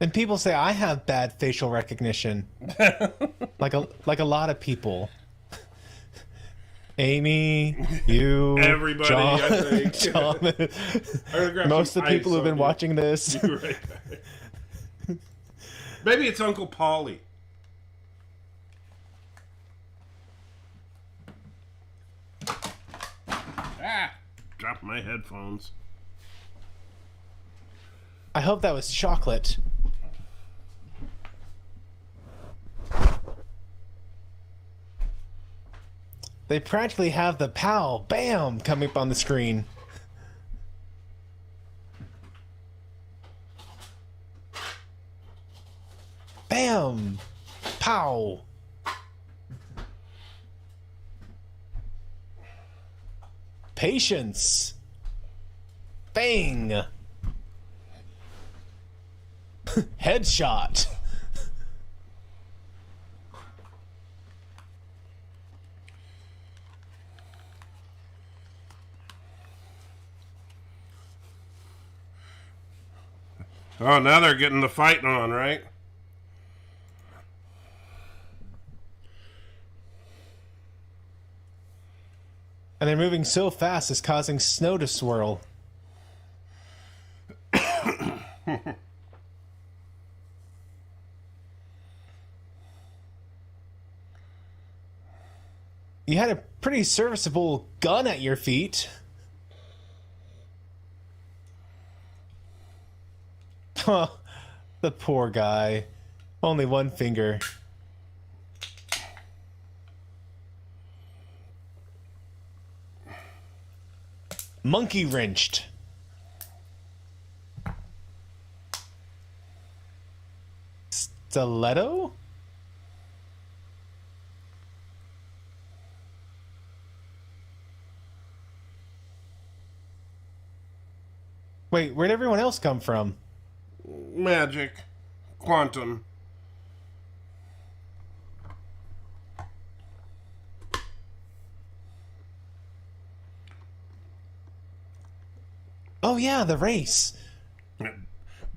And people say I have bad facial recognition. like a lot of people. Amy, you, Everybody, John, I think. John. I'm gonna grab Most some of the people ice who've been on watching this. you. Right back. Maybe it's Uncle Paulie. Dropped my headphones. I hope that was chocolate. They practically have the pow, bam, coming up on the screen. Bam, pow. Patience. Bang. Headshot. Oh, now they're getting the fighting on, right? And they're moving so fast it's causing snow to swirl. You had a pretty serviceable gun at your feet. Huh, the poor guy. Only one finger. Monkey wrenched. Stiletto? Wait, where'd everyone else come from? Magic. Quantum. Oh yeah, the race.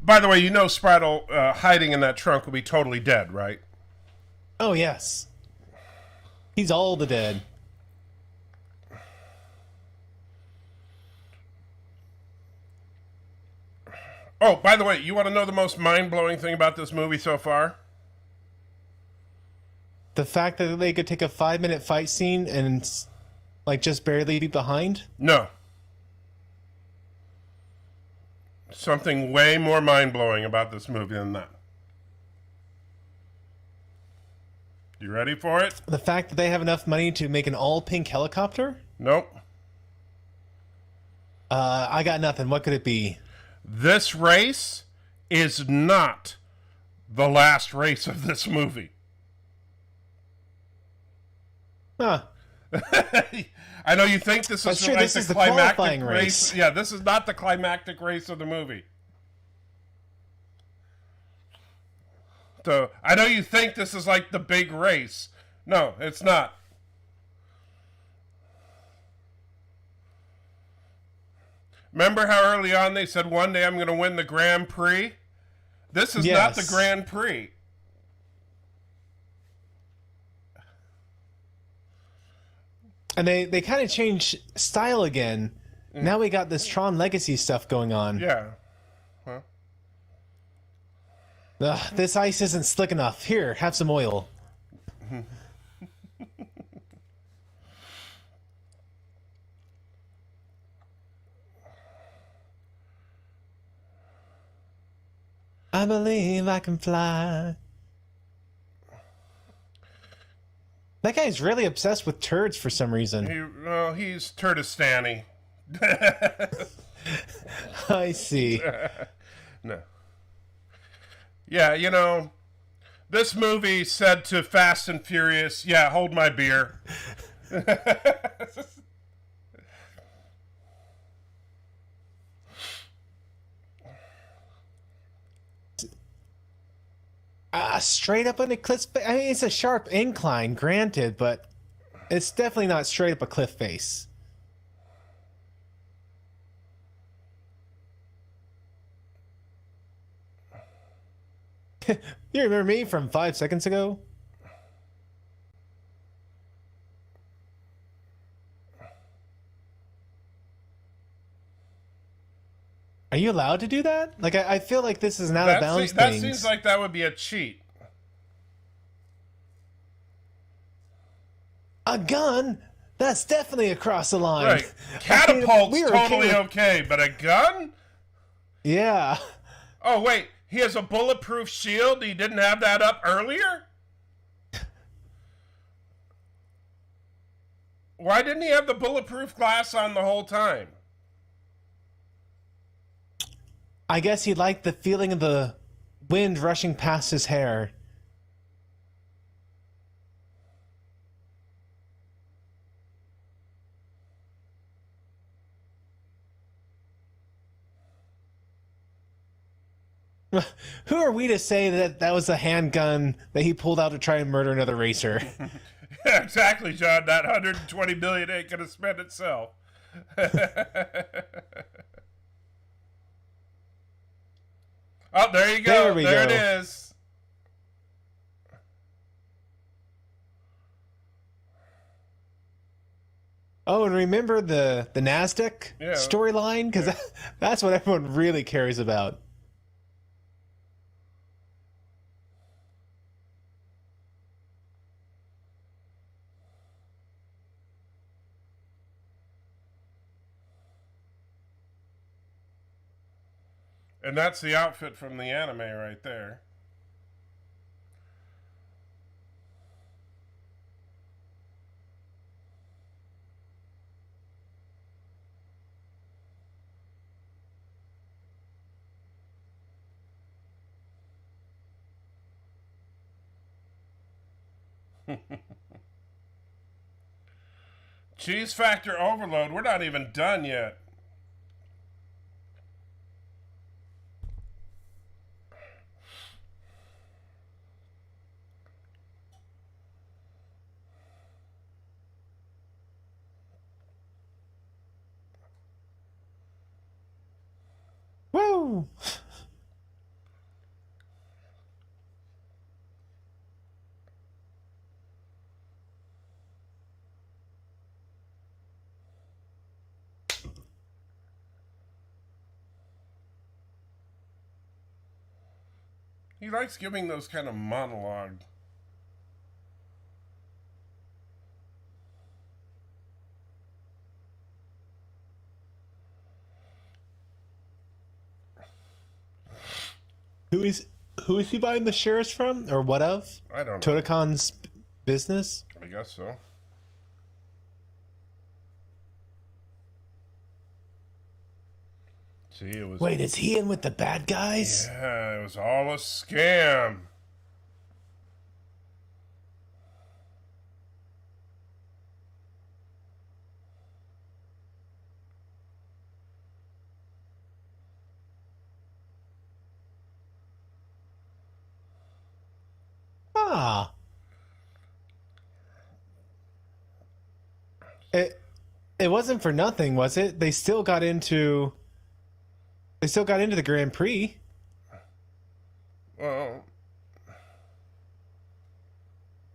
By the way, you know Spraddle hiding in that trunk will be totally dead, right? Oh yes. He's all the dead. Oh, by the way, you want to know the most mind-blowing thing about this movie so far? The fact that they could take a 5-minute fight scene and like just barely be behind? No. Something way more mind-blowing about this movie than that. You ready for it? The fact that they have enough money to make an all-pink helicopter? Nope. I got nothing. What could it be? This race is not the last race of this movie. Huh. I know you think this is Sure, like this the is the climactic qualifying race. race. Yeah, this is not the climactic race of the movie. So I know you think this is like the big race. No, it's not. Remember how early on they said one day I'm going to win the Grand Prix? This is not the Yes. Grand Prix. And they kind of changed style again. Now we got this Tron Legacy stuff going on. Yeah. Ugh, this ice isn't slick enough. Here, have some oil. believe I can fly. That guy's really obsessed with turds for some reason. He's Turdistani. I see. No. Yeah, you know, this movie said to Fast and Furious, yeah, hold my beer. Straight up on a cliff. I mean, it's a sharp incline, granted, but it's definitely not straight up a cliff face. You remember me from 5 seconds ago? Are you allowed to do that? Like, I feel like this is not a balance thing. That seems like that would be a cheat. A gun? That's definitely across the line. Right. Catapult's we were totally okay, but a gun? Yeah. Oh, wait. He has a bulletproof shield? He didn't have that up earlier? Why didn't he have the bulletproof glass on the whole time? I guess he liked the feeling of the wind rushing past his hair. Who are we to say that that was a handgun that he pulled out to try and murder another racer? Yeah, exactly, John. That 120 million ain't gonna spend itself. Oh, there you go. There it is. Oh, and remember the NASDAQ storyline? Because that's what everyone really cares about. And that's the outfit from the anime right there. Cheese factor overload. We're not even done yet. Woo! He likes giving those kind of monologue. Who is he buying the shares from, or what of? I don't know. Totocon's business? I guess so. See, it was. Wait, is he in with the bad guys? Yeah, it was all a scam. Ah. It wasn't for nothing, was it? They still got into the Grand Prix. Well,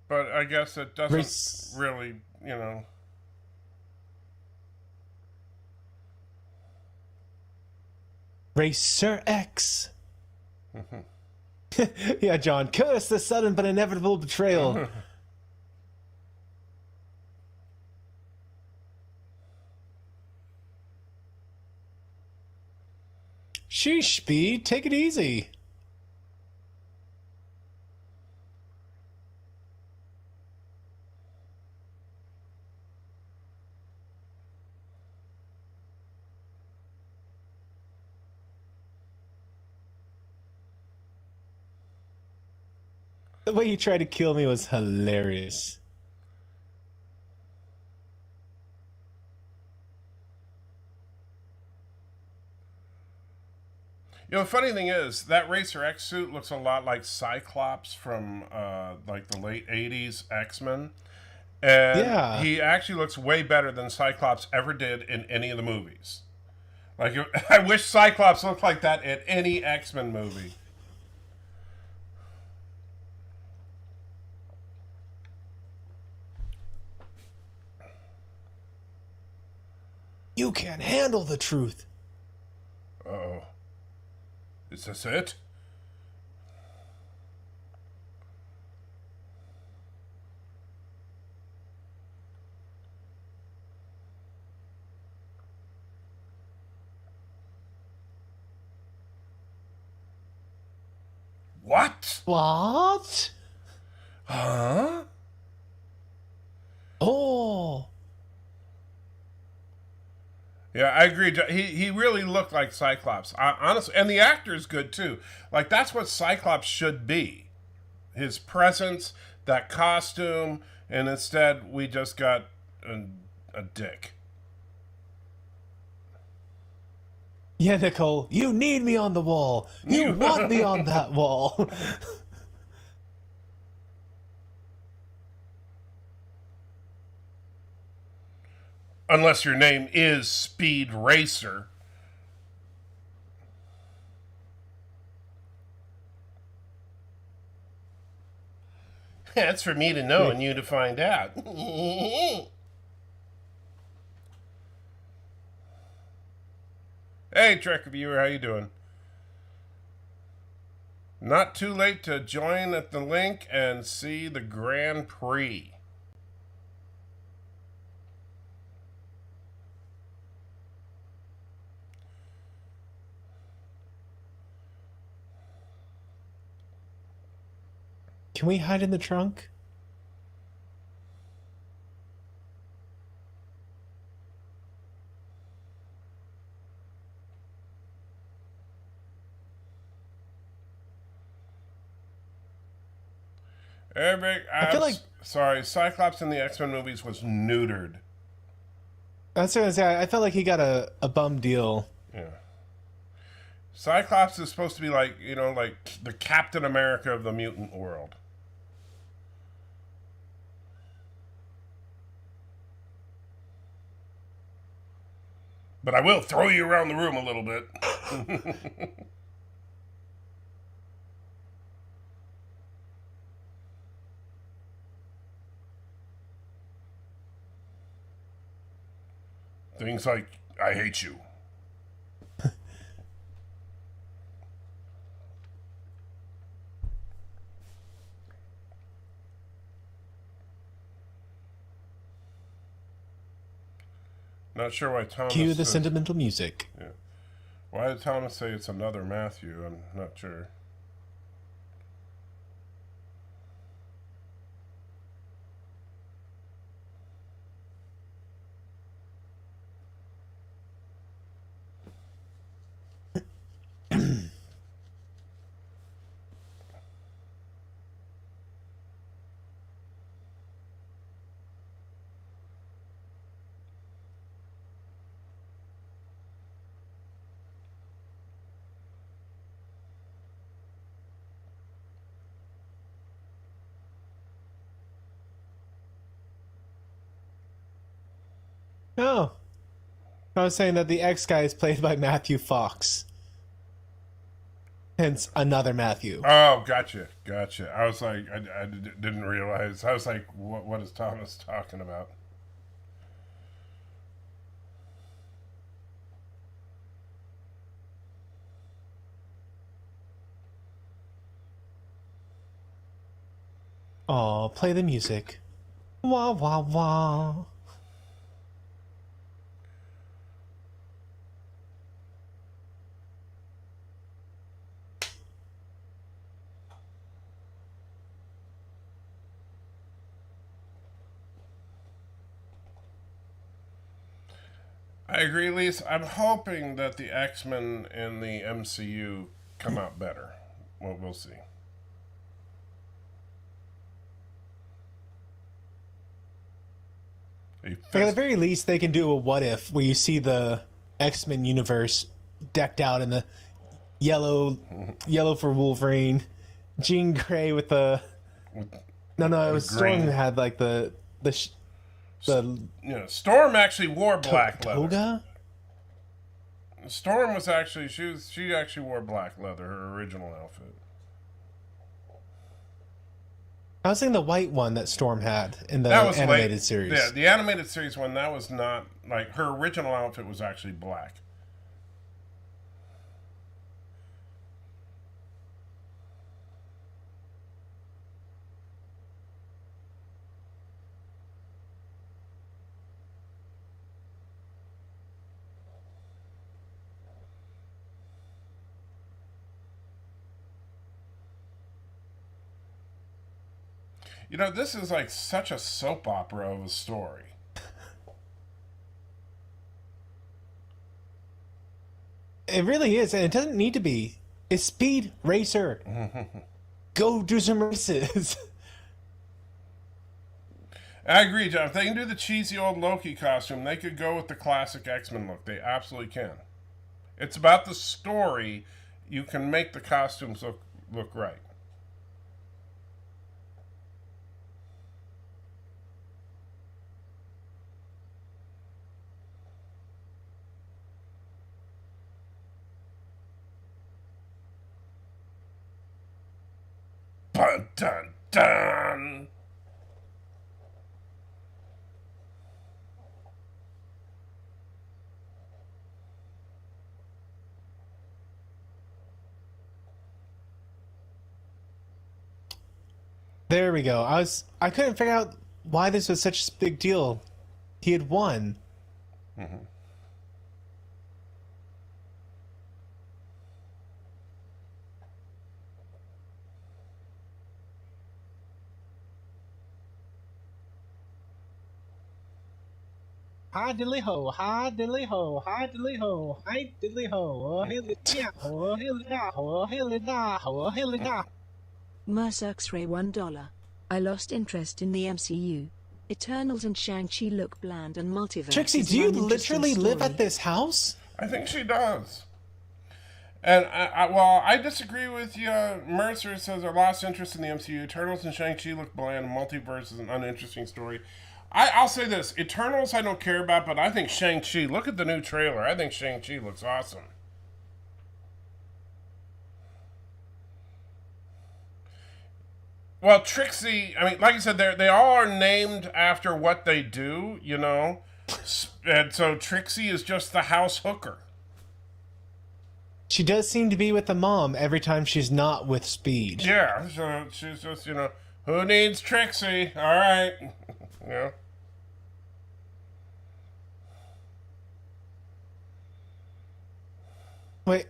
but I guess it doesn't really, you know. Racer X. Yeah, John, curse the sudden but inevitable betrayal. Sheesh, Speed, take it easy. The way he tried to kill me was hilarious. You know, the funny thing is that Racer X suit looks a lot like Cyclops from like the late '80s X-Men, and Yeah. he actually looks way better than Cyclops ever did in any of the movies. Like, I wish Cyclops looked like that in any X-Men movie. You can't handle the truth. Uh-oh. Is this it? What? What? Huh? Oh. Yeah, I agree. He really looked like Cyclops. Honestly, and the actor is good too. Like, that's what Cyclops should be. His presence, that costume, and instead we just got a dick. Yeah, Nicole, you need me on the wall. You want me on that wall. Unless your name is Speed Racer. That's for me to know and you to find out. Hey, Trek viewer, how you doing? Not too late to join at the link and see the Grand Prix. Can we hide in the trunk? Eric, I feel like sorry, Cyclops in the X-Men movies was neutered. that's what I was gonna say. I felt like he got a bum deal. Yeah. Cyclops is supposed to be like, you know, like the Captain America of the mutant world. But I will throw you around the room a little bit. Things like, I hate you. Not sure why Thomas... Cue the sentimental music. Yeah. Why did Thomas say it's another Matthew? I'm not sure. Oh. I was saying that the X guy is played by Matthew Fox. Hence, another Matthew. Oh, gotcha. I was like, I didn't realize. I was like, what is Thomas talking about? Oh, play the music. Wah, wah, wah. I agree, Lisa. I'm hoping that the X-Men in the MCU come out better. Well, we'll see. A Like at the very least, they can do a what if where you see the X-Men universe decked out in the yellow for Wolverine, Jean Grey with the no, it was Storm who had like the Storm actually wore black leather. toga. Storm was actually she actually wore black leather, her original outfit. I was thinking the white one that Storm had in the That was animated series. Yeah, the animated series one, that was not like her original outfit was actually black. You know, this is like such a soap opera of a story. It really is, and it doesn't need to be. It's Speed Racer. Go do some races. I agree, John. If they can do the cheesy old Loki costume, they could go with the classic X-Men look. They absolutely can. It's about the story. You can make the costumes look right. Dun dun dun. There we go. I couldn't figure out why this was such a big deal. He had won. Mm-hmm. Hi diddly ho, hi diddly ho, hi diddly ho, hi diddly ho, oh hilly da, oh hilly da, oh hilly da, oh hilly da. Mersuxray $1. I lost interest in the MCU. Eternals and Shang-Chi look bland and multiverse. Trixie, is do you an uninteresting literally live story. at this house? I think she does. And I disagree with you. Mercer says I lost interest in the MCU. Eternals and Shang-Chi look bland. Multiverse is an uninteresting story. I'll say this. Eternals I don't care about, but I think Shang-Chi, look at the new trailer. I think Shang-Chi looks awesome. Well, Trixie, I mean, like I said, they all are named after what they do, you know? And so Trixie is just the house hooker. She does seem to be with the mom every time she's not with Speed. Yeah, so she's just, you know, who needs Trixie? All right. You know? Wait,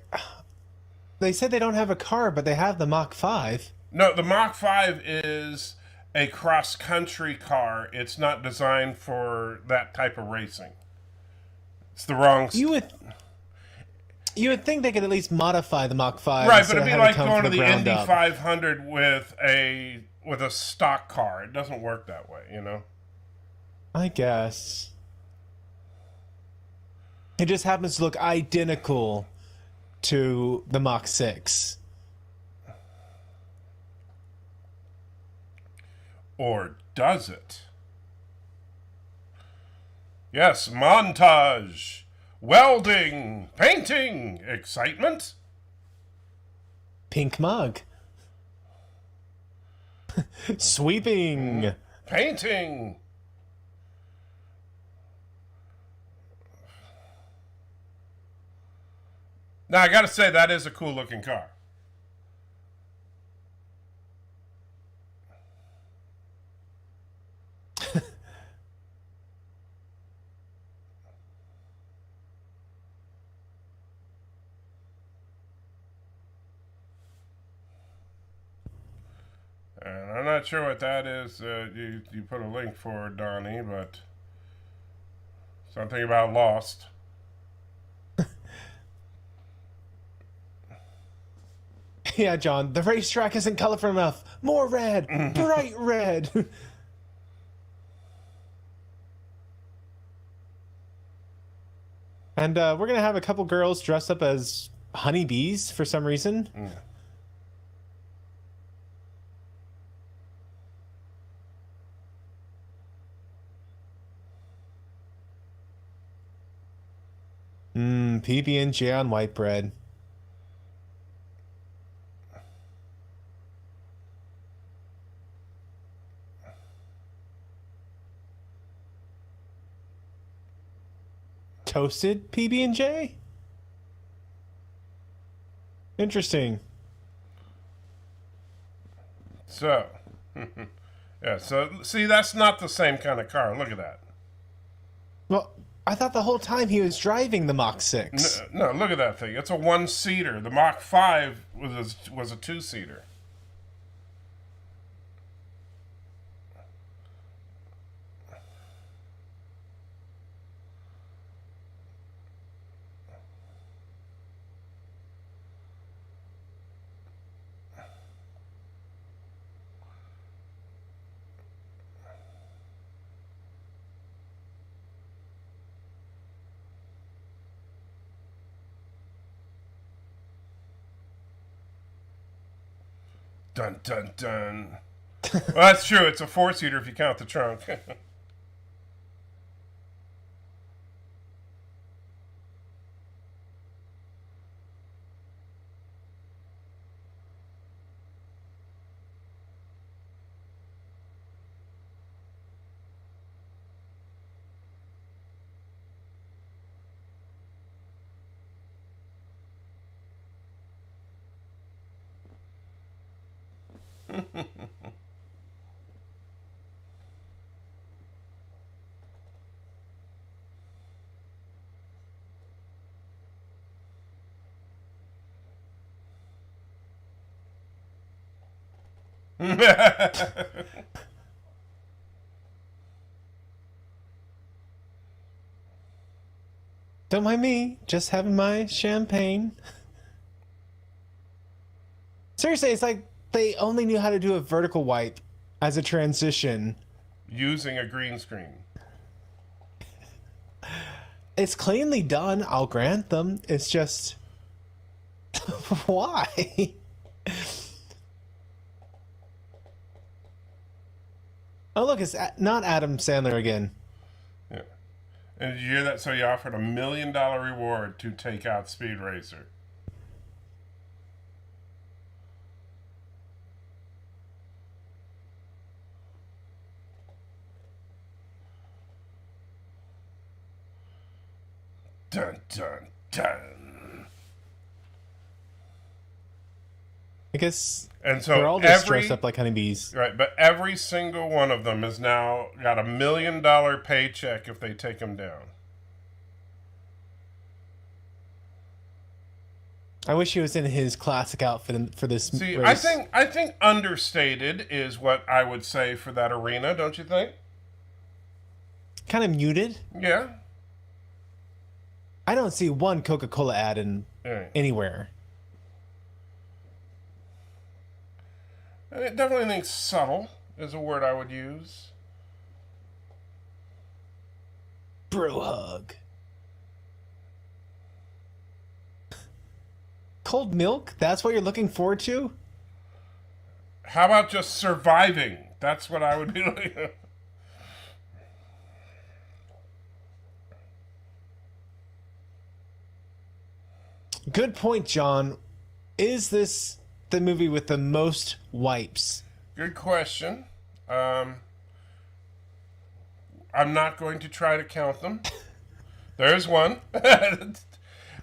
they said they don't have a car, but they have the Mach 5. No, the Mach 5 is a cross-country car. It's not designed for that type of racing. It's the wrong... You would think they could at least modify the Mach 5. Right, instead but of it'd be having like come going to from the ground Indy up. 500 with a stock car. It doesn't work that way, you know? I guess. It just happens to look identical to the Mach 6. Or does it? Yes, montage. Welding. Painting. Excitement. Pink mug. Sweeping. Painting. Now, I gotta say, that is a cool looking car. And I'm not sure what that is. You put a link for Donnie, but something about Lost. Yeah, John, the racetrack isn't colorful enough. More red. Bright red. And we're gonna have a couple girls dressed up as honeybees for some reason. PB&J on white bread. Toasted PB&J? Interesting. So, yeah, so see, that's not the same kind of car. Look at that. Well, I thought the whole time he was driving the Mach 6. No, look at that thing. It's a one-seater. The Mach 5 was a two-seater. Dun, dun, dun. Well, that's true. It's a four-seater if you count the trunk. Don't mind me, just having my champagne. Seriously, it's like they only knew how to do a vertical wipe as a transition. Using a green screen. It's cleanly done, I'll grant them. It's just... why? Oh, look, it's not Adam Sandler again. Yeah. And did you hear that? So he offered $1 million reward to take out Speed Racer. Dun, dun, dun. I guess And so they're all just dressed up like honeybees. Right, but every single one of them has now got $1 million paycheck if they take him down. I wish he was in his classic outfit for this See, race. I think understated is what I would say for that arena, don't you think? Kind of muted. Yeah. I don't see one Coca-Cola ad in Right. anywhere. I definitely think subtle is a word I would use. Bro hug. Cold milk? That's what you're looking forward to? How about just surviving? That's what I would be like. Good point, John. Is this the movie with the most wipes? Good question. I'm not going to try to count them. There's one.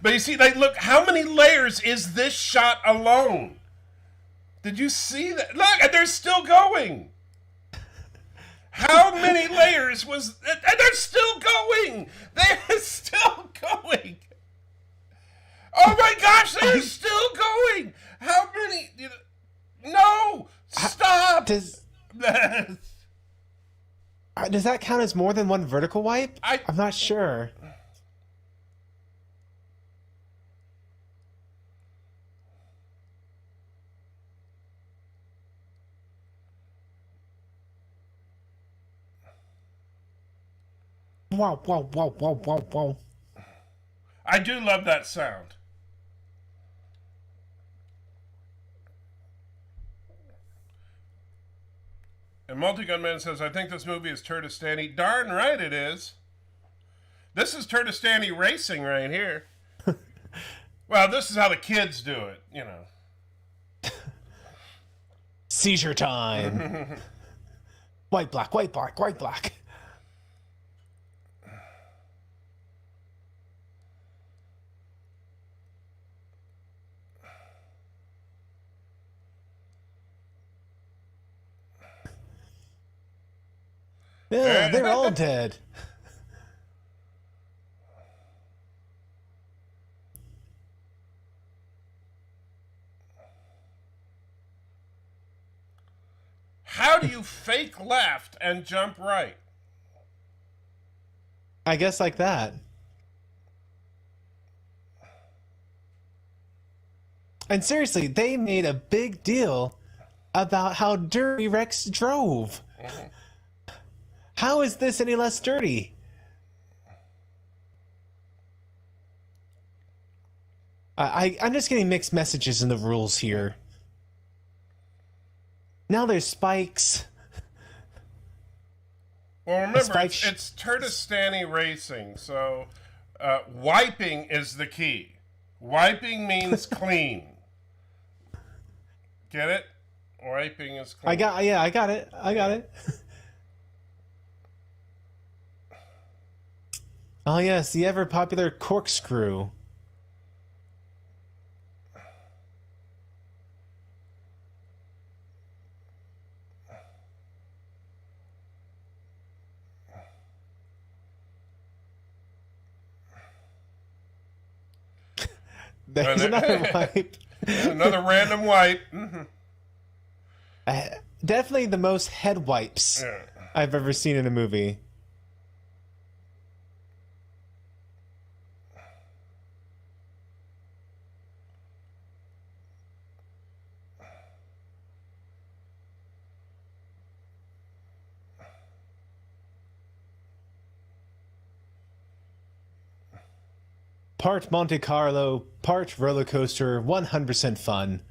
But you see, like, look, how many layers is this shot alone? Did you see that? Look, and they're still going. How many layers was... And they're still going. They're still going. Oh my gosh, they're still going. How many... No! Stop! Does that count as more than one vertical wipe? I'm not sure. Wow, wow, wow, wow, wow, wow. I do love that sound. And Multigunman says, I think this movie is Turdistani. Darn right it is. This is Turdistani racing right here. Well, this is how the kids do it, you know. Seizure time. White, black, white, black, white, black. Yeah, they're all dead. How do you fake left and jump right? I guess like that. And seriously, they made a big deal about how dirty Rex drove. Mm-hmm. How is this any less dirty? I'm just getting mixed messages in the rules here. Now there's spikes. Well, remember, it's Turdistani racing, so wiping is the key. Wiping means clean. Get it? Wiping is clean. I got it. I got it. Oh yes, the ever popular corkscrew. There's another wipe. Another random wipe. Mm-hmm. Definitely the most head wipes I've ever seen in a movie. Part Monte Carlo, part roller coaster, 100% fun.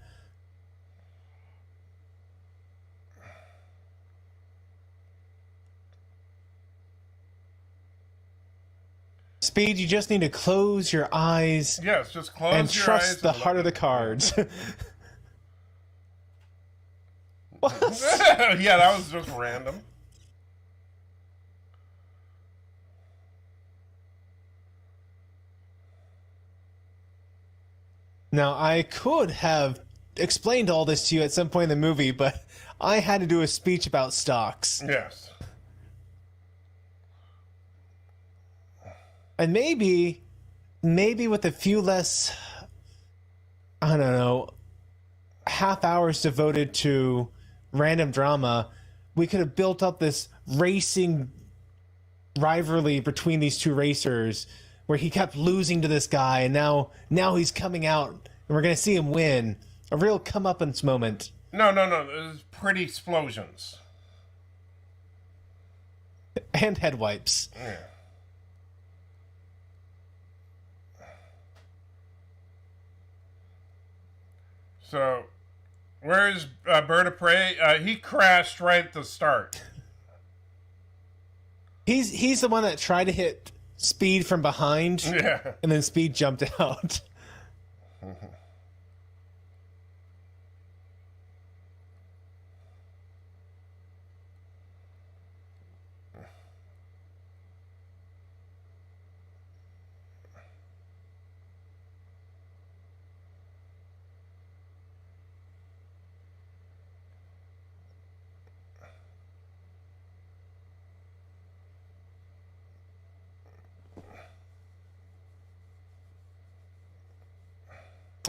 Speed, you just need to close your eyes. Yes, just close and your trust eyes the and heart of the cards. What? Yeah, that was just random. Now, I could have explained all this to you at some point in the movie, but I had to do a speech about stocks. Yes. And maybe with a few less, I don't know, half hours devoted to random drama, we could have built up this racing rivalry between these two racers where he kept losing to this guy, and now he's coming out, and we're going to see him win. A real comeuppance moment. No. There's pretty explosions. And head wipes. Yeah. So, where's Bird of Prey? He crashed right at the start. He's the one that tried to hit Speed from behind, Yeah. and then Speed jumped out.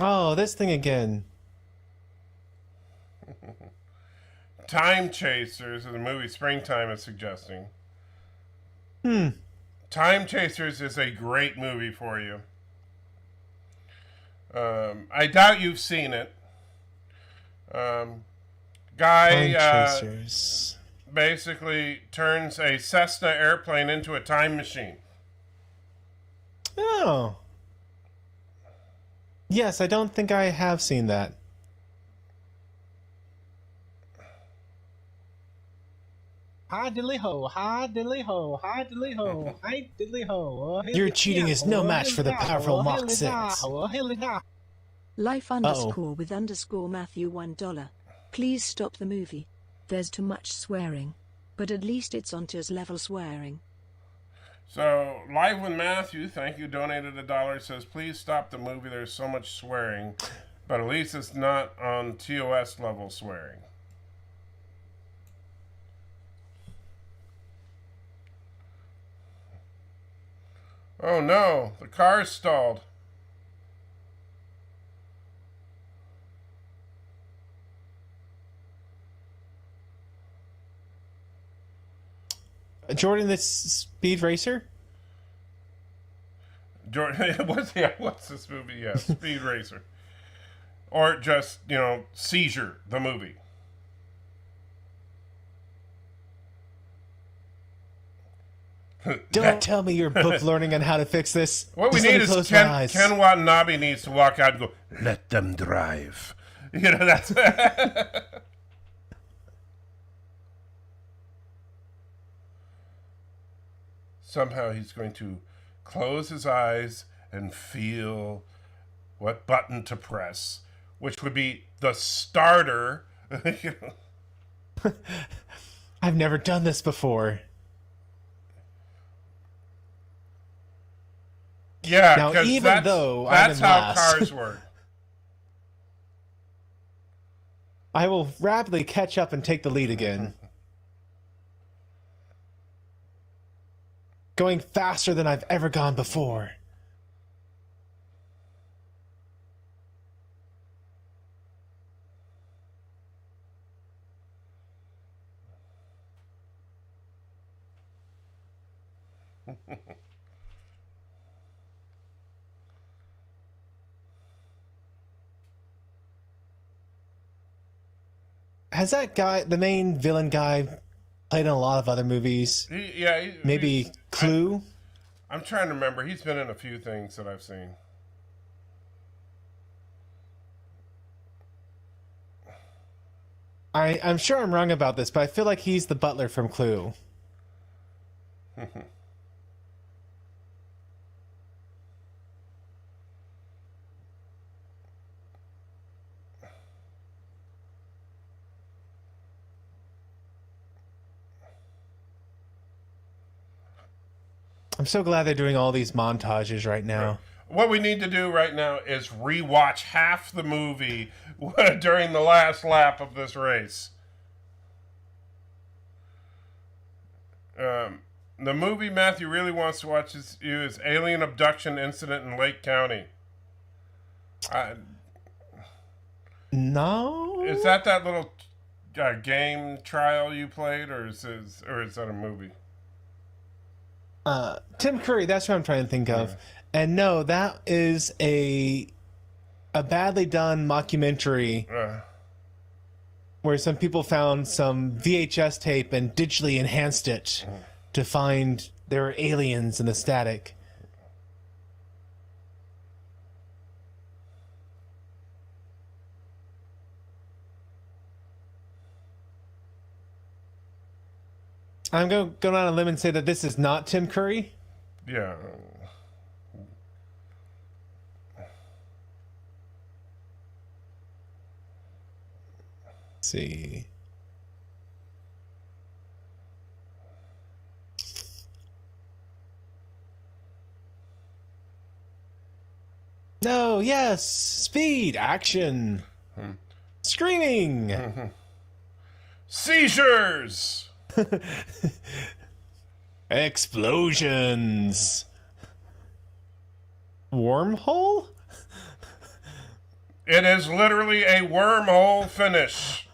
Oh, this thing again. Time Chasers is a movie Springtime is suggesting. Time Chasers is a great movie for you. I doubt you've seen it. Guy Time Chasers. basically turns a Cessna airplane into a time machine. Oh. Yes, I don't think I have seen that. Hi diddly ho, hi diddly ho, hi diddly ho, hi diddly ho. Your cheating is no match for the powerful Mach 6. Life Uh-oh. underscore with underscore Matthew $1. Please stop the movie. There's too much swearing. But at least it's on T's level swearing. So, Live with Matthew, thank you, donated $1, says, please stop the movie, there's so much swearing. But at least it's not on TOS level swearing. Oh no, the car's stalled. Jordan, this Speed Racer? Jordan, what's this movie? Yeah, Speed Racer. Or just, Seizure, the movie. Don't tell me you're book learning on how to fix this. What we Just let need me is close my eyes. Ken Watanabe needs to walk out and go, let them drive. That's... Somehow he's going to close his eyes and feel what button to press, which would be the starter. I've never done this before. Yeah, Now, because even though I'm that's in how last. cars work. I will rapidly catch up and take the lead again. Going faster than I've ever gone before. Has that guy, the main villain guy, played in a lot of other movies? Maybe Clue? I'm trying to remember. He's been in a few things that I've seen. I'm sure I'm wrong about this, but I feel like he's the butler from Clue. I'm so glad they're doing all these montages right now. What we need to do right now is rewatch half the movie during the last lap of this race. The movie Matthew really wants to watch is Alien Abduction Incident in Lake County. No? Is that little game trial you played, or is that a movie? Tim Curry, that's what I'm trying to think of. And no, that is a badly done mockumentary where some people found some VHS tape and digitally enhanced it to find there were aliens in the static. I'm going to go on a limb and say that this is not Tim Curry. Yeah. Let's see. No, yes. Speed, action. Screaming. Seizures. Explosions. Wormhole? It is literally a wormhole finish.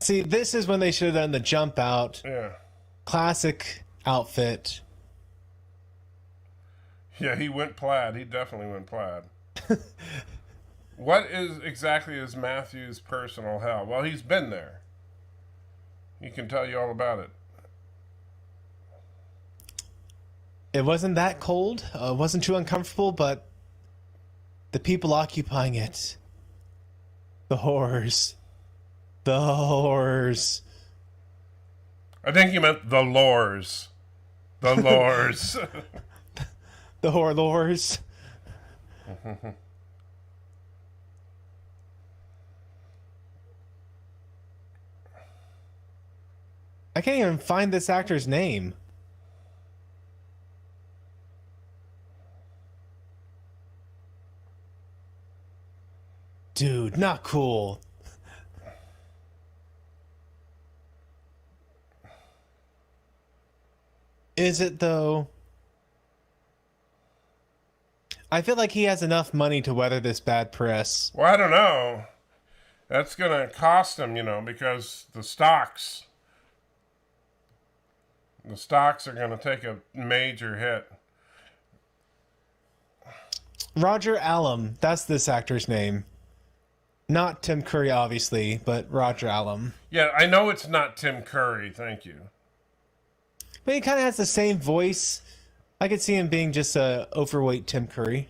See, this is when they should have done the jump out. Yeah. Classic outfit. Yeah, he went plaid. He definitely went plaid. What exactly is Matthew's personal hell? Well, he's been there. He can tell you all about it. It wasn't that cold. It wasn't too uncomfortable, but the people occupying it, the horrors, the horrors. I think you meant the lores. The lores. The horrors. I can't even find this actor's name. Dude, not cool. Is it though? I feel like he has enough money to weather this bad press. Well, I don't know. That's going to cost him, because the stocks are going to take a major hit. Roger Allam, that's this actor's name. Not Tim Curry, obviously, but Roger Allam. Yeah, I know it's not Tim Curry, thank you. But he kind of has the same voice. I could see him being just a overweight Tim Curry.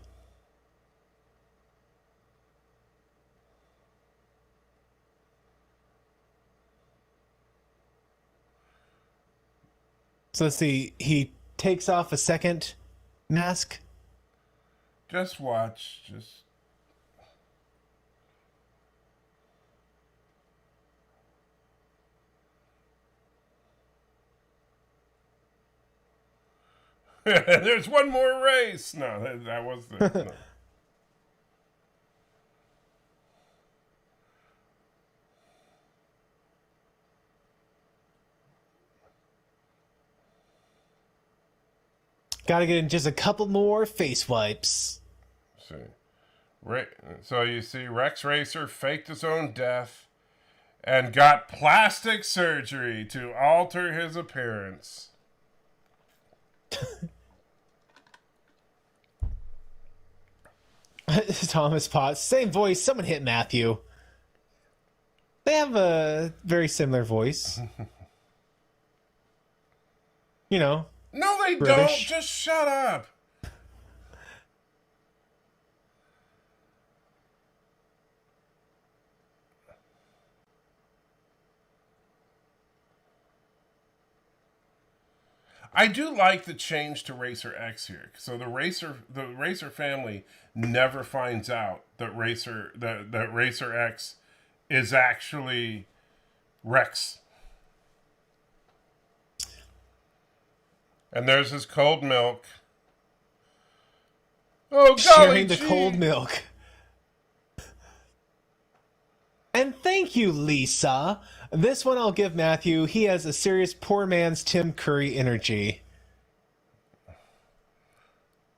So let's see. He takes off a second mask. Just watch. There's one more race. No, that was the. No. Gotta get in just a couple more face wipes. So you see, Rex Racer faked his own death and got plastic surgery to alter his appearance. Thomas Potts, same voice. Someone hit Matthew. They have a very similar voice. No, they British. don't. Just shut up. I do like the change to Racer X here. So the Racer family never finds out that Racer X is actually Rex. And there's his cold milk. Oh, golly Sharing the gee. cold milk. And thank you, Lisa. This one I'll give Matthew. He has a serious poor man's Tim Curry energy.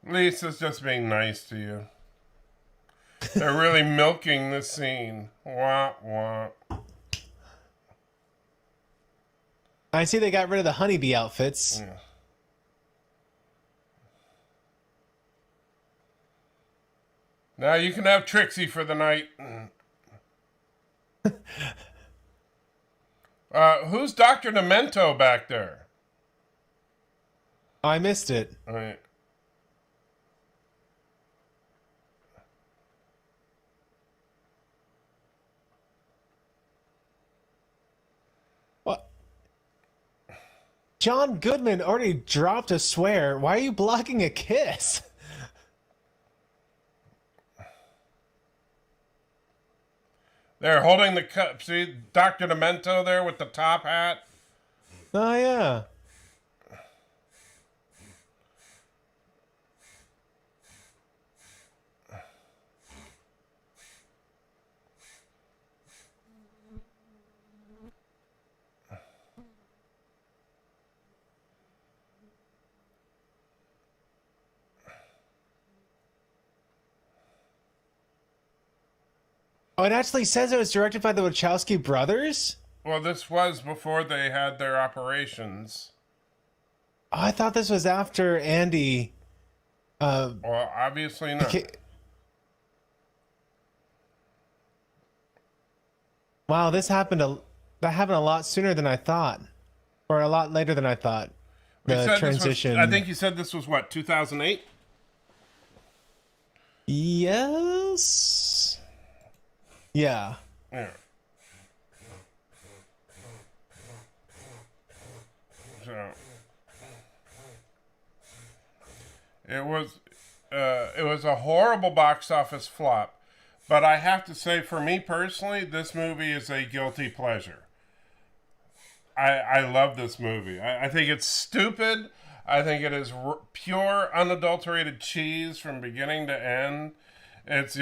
Lisa's just being nice to you. They're really milking the scene. Wah, wah. I see they got rid of the honeybee outfits. Yeah. Now you can have Trixie for the night. Who's Dr. Demento back there? I missed it. All right. What? John Goodman already dropped a swear. Why are you blocking a kiss? They're holding the cup. See Dr. Demento there with the top hat? Oh, yeah. Oh, it actually says it was directed by the Wachowski brothers? Well, this was before they had their operations. Oh, I thought this was after Andy. Well, obviously not. Wow, that happened a lot sooner than I thought. Or a lot later than I thought. the transition. I think you said this was what, 2008? Yes. Yeah. Yeah. So it was a horrible box office flop, but I have to say, for me personally, this movie is a guilty pleasure. I love this movie. I think it's stupid. I think it is pure, unadulterated cheese from beginning to end. It's,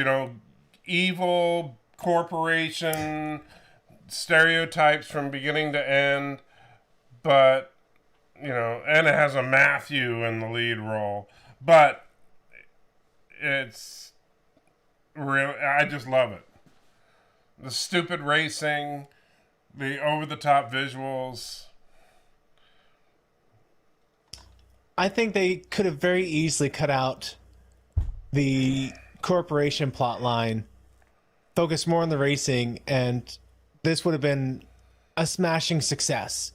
evil corporation stereotypes from beginning to end, but, and it has a Matthew in the lead role. But it's real. I just love it. The stupid racing, the over-the-top visuals. I think they could have very easily cut out the corporation plot line, focused more on the racing, and this would have been a smashing success.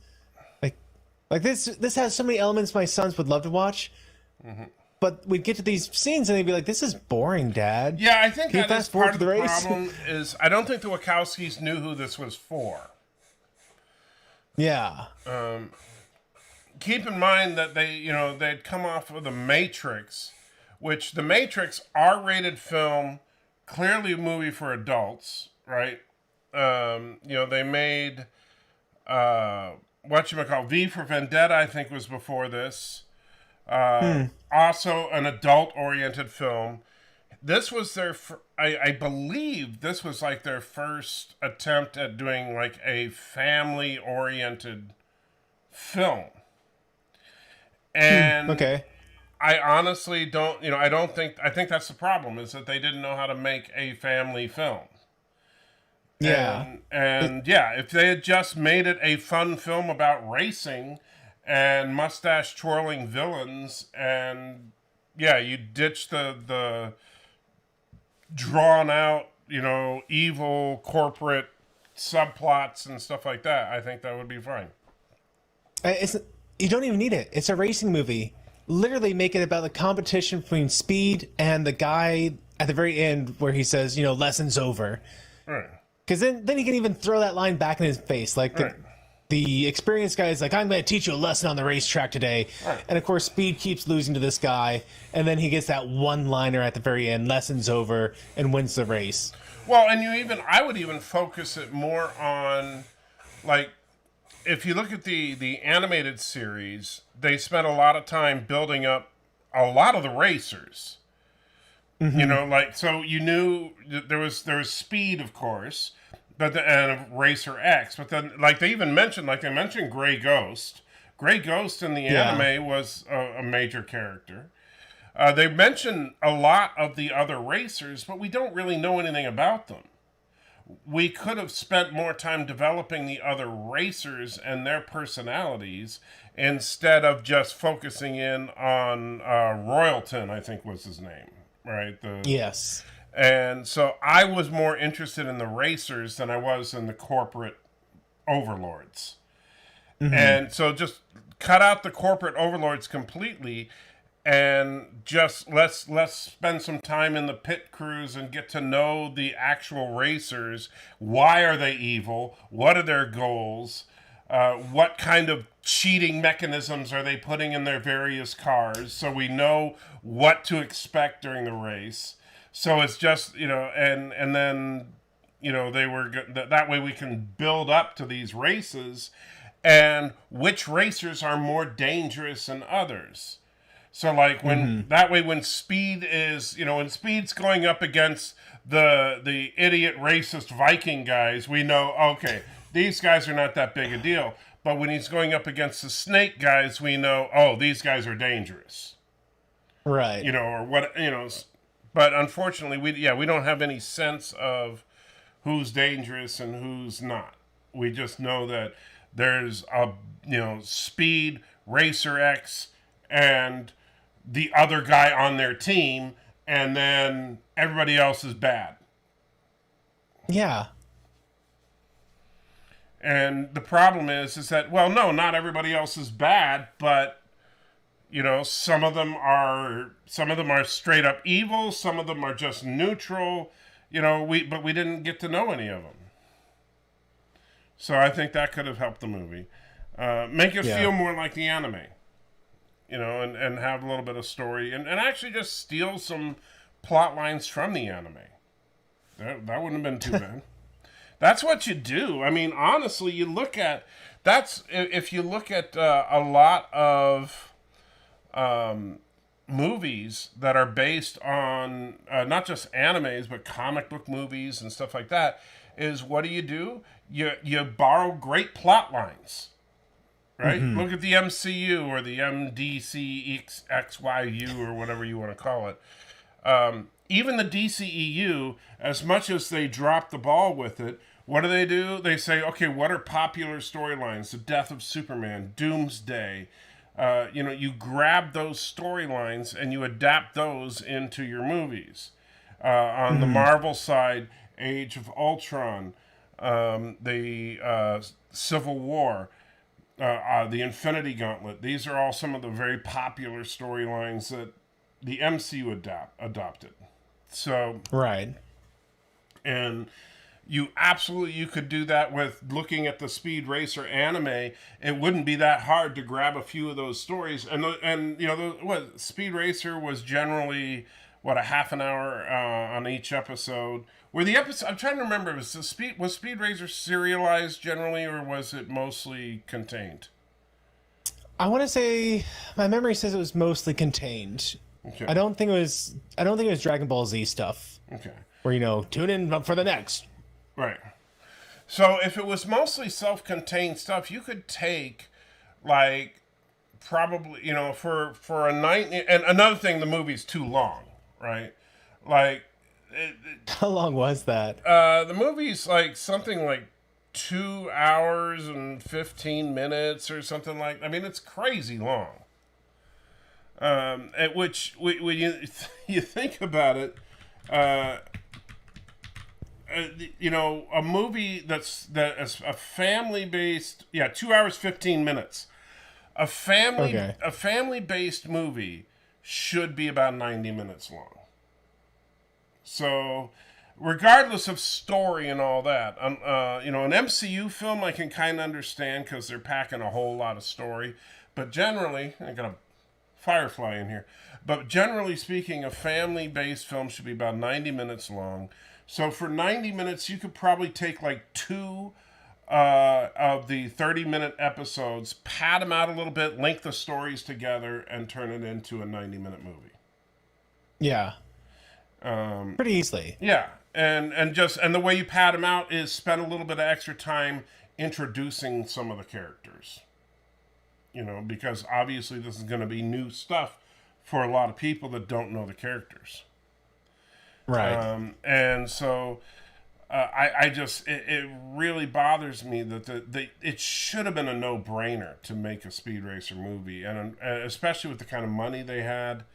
Like this has so many elements my sons would love to watch, but we'd get to these scenes and they'd be like, "This is boring, Dad." Yeah, I think Can you that is fast forward part of to the the race? problem. Is I don't think the Wachowskis knew who this was for. Yeah. Keep in mind that they'd come off of The Matrix, which The Matrix, R-rated film, clearly a movie for adults, right? They made V for Vendetta, I think, was before this. Also an adult-oriented film. This was their, I believe this was like their first attempt at doing like a family-oriented film. And Okay. I honestly don't, I think that's the problem, is that they didn't know how to make a family film. Yeah. And if they had just made it a fun film about racing and mustache twirling villains, and you ditch the drawn out, evil corporate subplots and stuff like that, I think that would be fine. You don't even need it. It's a racing movie. Literally make it about the competition between Speed and the guy at the very end where he says, lesson's over. Right. Because then he can even throw that line back in his face. Like the experienced guy is like, "I'm going to teach you a lesson on the racetrack today." Right. And of course, Speed keeps losing to this guy. And then he gets that one-liner at the very end, lesson's over, and wins the race. Well, and I would even focus it more on, like, if you look at the animated series, they spent a lot of time building up a lot of the racers. So you knew there was Speed, of course, and Racer X, but then they even mentioned, they mentioned Grey Ghost. Grey Ghost in the anime was a major character. They mention a lot of the other racers, but we don't really know anything about them. We could have spent more time developing the other racers and their personalities instead of just focusing in on Royalton, I think was his name, right? Yes. And so I was more interested in the racers than I was in the corporate overlords. And so just cut out the corporate overlords completely, and just let's spend some time in the pit crews and get to know the actual racers. Why are they evil? What are their goals? What kind of cheating mechanisms are they putting in their various cars, so we know what to expect during the race? So it's just, and then, they were that way we can build up to these races and which racers are more dangerous than others. So when Speed is, when Speed's going up against the idiot racist Viking guys, we know, okay, these guys are not that big a deal. But when he's going up against the Snake guys, we know, oh, these guys are dangerous. Right. Or what, but unfortunately we don't have any sense of who's dangerous and who's not. We just know that there's Speed, Racer X, and the other guy on their team, and then everybody else is bad. Yeah. And the problem is that, well, no, not everybody else is bad, but You know, some of them are straight up evil. Some of them are just neutral. You know, but we didn't get to know any of them. So I think that could have helped the movie. Make it feel more like the anime. You know, and have a little bit of story. And actually just steal some plot lines from the anime. That wouldn't have been too bad. That's what you do. I mean, honestly, you look at... if you look at a lot of movies that are based on not just animes, but comic book movies and stuff like that, is what do? You borrow great plot lines, right? Mm-hmm. Look at the MCU or the MDCXYU or whatever you want to call it. Even the DCEU, as much as they drop the ball with it, what do? They say, okay, what are popular storylines? The death of Superman, Doomsday. You grab those storylines and you adapt those into your movies. On the Marvel side, Age of Ultron, the Civil War, the Infinity Gauntlet. These are all some of the very popular storylines that the MCU adopted. So right, and you could do that with looking at the Speed Racer anime. It wouldn't be that hard to grab a few of those stories. And you know, Speed Racer was generally a half an hour on each episode. I'm trying to remember, was Speed Racer serialized generally, or was it mostly contained? I want to say my memory says it was mostly contained. Okay. I don't think it was Dragon Ball Z stuff. Okay. Where, you know, tune in for the next. Right. So if it was mostly self-contained stuff, you could take, like, probably, you know, for a night. And another thing, the movie's too long, right? Like, how long was that? The movie's like something like 2 hours and 15 minutes or something like. I mean, it's crazy long. At which when you think about it. You know, a movie that is a family-based, 2 hours 15 minutes. A family-based movie should be about 90 minutes long. So, regardless of story and all that, you know, an MCU film I can kind of understand because they're packing a whole lot of story. But generally, I got a Firefly in here. But generally speaking, a family-based film should be about 90 minutes long. So for 90 minutes, you could probably take like 2 of the 30-minute episodes, pad them out a little bit, link the stories together, and turn it into a 90-minute movie. Yeah. Pretty easily. Yeah. And the way you pad them out is spend a little bit of extra time introducing some of the characters. You know, because obviously this is going to be new stuff for a lot of people that don't know the characters. Right. And so it really bothers me that it should have been a no-brainer to make a Speed Racer movie, and especially with the kind of money they had.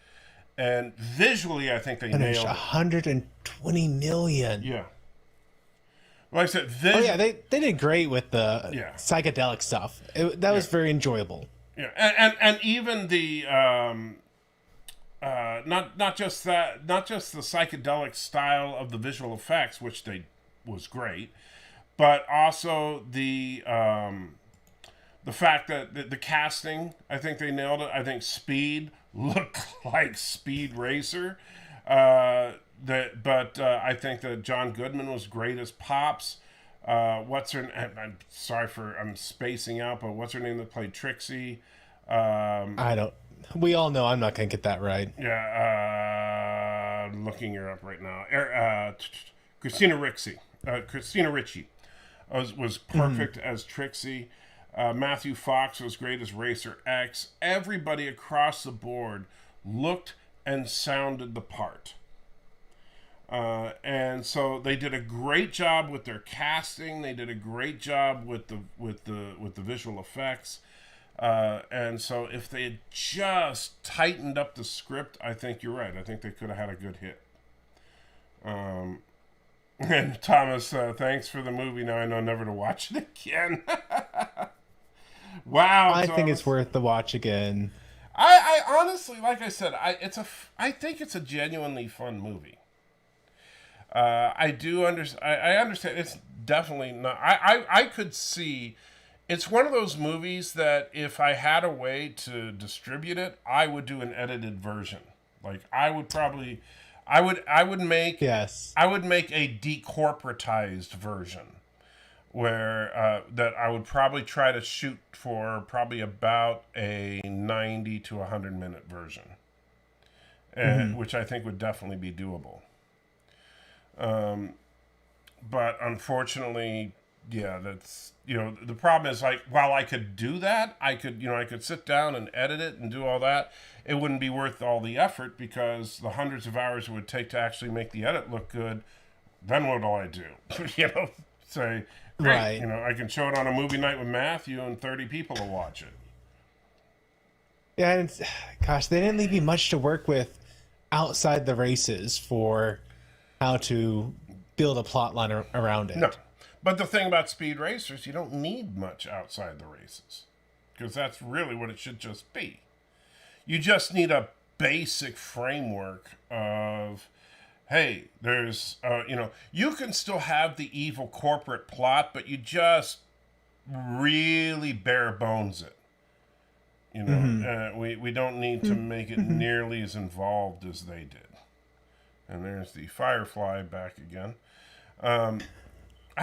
And visually, I think they nailed it. 120 million. Yeah. Like I said, they did great with the psychedelic stuff. That was very enjoyable. Yeah, and even the not just the psychedelic style of the visual effects, which was great, but also the fact that the casting, I think they nailed it. I think Speed looked like Speed Racer. I think that John Goodman was great as Pops. What's her? I'm sorry I'm spacing out, but what's her name that played Trixie? I don't. We all know I'm not gonna get that right. Yeah, I'm looking her up right now. Christina Ricci was perfect as Trixie. Matthew Fox was great as Racer X. Everybody across the board looked and sounded the part. And so they did a great job with their casting. They did a great job with the visual effects. And so if they had just tightened up the script, I think you're right. I think they could have had a good hit. And Thomas, thanks for the movie. Now I know never to watch it again. Wow. I think it's worth the watch again. I honestly, like I said, I think it's a genuinely fun movie. I do understand. I understand. It's definitely not. I could see. It's one of those movies that if I had a way to distribute it, I would do an edited version. Like I would probably, I would make. Yes. I would make a decorporatized version where that I would probably try to shoot for probably about a 90 to 100-minute version, and which I think would definitely be doable. But unfortunately, yeah, that's, the problem is, like, while I could do that, I could sit down and edit it and do all that. It wouldn't be worth all the effort because the hundreds of hours it would take to actually make the edit look good. Then what do I do? Say, great, Right. I can show it on a movie night with Matthew and 30 people will watch it. Yeah, and gosh, they didn't leave me much to work with outside the races for how to build a plot line around it. No. But the thing about speed racers, you don't need much outside the races because that's really what it should just be. You just need a basic framework of, hey, there's, you can still have the evil corporate plot, but you just really bare bones it. We don't need to make it nearly as involved as they did. And there's the Firefly back again. I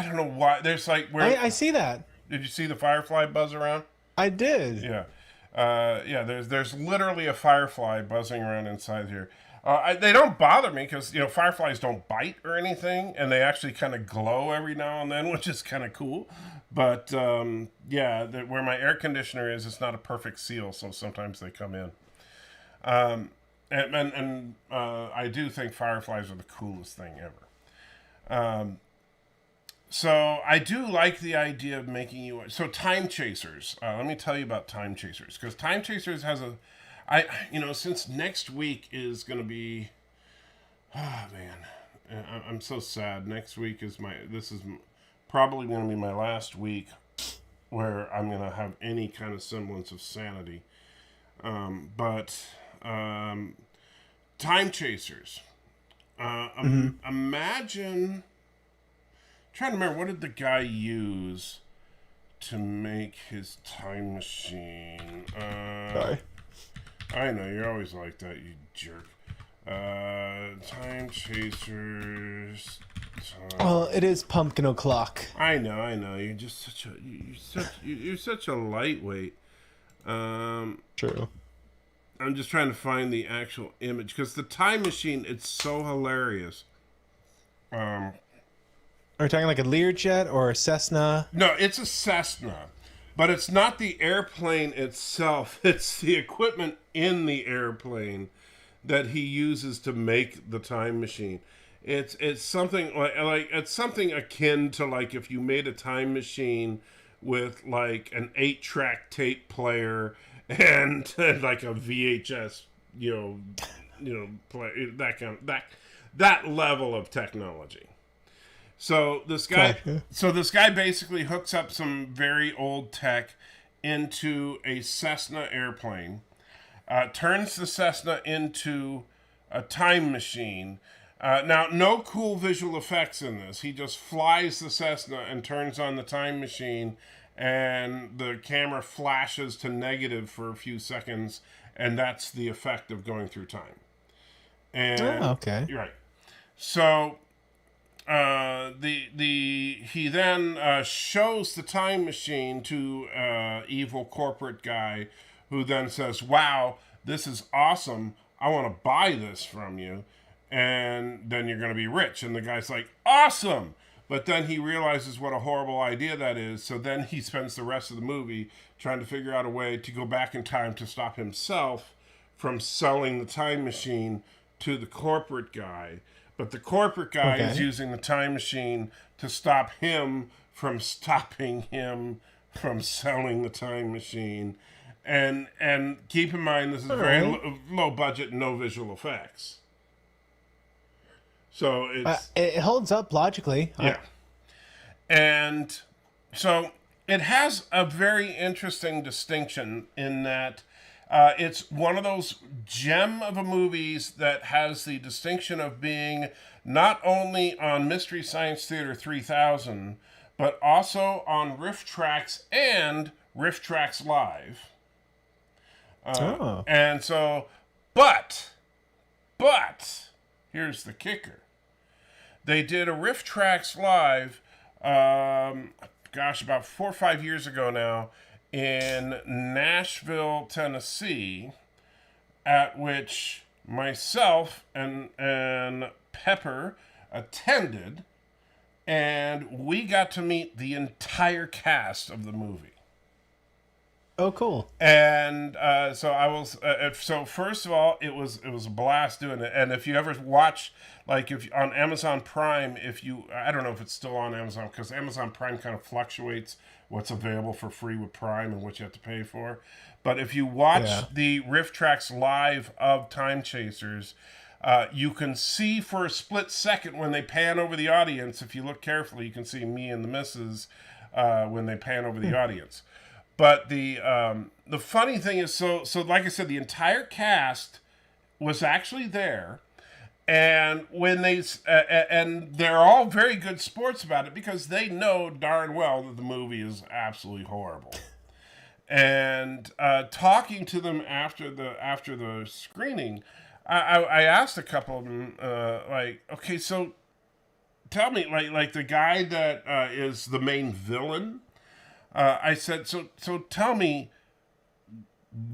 don't know why. There's like where I see that. Did you see the Firefly buzz around? I did. Yeah, There's literally a Firefly buzzing around inside here. They don't bother me because fireflies don't bite or anything, and they actually kind of glow every now and then, which is kind of cool. But where my air conditioner is, it's not a perfect seal, so sometimes they come in. And I do think fireflies are the coolest thing ever. So I do like the idea of making you... So Time Chasers. Let me tell you about Time Chasers. Because Time Chasers has since next week is going to be... Oh, man. I'm so sad. Next week is this is probably going to be my last week where I'm going to have any kind of semblance of sanity. Time Chasers. Imagine... Trying to remember, what did the guy use to make his time machine? Sorry. I know, you're always like that, you jerk. Time Chasers. Well, it is pumpkin o'clock. I know. You're just you're such a lightweight. True. I'm just trying to find the actual image because the time machine, it's so hilarious. Are we talking like a Learjet or a Cessna? No, it's a Cessna, but it's not the airplane itself. It's the equipment in the airplane that he uses to make the time machine. It's something like it's something akin to like if you made a time machine with like an 8-track tape player and like a VHS, play that level of technology. So this guy basically hooks up some very old tech into a Cessna airplane, turns the Cessna into a time machine. Now, no cool visual effects in this. He just flies the Cessna and turns on the time machine, and the camera flashes to negative for a few seconds, and that's the effect of going through time. And okay. You're right. So he then shows the time machine to evil corporate guy, who then says, "Wow, this is awesome. I want to buy this from you, and then you're going to be rich." And the guy's like, "Awesome!" But then he realizes what a horrible idea that is. So then he spends the rest of the movie trying to figure out a way to go back in time to stop himself from selling the time machine to the corporate guy. But the corporate guy is using the time machine to stop him from stopping him from selling the time machine. And keep in mind, this is very low budget, no visual effects. So it holds up logically. Yeah. And so it has a very interesting distinction in that It's one of those gem of a movies that has the distinction of being not only on Mystery Science Theater 3000, but also on Riff Tracks and Riff Tracks Live. And so, but, here's the kicker. They did a Riff Tracks Live, about 4 or 5 years ago now, in Nashville, Tennessee, at which myself and Pepper attended, and we got to meet the entire cast of the movie. Oh, cool. And so I was. So first of all, it was a blast doing it. And if you ever watch, like, if on Amazon Prime, I don't know if it's still on Amazon, because Amazon Prime kind of fluctuates what's available for free with Prime and what you have to pay for. But if you watch the Riff Tracks Live of Time Chasers, you can see for a split second when they pan over the audience. If you look carefully, you can see me and the missus when they pan over the audience. But the funny thing is, so like I said, the entire cast was actually there, and when and they're all very good sports about it, because they know darn well that the movie is absolutely horrible. And talking to them after the screening, I asked a couple of them, okay, so tell me, like the guy that is the main villain. I said, so tell me,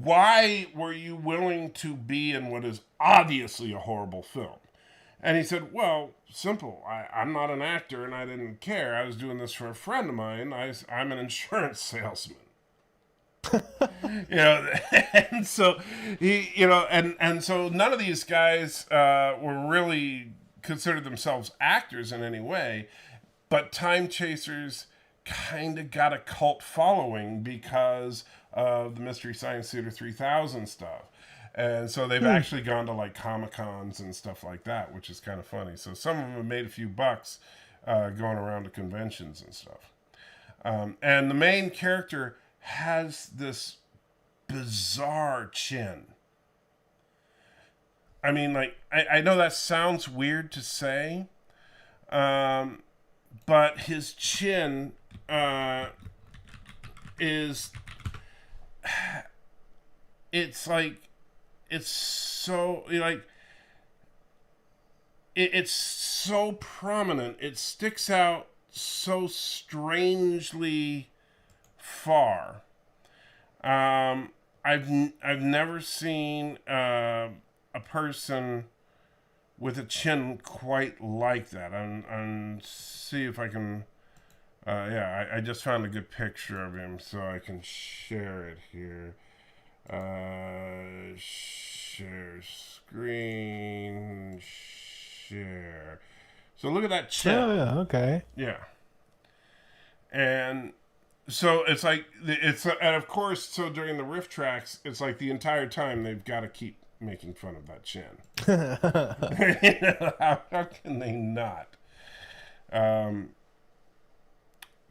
why were you willing to be in what is obviously a horrible film? And he said, well, simple. I'm not an actor, and I didn't care. I was doing this for a friend of mine. I'm an insurance salesman. And so and so none of these guys were really considered themselves actors in any way, but Time Chasers kind of got a cult following because of the Mystery Science Theater 3000 stuff. And so they've actually gone to like Comic-Cons and stuff like that, which is kind of funny. So some of them have made a few bucks going around to conventions and stuff. And the main character has this bizarre chin. I mean, like, I know that sounds weird to say, but his chin is, it's like, it's so, like, it's so prominent. It sticks out so strangely far. I've never seen a person with a chin quite like that. I'm see if I can. I just found a good picture of him, so I can share it here. Share screen. Share. So look at that chin. Oh, yeah, okay. Yeah. And so it's like, and of course, so during the riff tracks, it's like the entire time they've got to keep making fun of that chin. How can they not?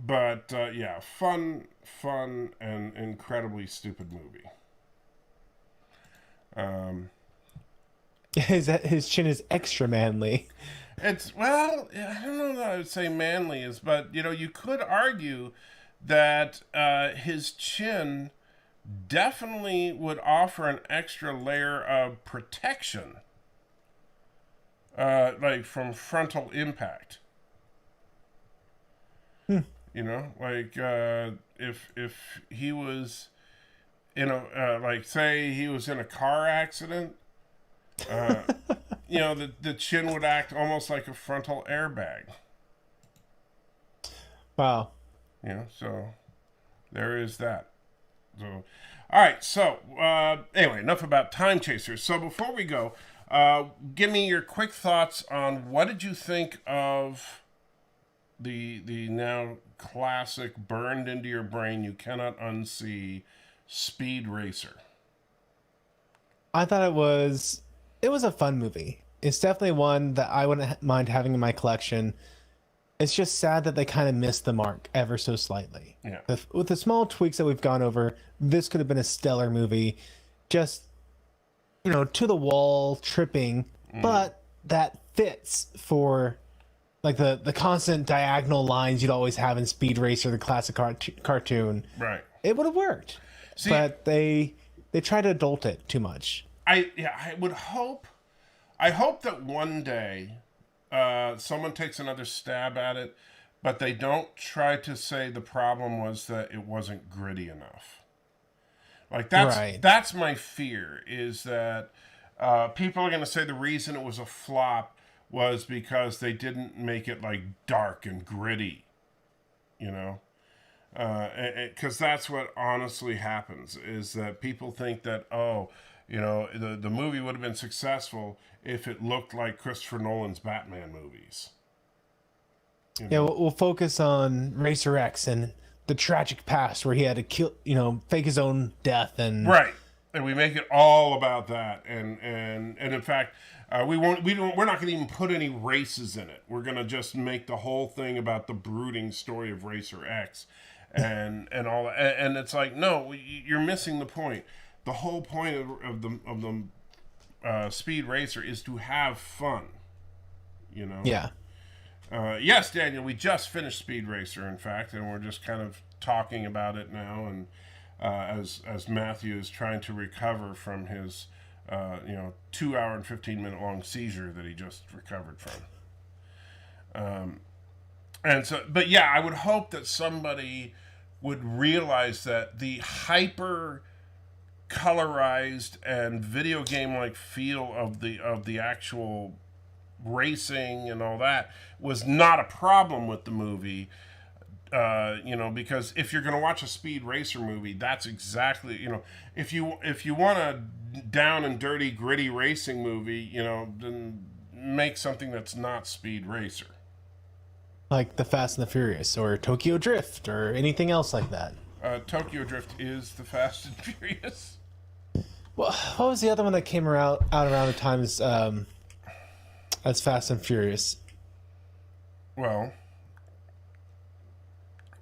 But yeah, fun, and incredibly stupid movie. His chin is extra manly. It's, well, I don't know that I would say manly is, but, you could argue that his chin definitely would offer an extra layer of protection, like from frontal impact. Like if he was like say he was in a car accident, the chin would act almost like a frontal airbag. Wow. So there is that. So, all right. So anyway, enough about Time Chasers. So before we go, give me your quick thoughts on what did you think of the now classic, burned into your brain, you cannot unsee Speed Racer. I thought it was a fun movie. It's definitely one that I wouldn't mind having in my collection. It's just sad that they kind of missed the mark ever so slightly. Yeah. With the small tweaks that we've gone over, this could have been a stellar movie. just, to the wall tripping, but that fits for like the constant diagonal lines you'd always have in Speed Racer, the classic cartoon. Right. It would have worked. See, but they try to adult it too much. I hope that one day someone takes another stab at it, but they don't try to say the problem was that it wasn't gritty enough. Like that's my fear, is that people are going to say the reason it was a flop was because they didn't make it like dark and gritty, because that's what honestly happens, is that people think that, the movie would have been successful if it looked like Christopher Nolan's Batman movies. Yeah, we'll focus on Racer X and the tragic past where he had to kill, fake his own death, and right, and we make it all about that, and in fact, we're not going to even put any races in it. We're going to just make the whole thing about the brooding story of Racer X, and all, and it's like, no, you're missing the point. The whole point of the Speed Racer is to have fun, Yeah. Yes, Daniel, we just finished Speed Racer, in fact, and we're just kind of talking about it now, and as Matthew is trying to recover from his 2 hour and 15-minute long seizure that he just recovered from. And so, but yeah, I would hope that somebody would realize that the hyper colorized and video game like feel of the actual racing and all that was not a problem with the movie, because if you're going to watch a Speed Racer movie, that's exactly, if you want a down and dirty gritty racing movie, then make something that's not Speed Racer, like the Fast and the Furious or Tokyo Drift or anything else like that. Tokyo Drift is the Fast and Furious. Well, what was the other one that came out around the time as Fast and Furious? Well,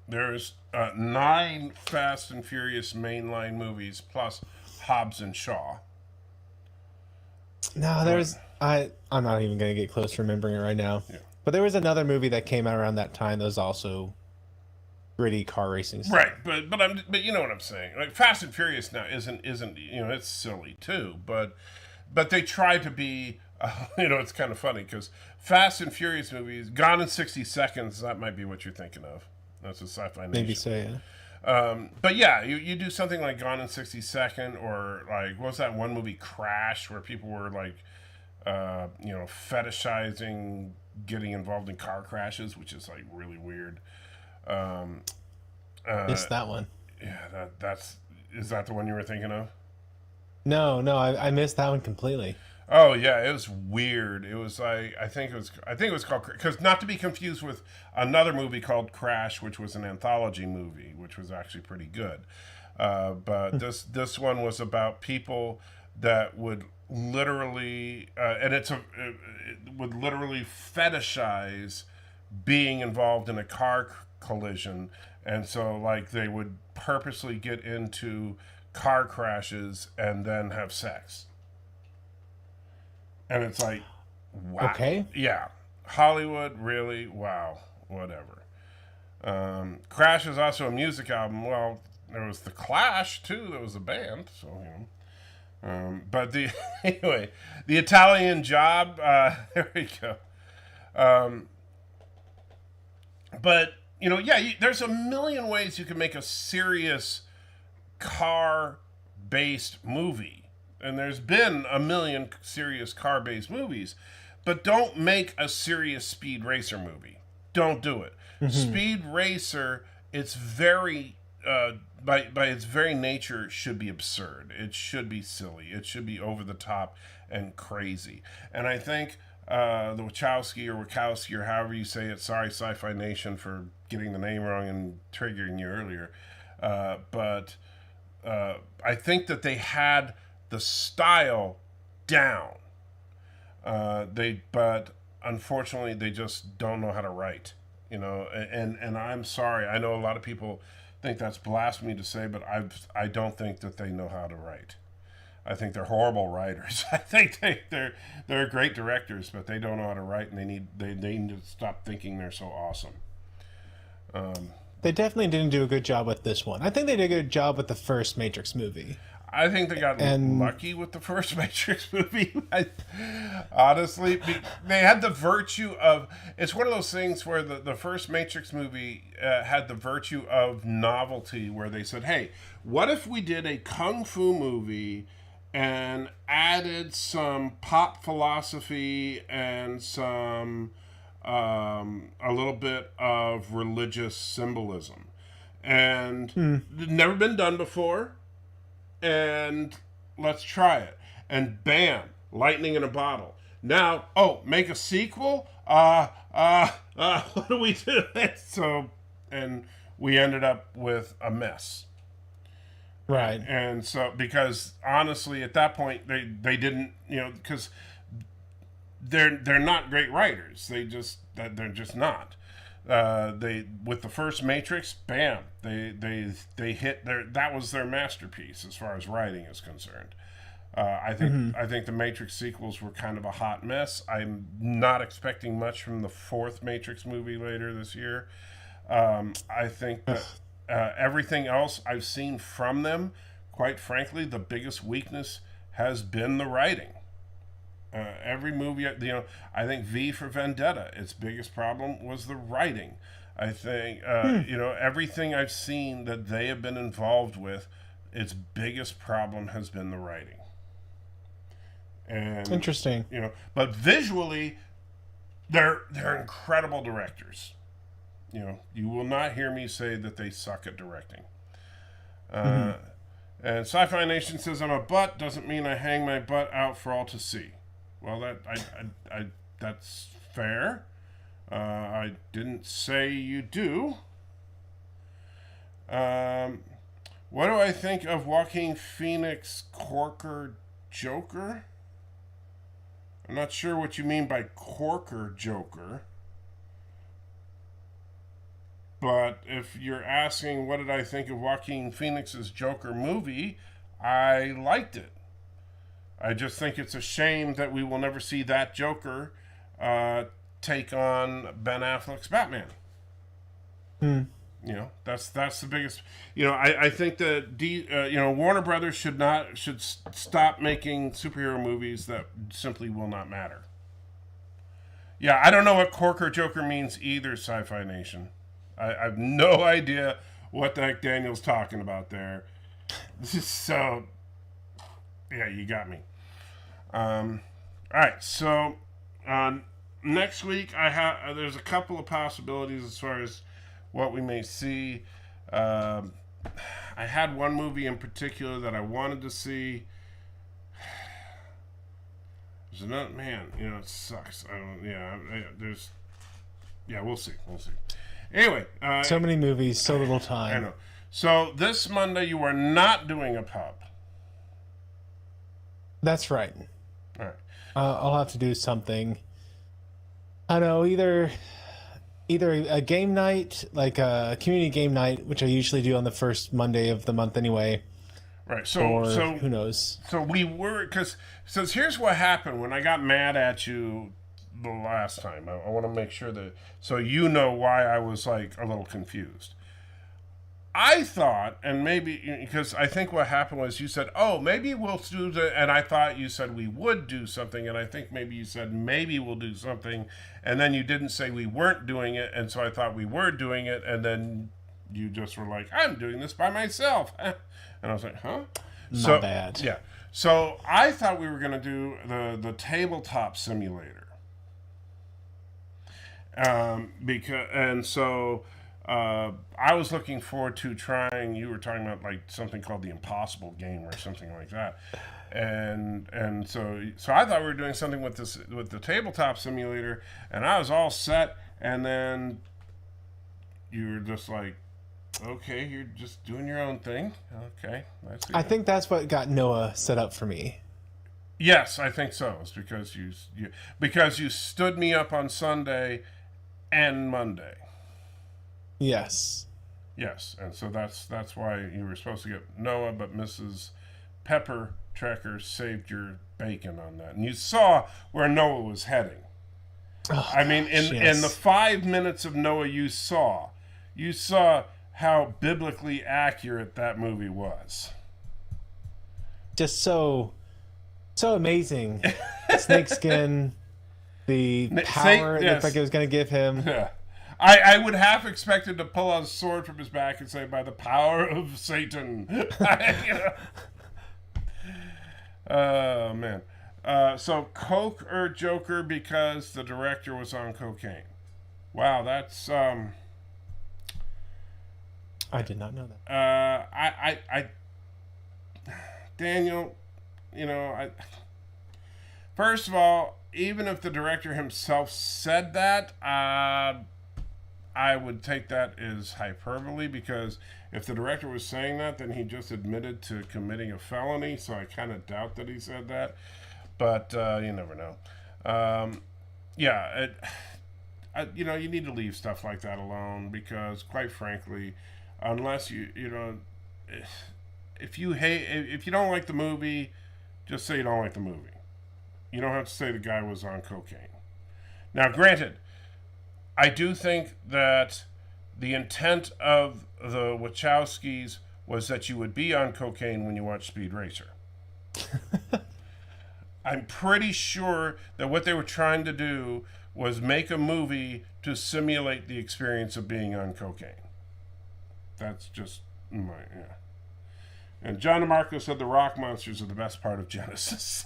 there's 9 Fast and Furious mainline movies plus Hobbs and Shaw. No, I'm not even going to get close to remembering it right now. Yeah. But there was another movie that came out around that time that was also gritty car racing stuff. Right, but you know what I'm saying. Like Fast and Furious now isn't it's silly too, but they try to be it's kind of funny because Fast and Furious movies, Gone in 60 Seconds, that might be what you're thinking of. That's a Sci-Fi Nation. Maybe so, yeah. But yeah, you do something like Gone in 60 Seconds, or like, what was that one movie, Crash, where people were like, fetishizing getting involved in car crashes, which is like really weird. Missed that one. Yeah, is that the one you were thinking of? No, I missed that one completely. Oh yeah, it was weird. It was like I think it was called, because not to be confused with another movie called Crash, which was an anthology movie, which was actually pretty good. But this one was about people that would literally would literally fetishize being involved in a car collision, and so like they would purposely get into car crashes and then have sex. And it's like, wow. Okay. Yeah. Hollywood, really? Wow. Whatever. Crash is also a music album. Well, there was The Clash, too. There was a band. So, but anyway, The Italian Job. There we go. But, there's a million ways you can make a serious car-based movie. And there's been a million serious car-based movies, but don't make a serious Speed Racer movie. Don't do it. Mm-hmm. Speed Racer, it's very, by its very nature, should be absurd. It should be silly. It should be over the top and crazy. And I think the Wachowski or however you say it, sorry Sci-Fi Nation for getting the name wrong and triggering you earlier, but I think that they had the style down. But unfortunately they just don't know how to write, and I'm sorry. I know a lot of people think that's blasphemy to say, but I don't think that they know how to write. I think they're horrible writers. I think they're great directors, but they don't know how to write, and they need to stop thinking they're so awesome. They definitely didn't do a good job with this one. I think they did a good job with the first Matrix movie. I think they got lucky with the first Matrix movie. Honestly, they had the virtue of... It's one of those things where the first Matrix movie had the virtue of novelty, where they said, hey, what if we did a kung fu movie and added some pop philosophy and some... a little bit of religious symbolism. And never been done before. And let's try it. And bam, lightning in a bottle. Now, make a sequel? What do we do? So, and we ended up with a mess. Right. And so, because honestly, at that point, they didn't, because they're not great writers. They're just not. They, with the first Matrix, bam, they hit that was their masterpiece as far as writing is concerned. I think the Matrix sequels were kind of a hot mess. I'm not expecting much from the fourth Matrix movie later this year. I think that everything else I've seen from them, quite frankly, the biggest weakness has been the writing. Every movie, I think V for Vendetta, its biggest problem was the writing. I think, everything I've seen that they have been involved with, its biggest problem has been the writing. And interesting. But visually, they're incredible directors. You will not hear me say that they suck at directing. And Sci-Fi Nation says I'm a butt doesn't mean I hang my butt out for all to see. Well, that's fair. I didn't say you do. What do I think of Joaquin Phoenix Corker Joker? I'm not sure what you mean by Corker Joker. But if you're asking what did I think of Joaquin Phoenix's Joker movie, I liked it. I just think it's a shame that we will never see that Joker take on Ben Affleck's Batman. That's the biggest. I think that Warner Brothers should stop making superhero movies that simply will not matter. Yeah, I don't know what Corker Joker means either, Sci-Fi Nation. I have no idea what the heck Daniel's talking about there. So, yeah, you got me. All right, so next week there's a couple of possibilities as far as what we may see. I had one movie in particular that I wanted to see. There's another, man, it sucks. We'll see. Anyway, so many movies, so little time. I know. So this Monday you are not doing a pub. That's right. All right. I'll have to do something. I don't know, either a game night, like a community game night, which I usually do on the first Monday of the month anyway. Right. So who knows? So we were, because here's what happened when I got mad at you the last time. I want to make sure that, so you know why I was like a little confused. I thought, and maybe, because I think what happened was you said, maybe we'll do and I thought you said we would do something, and I think maybe you said maybe we'll do something, and then you didn't say we weren't doing it, and so I thought we were doing it, and then you just were like, I'm doing this by myself. And I was like, huh? Not bad. Yeah. So I thought we were going to do the tabletop simulator. I was looking forward to trying. You were talking about like something called the Impossible Game or something like that, and so I thought we were doing something with the tabletop simulator, and I was all set, and then you were just like, okay, you're just doing your own thing. Okay, I think that's what got Noah set up for me. Yes, I think so. It's because you stood me up on Sunday and Monday. Yes. Yes, and so that's why you were supposed to get Noah, but Mrs. Pepper Trekker saved your bacon on that. And you saw where Noah was heading. Oh, I mean, gosh, in the 5 minutes of Noah you saw how biblically accurate that movie was. Just so amazing. Snakeskin, the power it looked like it was going to give him. Yeah. I would have expected to pull out a sword from his back and say, by the power of Satan. Oh, man. So, Coke or Joker because the director was on cocaine. Wow, that's... I did not know that. Daniel, first of all, even if the director himself said that, I would take that as hyperbole, because if the director was saying that, then he just admitted to committing a felony, so I kind of doubt that he said that, but you never know. You need to leave stuff like that alone, because quite frankly, unless if you don't like the movie, just say you don't like the movie. You don't have to say the guy was on cocaine. Now, granted, I do think that the intent of the Wachowskis was that you would be on cocaine when you watch Speed Racer. I'm pretty sure that what they were trying to do was make a movie to simulate the experience of being on cocaine. That's just yeah. And John DeMarco said the rock monsters are the best part of Genesis.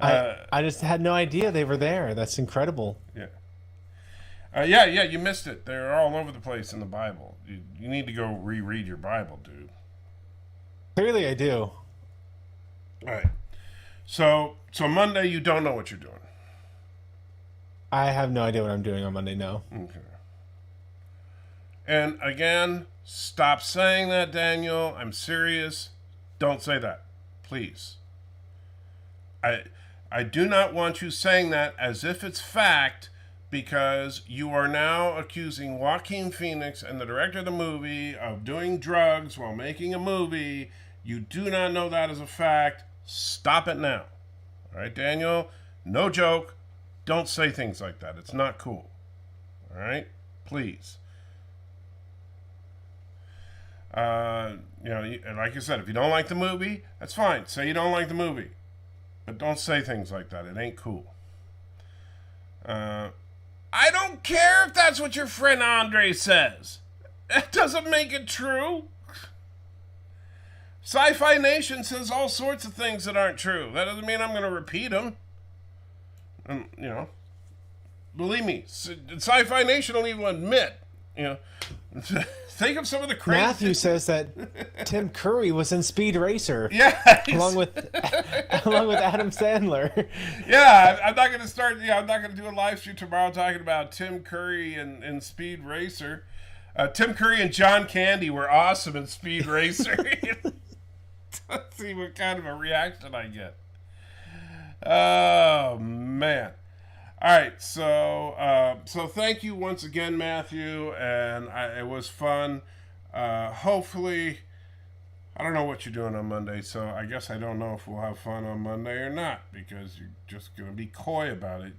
I just had no idea they were there. That's incredible. Yeah. You missed it. They're all over the place in the Bible. You need to go reread your Bible, dude. Clearly I do. All right. So Monday, you don't know what you're doing. I have no idea what I'm doing on Monday, no. Okay. And again, stop saying that, Daniel. I'm serious. Don't say that. Please. I do not want you saying that as if it's fact, because you are now accusing Joaquin Phoenix and the director of the movie of doing drugs while making a movie. You do not know that as a fact. Stop it now. All right, Daniel? No joke. Don't say things like that. It's not cool. All right? Please. Like I said, if you don't like the movie, that's fine. Say you don't like the movie. But don't say things like that. It ain't cool. I don't care if that's what your friend Andre says. That doesn't make it true. Sci-Fi Nation says all sorts of things that aren't true. That doesn't mean I'm going to repeat them. Believe me, Sci-Fi Nation will even admit, think of some of the crazy... Matthew says that Tim Curry was in Speed Racer. Yeah, along with Adam Sandler. Yeah, I'm not going to start... I'm not going to do a live stream tomorrow talking about Tim Curry and Speed Racer. Tim Curry and John Candy were awesome in Speed Racer. Let's see what kind of a reaction I get. Oh, man. All right, so thank you once again, Matthew, and it was fun. Hopefully, I don't know what you're doing on Monday, so I guess I don't know if we'll have fun on Monday or not, because you're just going to be coy about it,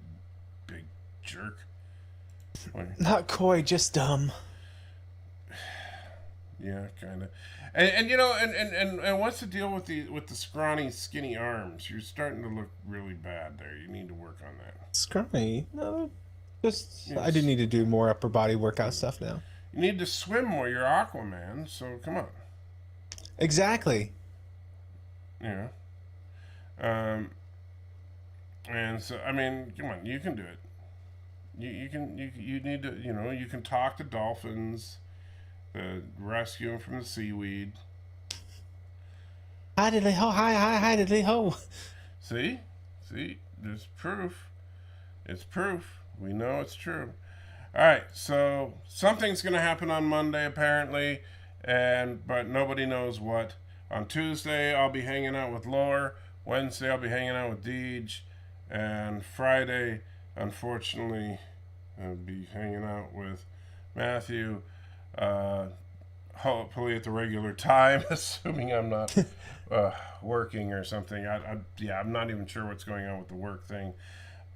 big jerk. Not coy, just dumb. Yeah, kind of. And what's the deal with the scrawny, skinny arms? You're starting to look really bad there. You need to work on that. Scrawny? No, just Yes. I do need to do more upper body workout stuff now. You need to swim more. You're Aquaman, so come on. Exactly. Yeah. And so I mean, come on, you can do it. You need to, you can talk to dolphins. Rescue them from the seaweed. Hi diddly ho, hi diddly ho. See, there's proof. It's proof. We know it's true. All right, so something's going to happen on Monday apparently, but nobody knows what. On Tuesday, I'll be hanging out with Lore. Wednesday, I'll be hanging out with Deej, and Friday, unfortunately, I'll be hanging out with Matthew. hopefully at the regular time, assuming I'm not working or something. I'm not even sure what's going on with the work thing.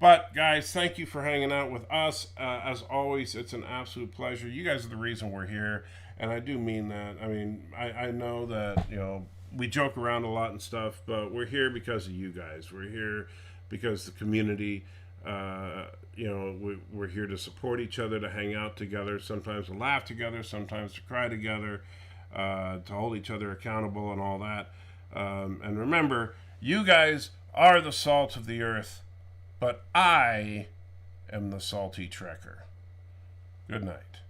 But guys, thank you for hanging out with us. As always, it's an absolute pleasure. You guys are the reason we're here, and I do mean that. I mean, I know that, you know, we joke around a lot and stuff, but we're here because of you guys. We're here because the community, you know, we're here to support each other, to hang out together, sometimes to laugh together, sometimes to cry together, to hold each other accountable and all that. And remember, you guys are the salt of the earth, but I am the salty trekker. Good night.